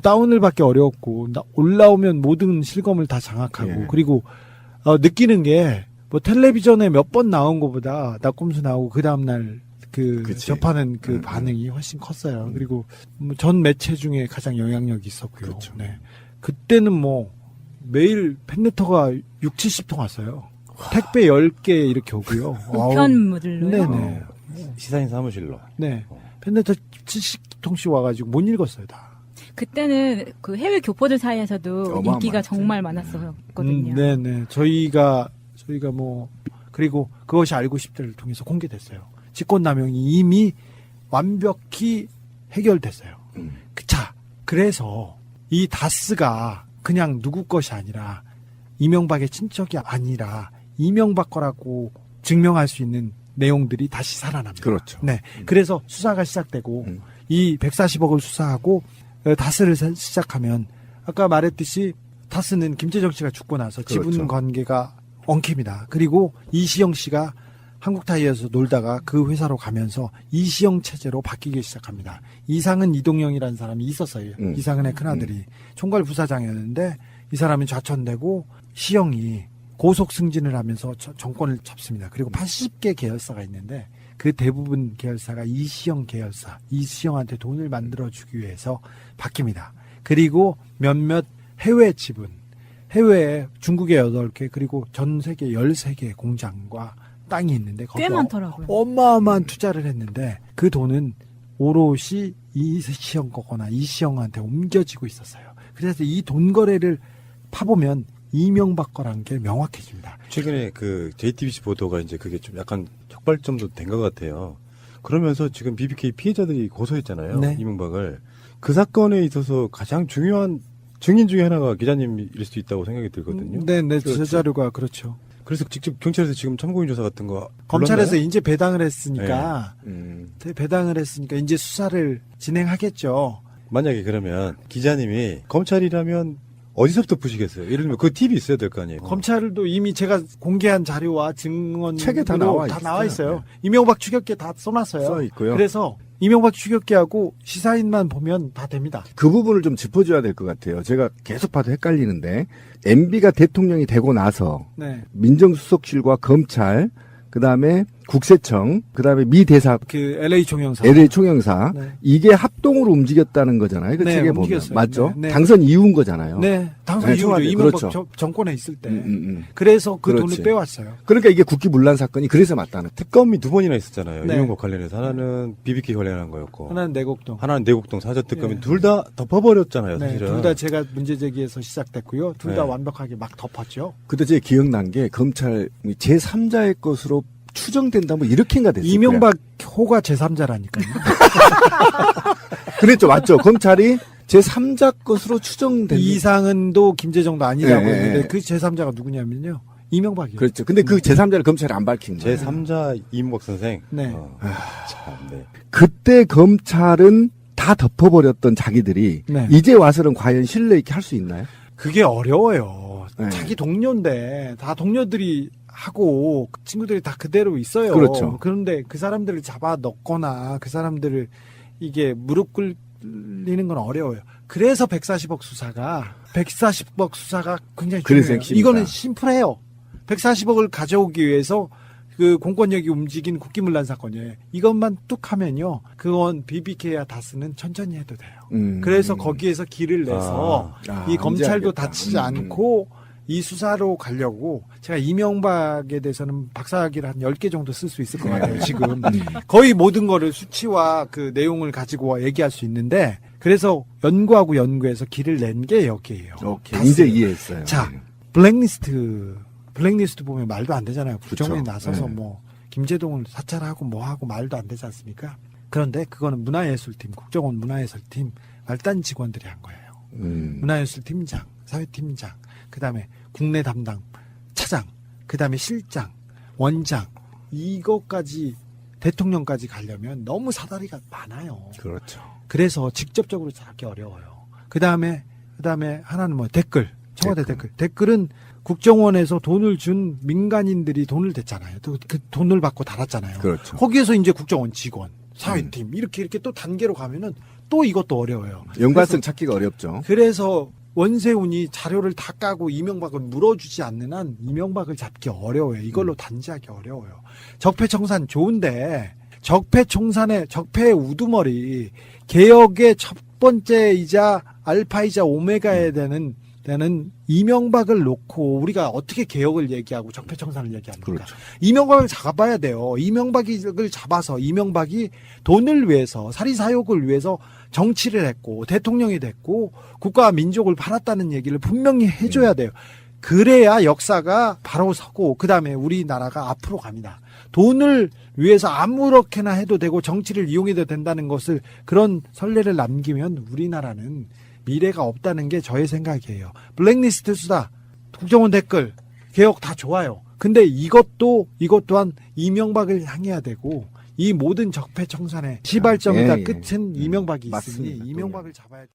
다운을 받기 어려웠고 올라오면 모든 실검을 다 장악하고 예. 그리고 느끼는 게 뭐 텔레비전에 몇 번 나온 것보다 낙곰수 나오고 그 다음 날 그치. 접하는 그 반응이 훨씬 컸어요. 그리고 뭐전 매체 중에 가장 영향력이 있었고요. 그렇죠. 네. 그때는 뭐 매일 팬레터가 6, 70통 왔어요. 택배 10개 이렇게 오고요. 우편물로요? 네네. 시사인 사무실로. 네. 팬레터 70통씩 와가지고 못 읽었어요, 다. 그때는 그 해외 교포들 사이에서도 어마어마했죠. 인기가 정말 많았었거든요. 네네. 저희가 뭐, 그리고 그것이 알고 싶다를 통해서 공개됐어요. 직권남용이 이미 완벽히 해결됐어요. 자, 그래서 이 다스가 그냥 누구 것이 아니라 이명박의 친척이 아니라 이명박 거라고 증명할 수 있는 내용들이 다시 살아납니다. 그렇죠. 네. 그래서 수사가 시작되고 이 140억을 수사하고 다스를 시작하면 아까 말했듯이 다스는 김재정 씨가 죽고 나서 그렇죠. 지분 관계가 엉킵니다. 그리고 이시영 씨가 한국타이어에서 놀다가 그 회사로 가면서 이시영 체제로 바뀌기 시작합니다. 이상은 이동영이라는 사람이 있었어요. 이상은의 큰아들이 총괄 부사장이었는데 이 사람이 좌천되고 시영이 고속 승진을 하면서 정권을 잡습니다. 그리고 80개 계열사가 있는데 그 대부분 계열사가 이시영 계열사, 이시영한테 돈을 만들어주기 위해서 바뀝니다. 그리고 몇몇 해외 지분, 해외에 중국에 8개 그리고 전 세계 13개의 공장과 땅이 있는데 꽤 많더라고요. 어마어마한 투자를 했는데 그 돈은 오롯이 이시영 거거나 이시영한테 옮겨지고 있었어요. 그래서 이 돈 거래를 파보면 이명박 거란 게 명확해집니다. 최근에 그 JTBC 보도가 이제 그게 좀 약간 촉발점도 된 것 같아요. 그러면서 지금 BBK 피해자들이 고소했잖아요. 네. 이명박을. 그 사건에 있어서 가장 중요한 증인 중에 하나가 기자님일 수 있다고 생각이 들거든요. 네, 그렇죠. 제 자료가 그렇죠. 그래서 직접 경찰에서 지금 참고인 조사 같은 거 검찰에서 불렀나요? 이제 배당을 했으니까 이제 수사를 진행하겠죠. 만약에 그러면 기자님이 검찰이라면 어디서부터 푸시겠어요? 예를 들면 그 팁이 있어야 될 거 아니에요. 검찰도 이미 제가 공개한 자료와 증언 책에 다 나와 있어요. 네. 이명박 추격기 다 써놨어요. 써 있고요. 그래서 이명박 추격기하고 시사인만 보면 다 됩니다. 그 부분을 좀 짚어줘야 될 것 같아요. 제가 계속 봐도 헷갈리는데 MB가 대통령이 되고 나서 네. 민정수석실과 검찰, 그 다음에 국세청, 그 다음에 미 대사, 그 LA 총영사, LA 총영사 네. 이게 합동으로 움직였다는 거잖아요. 그 네, 책에 보면 움직였어요. 맞죠? 네, 네. 당선 이후인 거잖아요. 네, 당선 네, 이후죠. 청와대. 이명박 그렇죠. 정권에 있을 때. 그래서 그 그렇지. 돈을 빼왔어요. 그러니까 이게 국기문란 사건이 그래서 맞다는. 특검이 2번이나 있었잖아요. 네. 이명박 관련해서 하나는 BBK 관련한 거였고 하나는 내곡동. 하나는 내곡동 사저특검이 네. 둘 다 덮어버렸잖아요. 네, 사실은. 둘 다 제가 문제 제기해서 시작됐고요. 둘 다 네. 완벽하게 막 덮었죠. 그때 제 기억난 게 검찰 제3자의 것으로 추정된다 뭐 이렇게인가 됐어요. 이명박 호가 제3자라니까요. 그랬죠. 맞죠. 검찰이 제3자 것으로 추정된. 이상은도 김재정도 아니라고 네. 했는데 그 제3자가 누구냐면요. 이명박이에요. 그렇죠. 근데 그 제3자를 검찰이 안 밝힌 거예요. 제3자 이명박 선생. 네. 참, 네. 그때 검찰은 다 덮어버렸던 자기들이 네. 이제 와서는 과연 신뢰 있게 할 수 있나요? 그게 어려워요. 네. 자기 동료인데 다 동료들이 하고 친구들이 다 그대로 있어요. 그렇죠. 그런데 그 사람들을 잡아 넣거나 그 사람들을 이게 무릎 꿇리는 건 어려워요. 그래서 140억 수사가 굉장히 그래서 중요해요. 핵심이다. 이거는 심플해요. 140억을 가져오기 위해서 그 공권력이 움직인 국기문란 사건이에요. 이것만 뚝 하면요. 그건 BBK와 다스는 천천히 해도 돼요. 그래서 거기에서 길을 내서 이 검찰도 다치지 않고 이 수사로 가려고 제가 이명박에 대해서는 박사학위를 한 10개 정도 쓸 수 있을 것 같아요, 지금. 거의 모든 거를 수치와 그 내용을 가지고 얘기할 수 있는데 그래서 연구해서 길을 낸 게 여기예요. 오케이. 이제 이해했어요. 자, 블랙리스트 보면 말도 안 되잖아요. 국정원에 그렇죠. 나서서 네. 뭐 김제동을 사찰하고 뭐하고 말도 안 되지 않습니까? 그런데 그거는 문화예술팀, 국정원 문화예술팀 말단 직원들이 한 거예요. 문화예술팀장, 사회팀장, 그 다음에 국내 담당 차장, 그 다음에 실장, 원장, 이것까지 대통령까지 가려면 너무 사다리가 많아요. 그렇죠. 그래서 직접적으로 잡기 어려워요. 그 다음에 하나는 뭐 댓글, 청와대 댓글. 댓글은 국정원에서 돈을 준 민간인들이 돈을 댔잖아요. 또 그 돈을 받고 달았잖아요. 그렇죠. 거기에서 이제 국정원 직원, 사회팀 이렇게 또 단계로 가면은 또 이것도 어려워요. 연관성 찾기가 어렵죠. 그래서 원세훈이 자료를 다 까고 이명박을 물어주지 않는 한 이명박을 잡기 어려워요. 이걸로 단죄하기 어려워요. 적폐청산 좋은데 적폐청산의 적폐의 우두머리 개혁의 첫 번째이자 알파이자 오메가에 되는 이명박을 놓고 우리가 어떻게 개혁을 얘기하고 적폐청산을 얘기합니까? 그렇죠. 이명박을 잡아야 돼요. 이명박을 잡아서 이명박이 돈을 위해서 사리사욕을 위해서 정치를 했고 대통령이 됐고 국가와 민족을 팔았다는 얘기를 분명히 해줘야 돼요. 그래야 역사가 바로 서고 그 다음에 우리나라가 앞으로 갑니다. 돈을 위해서 아무렇게나 해도 되고 정치를 이용해도 된다는 것을 그런 선례를 남기면 우리나라는 미래가 없다는 게 저의 생각이에요. 블랙리스트 수사, 국정원 댓글, 개혁 다 좋아요. 근데 이것 또한 이명박을 향해야 되고 이 모든 적폐청산의 시발점이다 끝은 이명박이 있으니 이명박을 잡아야 돼.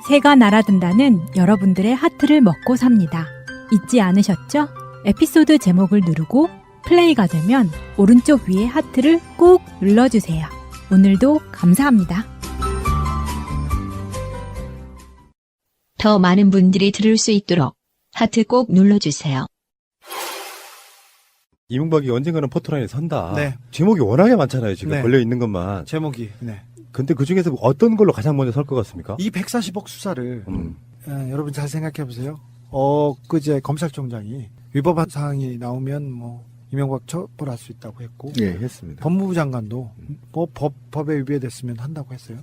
새가 날아든다는 여러분들의 하트를 먹고 삽니다. 잊지 않으셨죠? 에피소드 제목을 누르고 플레이가 되면 오른쪽 위에 하트를 꼭 눌러주세요. 오늘도 감사합니다. 더 많은 분들이 들을 수 있도록 하트 꼭 눌러주세요. 이명박이 언젠가는 포토라인에 선다. 네. 제목이 워낙에 많잖아요. 지금 네. 걸려 있는 것만. 제목이. 네. 근데 그 중에서 어떤 걸로 가장 먼저 설 것 같습니까? 이 140억 수사를 여러분 잘 생각해 보세요. 그제 검찰총장이 위법한 사항이 나오면 뭐 이명박 처벌할 수 있다고 했고, 예, 했습니다. 법무부 장관도 뭐 법에 위배됐으면 한다고 했어요.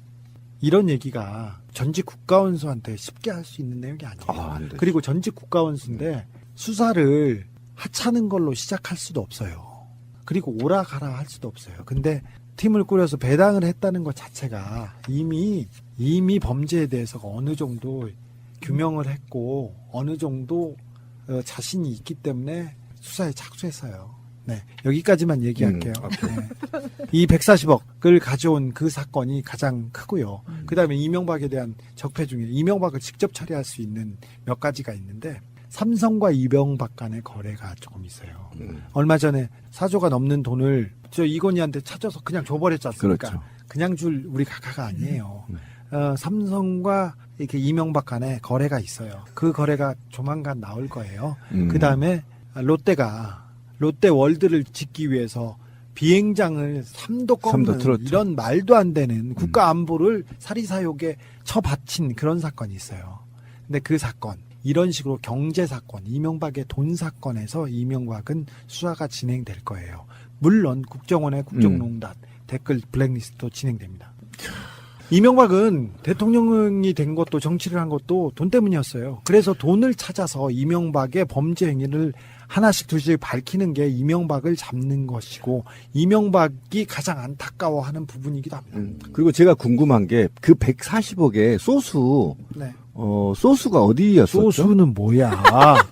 이런 얘기가 전직 국가원수한테 쉽게 할 수 있는 내용이 아니에요. 그리고 전직 국가원수인데 수사를 하찮은 걸로 시작할 수도 없어요. 그리고 오라가라 할 수도 없어요. 근데 팀을 꾸려서 배당을 했다는 것 자체가 이미 범죄에 대해서 어느 정도 규명을 했고 어느 정도 자신이 있기 때문에 수사에 착수했어요. 네, 여기까지만 얘기할게요. 네. 이 140억을 가져온 그 사건이 가장 크고요. 그다음에 이명박에 대한 적폐 중에 이명박을 직접 처리할 수 있는 몇 가지가 있는데 삼성과 이명박 간의 거래가 조금 있어요. 얼마 전에 4조가 넘는 돈을 저 이건희한테 찾아서 그냥 줘버렸지 않습니까? 그렇죠. 그냥 줄 우리 각하가 아니에요. 삼성과 이렇게 이명박 간에 거래가 있어요. 그 거래가 조만간 나올 거예요. 그 다음에 롯데월드를 짓기 위해서 비행장을 3도 꺾는 이런 말도 안 되는 국가 안보를 사리사욕에 처바친 그런 사건이 있어요. 근데 그 사건, 이런 식으로 경제 사건, 이명박의 돈 사건에서 이명박은 수사가 진행될 거예요. 물론 국정원의 국정농단, 댓글 블랙리스트도 진행됩니다. 이명박은 대통령이 된 것도 정치를 한 것도 돈 때문이었어요. 그래서 돈을 찾아서 이명박의 범죄 행위를 하나씩 둘씩 밝히는 게 이명박을 잡는 것이고 이명박이 가장 안타까워하는 부분이기도 합니다. 그리고 제가 궁금한 게 그 140억의 소수 소수가 어디였었죠? 소수는 뭐야?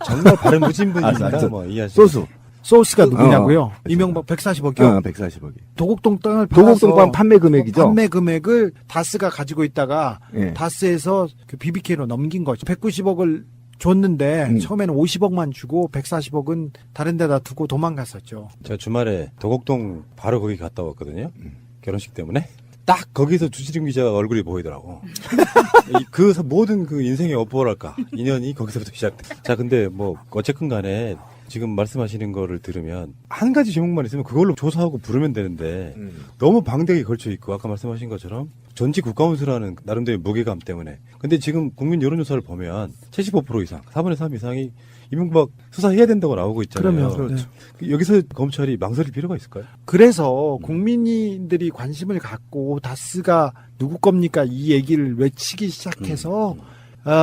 정말 발음 무진 분입니다. 뭐 소수. 소스가 누구냐고요? 이명박 140억이요? 140억이. 도곡동 땅을 팔아서 도곡동 판매 금액이죠? 판매 금액을 다스가 가지고 있다가 예. 다스에서 그 BBK로 넘긴 거죠. 190억을 줬는데 처음에는 50억만 주고 140억은 다른 데다 두고 도망갔었죠. 제가 주말에 도곡동 바로 거기 갔다 왔거든요. 결혼식 때문에. 딱 거기서 주지림 기자 얼굴이 보이더라고. 그 모든 그 인생의 뭐랄까 인연이 거기서부터 시작돼. 자, 근데 뭐 어쨌든 간에 지금 말씀하시는 거를 들으면 한 가지 제목만 있으면 그걸로 조사하고 부르면 되는데 너무 방대하게 걸쳐 있고 아까 말씀하신 것처럼 전직 국가원수라는 나름대로 무게감 때문에. 근데 지금 국민 여론조사를 보면 75% 이상, 4분의 3 이상이 이명박 수사해야 된다고 나오고 있잖아요. 그러면 그렇죠. 여기서 검찰이 망설일 필요가 있을까요? 그래서 국민들이 관심을 갖고 다스가 누구 겁니까 이 얘기를 외치기 시작해서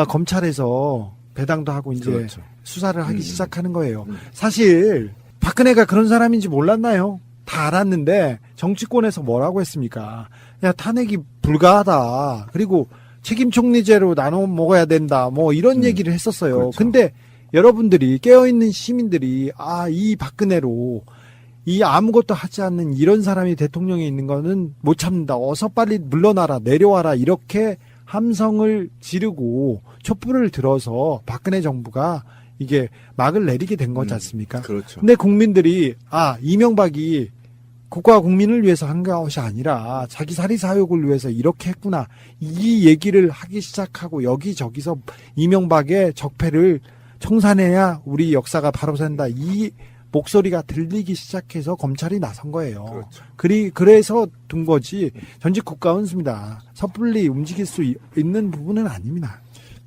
검찰에서 배당도 하고 이제 그렇죠. 수사를 하기 시작하는 거예요. 사실 박근혜가 그런 사람인지 몰랐나요? 다 알았는데 정치권에서 뭐라고 했습니까? 야, 탄핵이 불가하다. 그리고 책임 총리제로 나눠 먹어야 된다. 뭐 이런 얘기를 했었어요. 그렇죠. 근데 여러분들이 깨어있는 시민들이 이 박근혜로 이 아무것도 하지 않는 이런 사람이 대통령에 있는 거는 못 참는다. 어서 빨리 물러나라, 내려와라 이렇게 함성을 지르고 촛불을 들어서 박근혜 정부가 이게 막을 내리게 된 거지 않습니까? 그렇죠. 근데 국민들이 이명박이 국가와 국민을 위해서 한 것이 아니라 자기 사리사욕을 위해서 이렇게 했구나. 이 얘기를 하기 시작하고 여기저기서 이명박의 적폐를 청산해야 우리 역사가 바로 산다. 이 목소리가 들리기 시작해서 검찰이 나선 거예요. 그렇죠. 그래서 둔 거지. 전직 국가원수입니다. 섣불리 움직일 수 있는 부분은 아닙니다.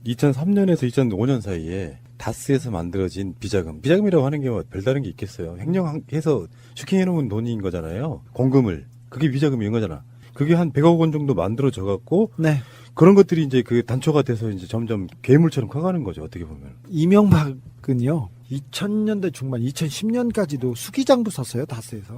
2003년에서 2005년 사이에 다스에서 만들어진 비자금이라고 하는 게 뭐 별다른 게 있겠어요. 횡령해서 슈킹해놓은 돈인 거잖아요. 공금을. 그게 비자금인 거잖아. 그게 한 100억 원 정도 만들어져 갖고 네. 그런 것들이 이제 그 단초가 돼서 이제 점점 괴물처럼 커가는 거죠. 어떻게 보면. 이명박은요. 2000년대 중반, 2010년까지도 수기장부 썼어요. 다스에서.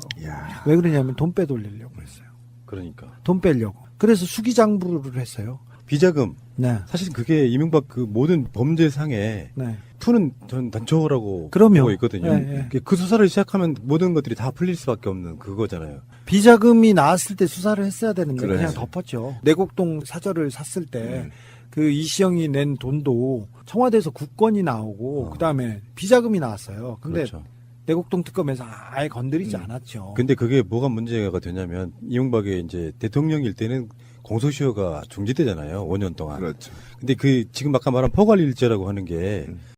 왜 그러냐면 돈 빼돌리려고 했어요. 그러니까. 돈 빼려고. 그래서 수기장부를 했어요. 비자금. 네. 사실 그게 이명박 그 모든 범죄상에 네. 푸는 전 단초라고 그럼요. 보고 있거든요. 네, 네. 그 수사를 시작하면 모든 것들이 다 풀릴 수밖에 없는 그거잖아요. 비자금이 나왔을 때 수사를 했어야 되는데 그래. 그냥 덮었죠. 내곡동 사저를 샀을 때 그 이시영이 낸 돈도 청와대에서 국권이 나오고 그다음에 비자금이 나왔어요. 근데 그렇죠. 내곡동 특검에서 아예 건드리지 않았죠. 근데 그게 뭐가 문제가 되냐면 이명박의 이제 대통령일 때는 공소시효가 중지되잖아요. 5년 동안. 그렇죠. 근데 그 지금 아까 말한 포괄일제라고 하는 게